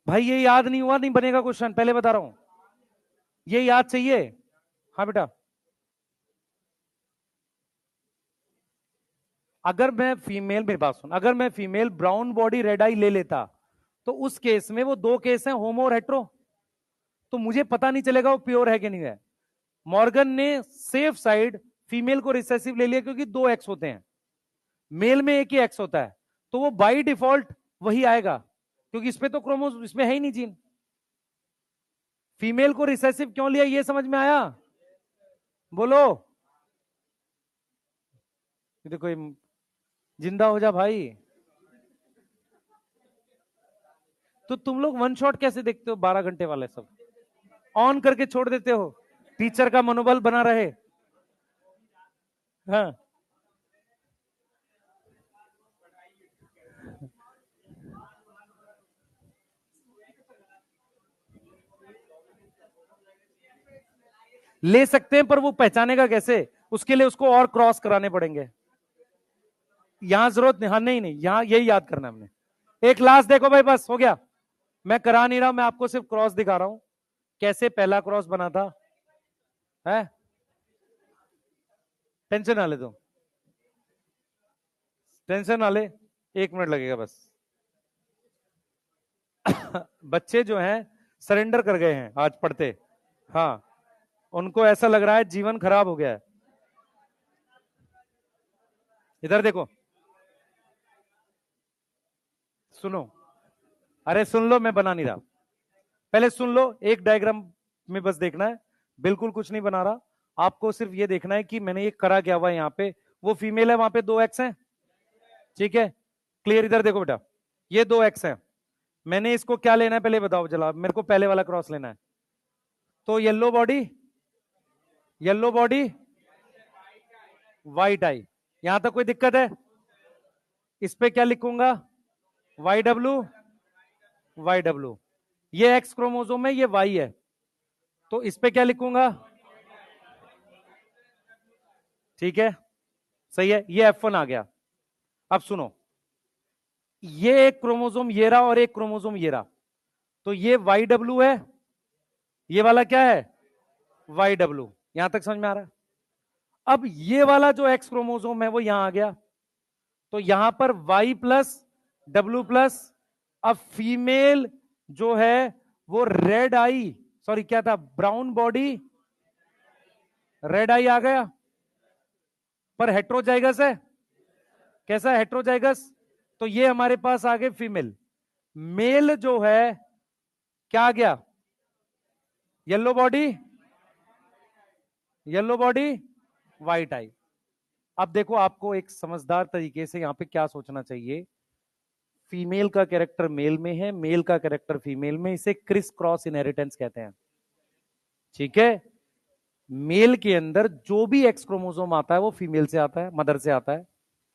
भाई ये याद नहीं हुआ, नहीं बनेगा क्वेश्चन, पहले बता रहा हूं, ये याद चाहिए। हाँ बेटा, अगर मैं फीमेल, मेरी बात सुन, अगर मैं फीमेल ब्राउन बॉडी रेड आई ले लेता तो उस केस में, वो 2 केस हैं होमो और हेट्रो, तो मुझे पता नहीं चलेगा वो प्योर है कि नहीं है। मॉर्गन ने सेफ साइड फीमेल को रिसेसिव ले लिया क्योंकि 2 एक्स होते हैं, मेल में एक ही एक्स होता है, तो वो बाई डिफॉल्ट वही आएगा क्योंकि इसमें तो क्रोमोस इसमें है ही नहीं जीन। फीमेल को रिसेसिव क्यों लिया, ये समझ में आया? बोलो। देखो जिंदा हो जा भाई। तो तुम लोग वन शॉट कैसे देखते हो, 12 घंटे वाले सब ऑन करके छोड़ देते हो, टीचर का मनोबल बना रहे। हाँ ले सकते हैं पर वो पहचानेगा कैसे, उसके लिए उसको और क्रॉस कराने पड़ेंगे। यहां जरूरत नहीं, हाँ नहीं नहीं, यहां यही याद करना है हमने। एक लास्ट देखो भाई, बस हो गया, मैं करा नहीं रहा, मैं आपको सिर्फ क्रॉस दिखा रहा हूं, कैसे पहला क्रॉस बना था, है। टेंशन ना ले तुम, टेंशन ना ले, 1 मिनट लगेगा बस। बच्चे जो हैं सरेंडर कर गए हैं आज पढ़ते, हाँ, उनको ऐसा लग रहा है जीवन खराब हो गया है। इधर देखो, सुनो, अरे सुन लो, मैं बना नहीं रहा, पहले सुन लो, एक डायग्राम में बस देखना है, बिल्कुल कुछ नहीं बना रहा, आपको सिर्फ ये देखना है कि मैंने ये करा क्या हुआ है। यहाँ पे वो फीमेल है, वहां पे 2 एक्स हैं, ठीक है, क्लियर। इधर देखो बेटा, ये 2 एक्स हैं, मैंने इसको क्या लेना है पहले बताओ जला, मेरे को पहले वाला क्रॉस लेना है, तो yellow body, yellow body white eye, यहां तक कोई दिक्कत है? इस पे क्या लिखूंगा, वाई डब्ल्यू, वाई डब्ल्यू, ये एक्स क्रोमोसोम है, ये वाई है, तो इस पे क्या लिखूंगा, ठीक है, सही है, ये F1 आ गया। अब सुनो, ये एक क्रोमोसोम ये रहा और एक क्रोमोसोम ये रहा, तो ये वाई डब्ल्यू है, ये वाला क्या है, वाई डब्ल्यू, यहां तक समझ में आ रहा है? अब ये वाला जो एक्स क्रोमोसोम है वो यहां आ गया, तो यहां पर वाई प्लस डब्ल्यू प्लस अब फीमेल जो है वो रेड आई, सॉरी क्या था, ब्राउन बॉडी रेड आई आ गया, पर हेट्रोजाइगस है। कैसा है? हेट्रोजाइगस। तो ये हमारे पास आ गए फीमेल। मेल जो है क्या आ गया? Yellow body, yellow body, white eye. अब देखो आपको एक समझदार तरीके से यहां पे क्या सोचना चाहिए। फीमेल का कैरेक्टर मेल में है, मेल का कैरेक्टर फीमेल में, इसे क्रिस क्रॉस इनहेरिटेंस कहते हैं। ठीक है। मेल के अंदर जो भी एक्स क्रोमोसोम आता है वो फीमेल से आता है, मदर से आता है।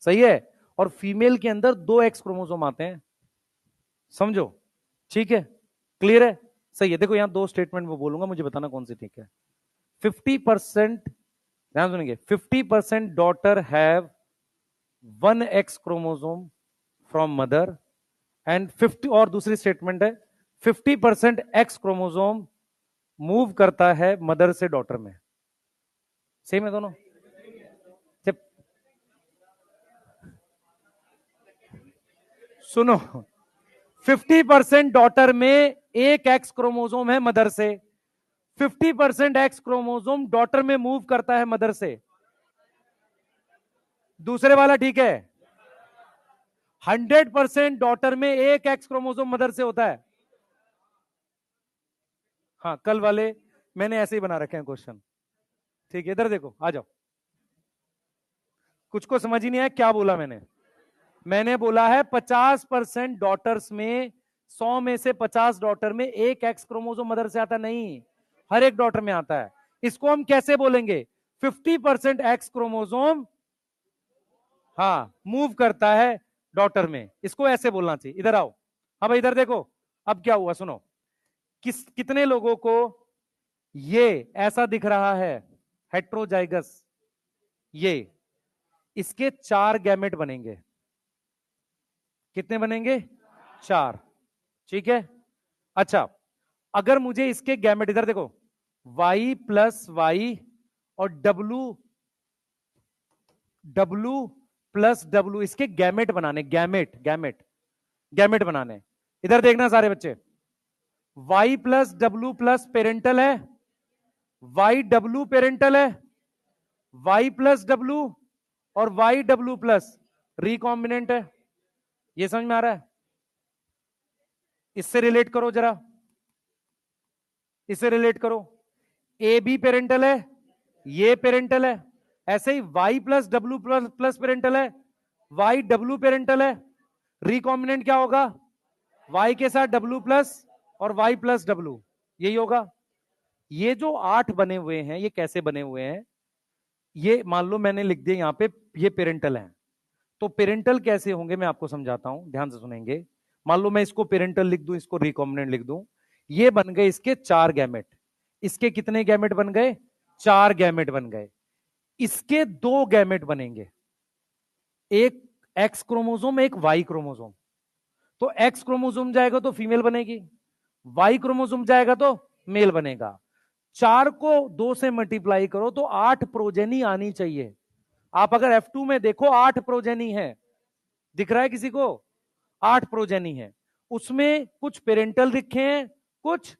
सही है। और फीमेल के अंदर दो एक्स क्रोमोसोम आते हैं। समझो? ठीक है, क्लियर है? सही है। देखो यहां दो स्टेटमेंट वो बोलूंगा, मुझे बताना कौन सी ठीक है। 50%, ध्यान सुनेंगे, 50% daughter have one x chromosome from mother and 50, और दूसरी स्टेटमेंट है 50% एक्स क्रोमोसोम मूव करता है मदर से डॉटर में। सेम है दोनों? सुनो, 50% डॉटर में एक एक्स क्रोमोसोम है मदर से, 50% एक्स क्रोमोसोम डॉटर में मूव करता है मदर से। दूसरे वाला ठीक है। 100% डॉटर में एक एक्स क्रोमोसोम मदर से होता है। हाँ, कल वाले मैंने ऐसे ही बना रखे हैं क्वेश्चन। ठीक है, इधर देखो, आ जाओ। कुछ को समझ ही नहीं आया क्या बोला मैंने। मैंने बोला है 50% डॉटर्स में, 100 में से 50 डॉटर में एक एक्स क्रोमोसोम मदर से आता नहीं, हर एक डॉटर में आता है। इसको हम कैसे बोलेंगे? 50% एक्स क्रोमोसोम, हाँ, मूव करता है डॉटर में, इसको ऐसे बोलना चाहिए। इधर आओ। हाँ भाई इधर देखो। अब क्या हुआ सुनो। कितने लोगों को ये ऐसा दिख रहा है हेट्रोजाइगस? ये, इसके 4 गैमेट बनेंगे। कितने बनेंगे? 4। ठीक है। अच्छा, अगर मुझे इसके गैमेट, इधर देखो, y प्लस वाई और W प्लस W, इसके गैमेट बनाने, गैमेट गैमेट गैमेट बनाने। इधर देखना सारे बच्चे, y plus W plus parental है, y W पेरेंटल है, y प्लस W और y W प्लस रिकॉम्बिनेंट है। ये समझ में आ रहा है? इससे रिलेट करो जरा, इससे रिलेट करो। ए बी पेरेंटल है, ये पेरेंटल है, ऐसे ही y plus W plus plus parental है, y W पेरेंटल है, रिकॉम्बिनेंट क्या होगा? y के साथ W प्लस और y प्लस W, यही होगा। ये जो 8 बने हुए हैं, ये कैसे बने हुए हैं? ये मान लो मैंने लिख दिया यहां पे, ये पेरेंटल है। तो पेरेंटल कैसे होंगे मैं आपको समझाता हूं, ध्यान से सुनेंगे। मान लो मैं इसको पेरेंटल लिख दूं, इसको रिकॉम्बिनेंट लिख दूं। ये बन गए इसके 4 गैमेट। इसके कितने गैमेट बन गए? 4 गैमेट बन गए। इसके 2 गैमेट बनेंगे, एक एक्स क्रोमोसोम, एक वाई क्रोमोसोम। तो एक्स क्रोमोसोम जाएगा तो फीमेल बनेगी, वाई क्रोमोसोम जाएगा तो मेल बनेगा। 4 को 2 से मल्टीप्लाई करो तो 8 प्रोजेनी आनी चाहिए। आप अगर F2 में देखो 8 प्रोजेनी है, दिख रहा है किसी को? 8 प्रोजेनी है। उसमें कुछ पेरेंटल लिखे हैं, कुछ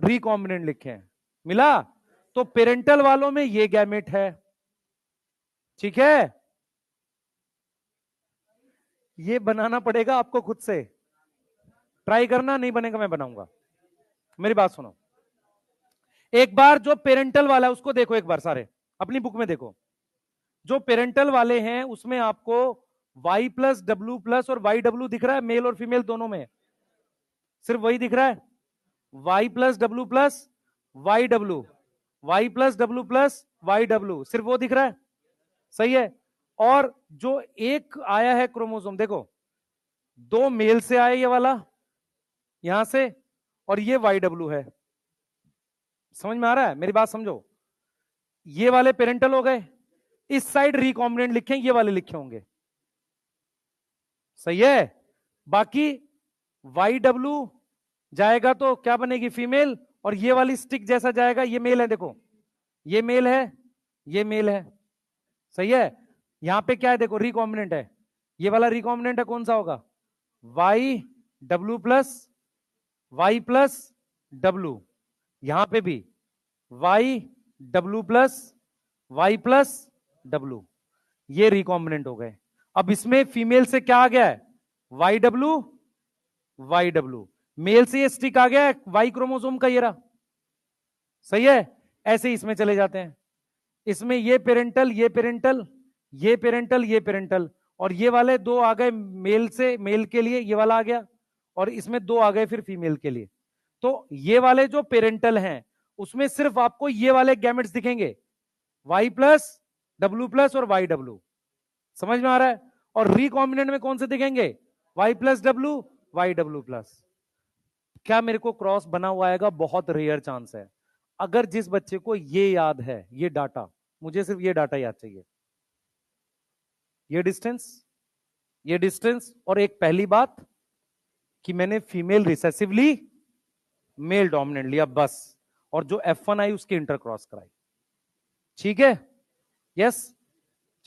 रिकॉम्बिनेंट लिखे हैं। मिला? तो पेरेंटल वालों में ये गैमेट है। ठीक है, ये बनाना पड़ेगा आपको खुद से, ट्राई करना, नहीं बनेगा मैं बनाऊंगा। मेरी बात सुनो, एक बार जो पेरेंटल वाला है उसको देखो, एक बार सारे अपनी बुक में देखो। जो पेरेंटल वाले हैं उसमें आपको y प्लस डब्ल्यू प्लस और वाई डब्ल्यू दिख रहा है, मेल और फीमेल दोनों में। सिर्फ वही दिख रहा है, y plus W plus Y W, Y plus W plus Y W, सिर्फ वो दिख रहा है। सही है। और जो एक आया है क्रोमोसोम, देखो 2 मेल से आया ये वाला यहां से, और ये वाई डब्ल्यू है। समझ में आ रहा है? मेरी बात समझो। ये वाले पेरेंटल हो गए, इस साइड रिकॉम्बिनेंट लिखे, ये वाले लिखे होंगे। सही है। बाकी वाई डब्ल्यू जाएगा तो क्या बनेगी? फीमेल। और ये वाली स्टिक जैसा जाएगा, ये मेल है, देखो ये मेल है, ये मेल है। सही है। यहां पे क्या है देखो, रिकॉम्बिनेंट है, ये वाला रिकॉम्बिनेंट है, कौन सा होगा? Y W plus Y plus W, यहां पे भी Y W plus Y plus W, ये रिकॉम्बिनेंट हो गए। अब इसमें फीमेल से क्या आ गया है? YW YW, मेल से ये स्टिक आ गया है Y क्रोमोसोम का, ये रहा, सही है। ऐसे ही इसमें चले जाते हैं, इसमें ये पेरेंटल ये पेरेंटल ये पेरेंटल ये पेरेंटल, और ये वाले दो आ गए मेल से, मेल के लिए ये वाला आ गया, और इसमें दो आ गए फिर फीमेल के लिए। तो ये वाले जो पेरेंटल हैं उसमें सिर्फ आपको ये वाले गैमेट्स दिखेंगे, Y प्लस W प्लस और YW, समझ में आ रहा है। और रिकॉम्बिनेंट में कौन से दिखेंगे? Y plus W YW plus. क्या मेरे को क्रॉस बना हुआ आएगा? बहुत रेयर चांस है। अगर जिस बच्चे को ये याद है, ये डाटा, मुझे सिर्फ ये डाटा याद चाहिए, ये डिस्टेंस और एक पहली बात कि मैंने फीमेल रिसेसिवली मेल डोमिनेंट लिया बस, और जो F1 आई उसकी इंटर क्रॉस कराई, ठीक है। यस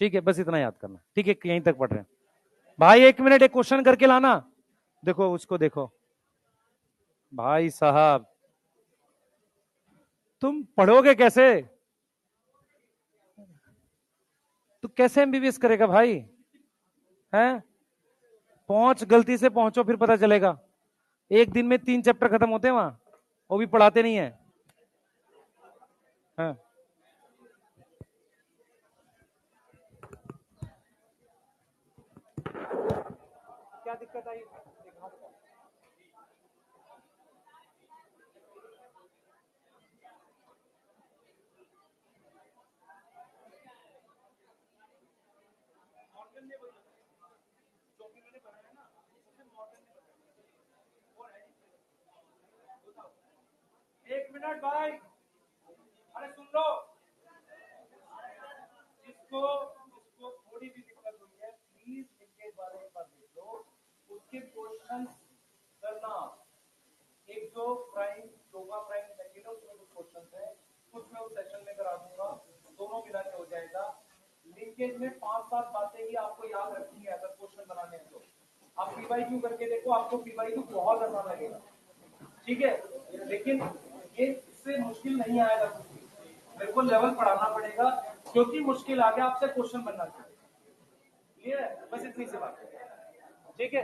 ठीक है, बस इतना याद करना, ठीक है। यहीं तक पढ़ रहे हैं भाई, एक मिनट एक क्वेश्चन करके लाना। देखो उसको देखो भाई साहब, तुम पढ़ोगे कैसे? तो कैसे एमबीबीएस करेगा भाई? हैं? पहुंच, गलती से पहुंचो फिर पता चलेगा। एक दिन में 3 चैप्टर खत्म होते हैं वहां, वो भी पढ़ाते नहीं है। हाँ। क्या दिक्कत आई? एक मिनट भाई, अरे सुन लो, जिसको जिसको थोड़ी भी दिक्कत हुई है प्लीज लिंकेज वाले एक बार देख लो, उसके क्वेश्चन करना। एक जो प्राइम योगा प्राइम सेकंड उसमें कुछ क्वेश्चन है, कुछ मैं उस सेशन में करा दूंगा, दोनों मिला के हो जाएगा। लिंकेज में 5-7 बातें ही आपको याद रखनी है अगर क्वेश्चन बनाने हैं तो। आप पीवाईक्यू करके देखो, आपको पीवाईक्यू बहुत आसान लगेगा, ठीक है। लेकिन ये इससे मुश्किल नहीं आएगा कुछ भी, मेरे को लेवल पढ़ाना पड़ेगा क्योंकि मुश्किल आ गया, आपसे क्वेश्चन बनना चाहिए, क्लियर है? बस इतनी सी बात है, ठीक है।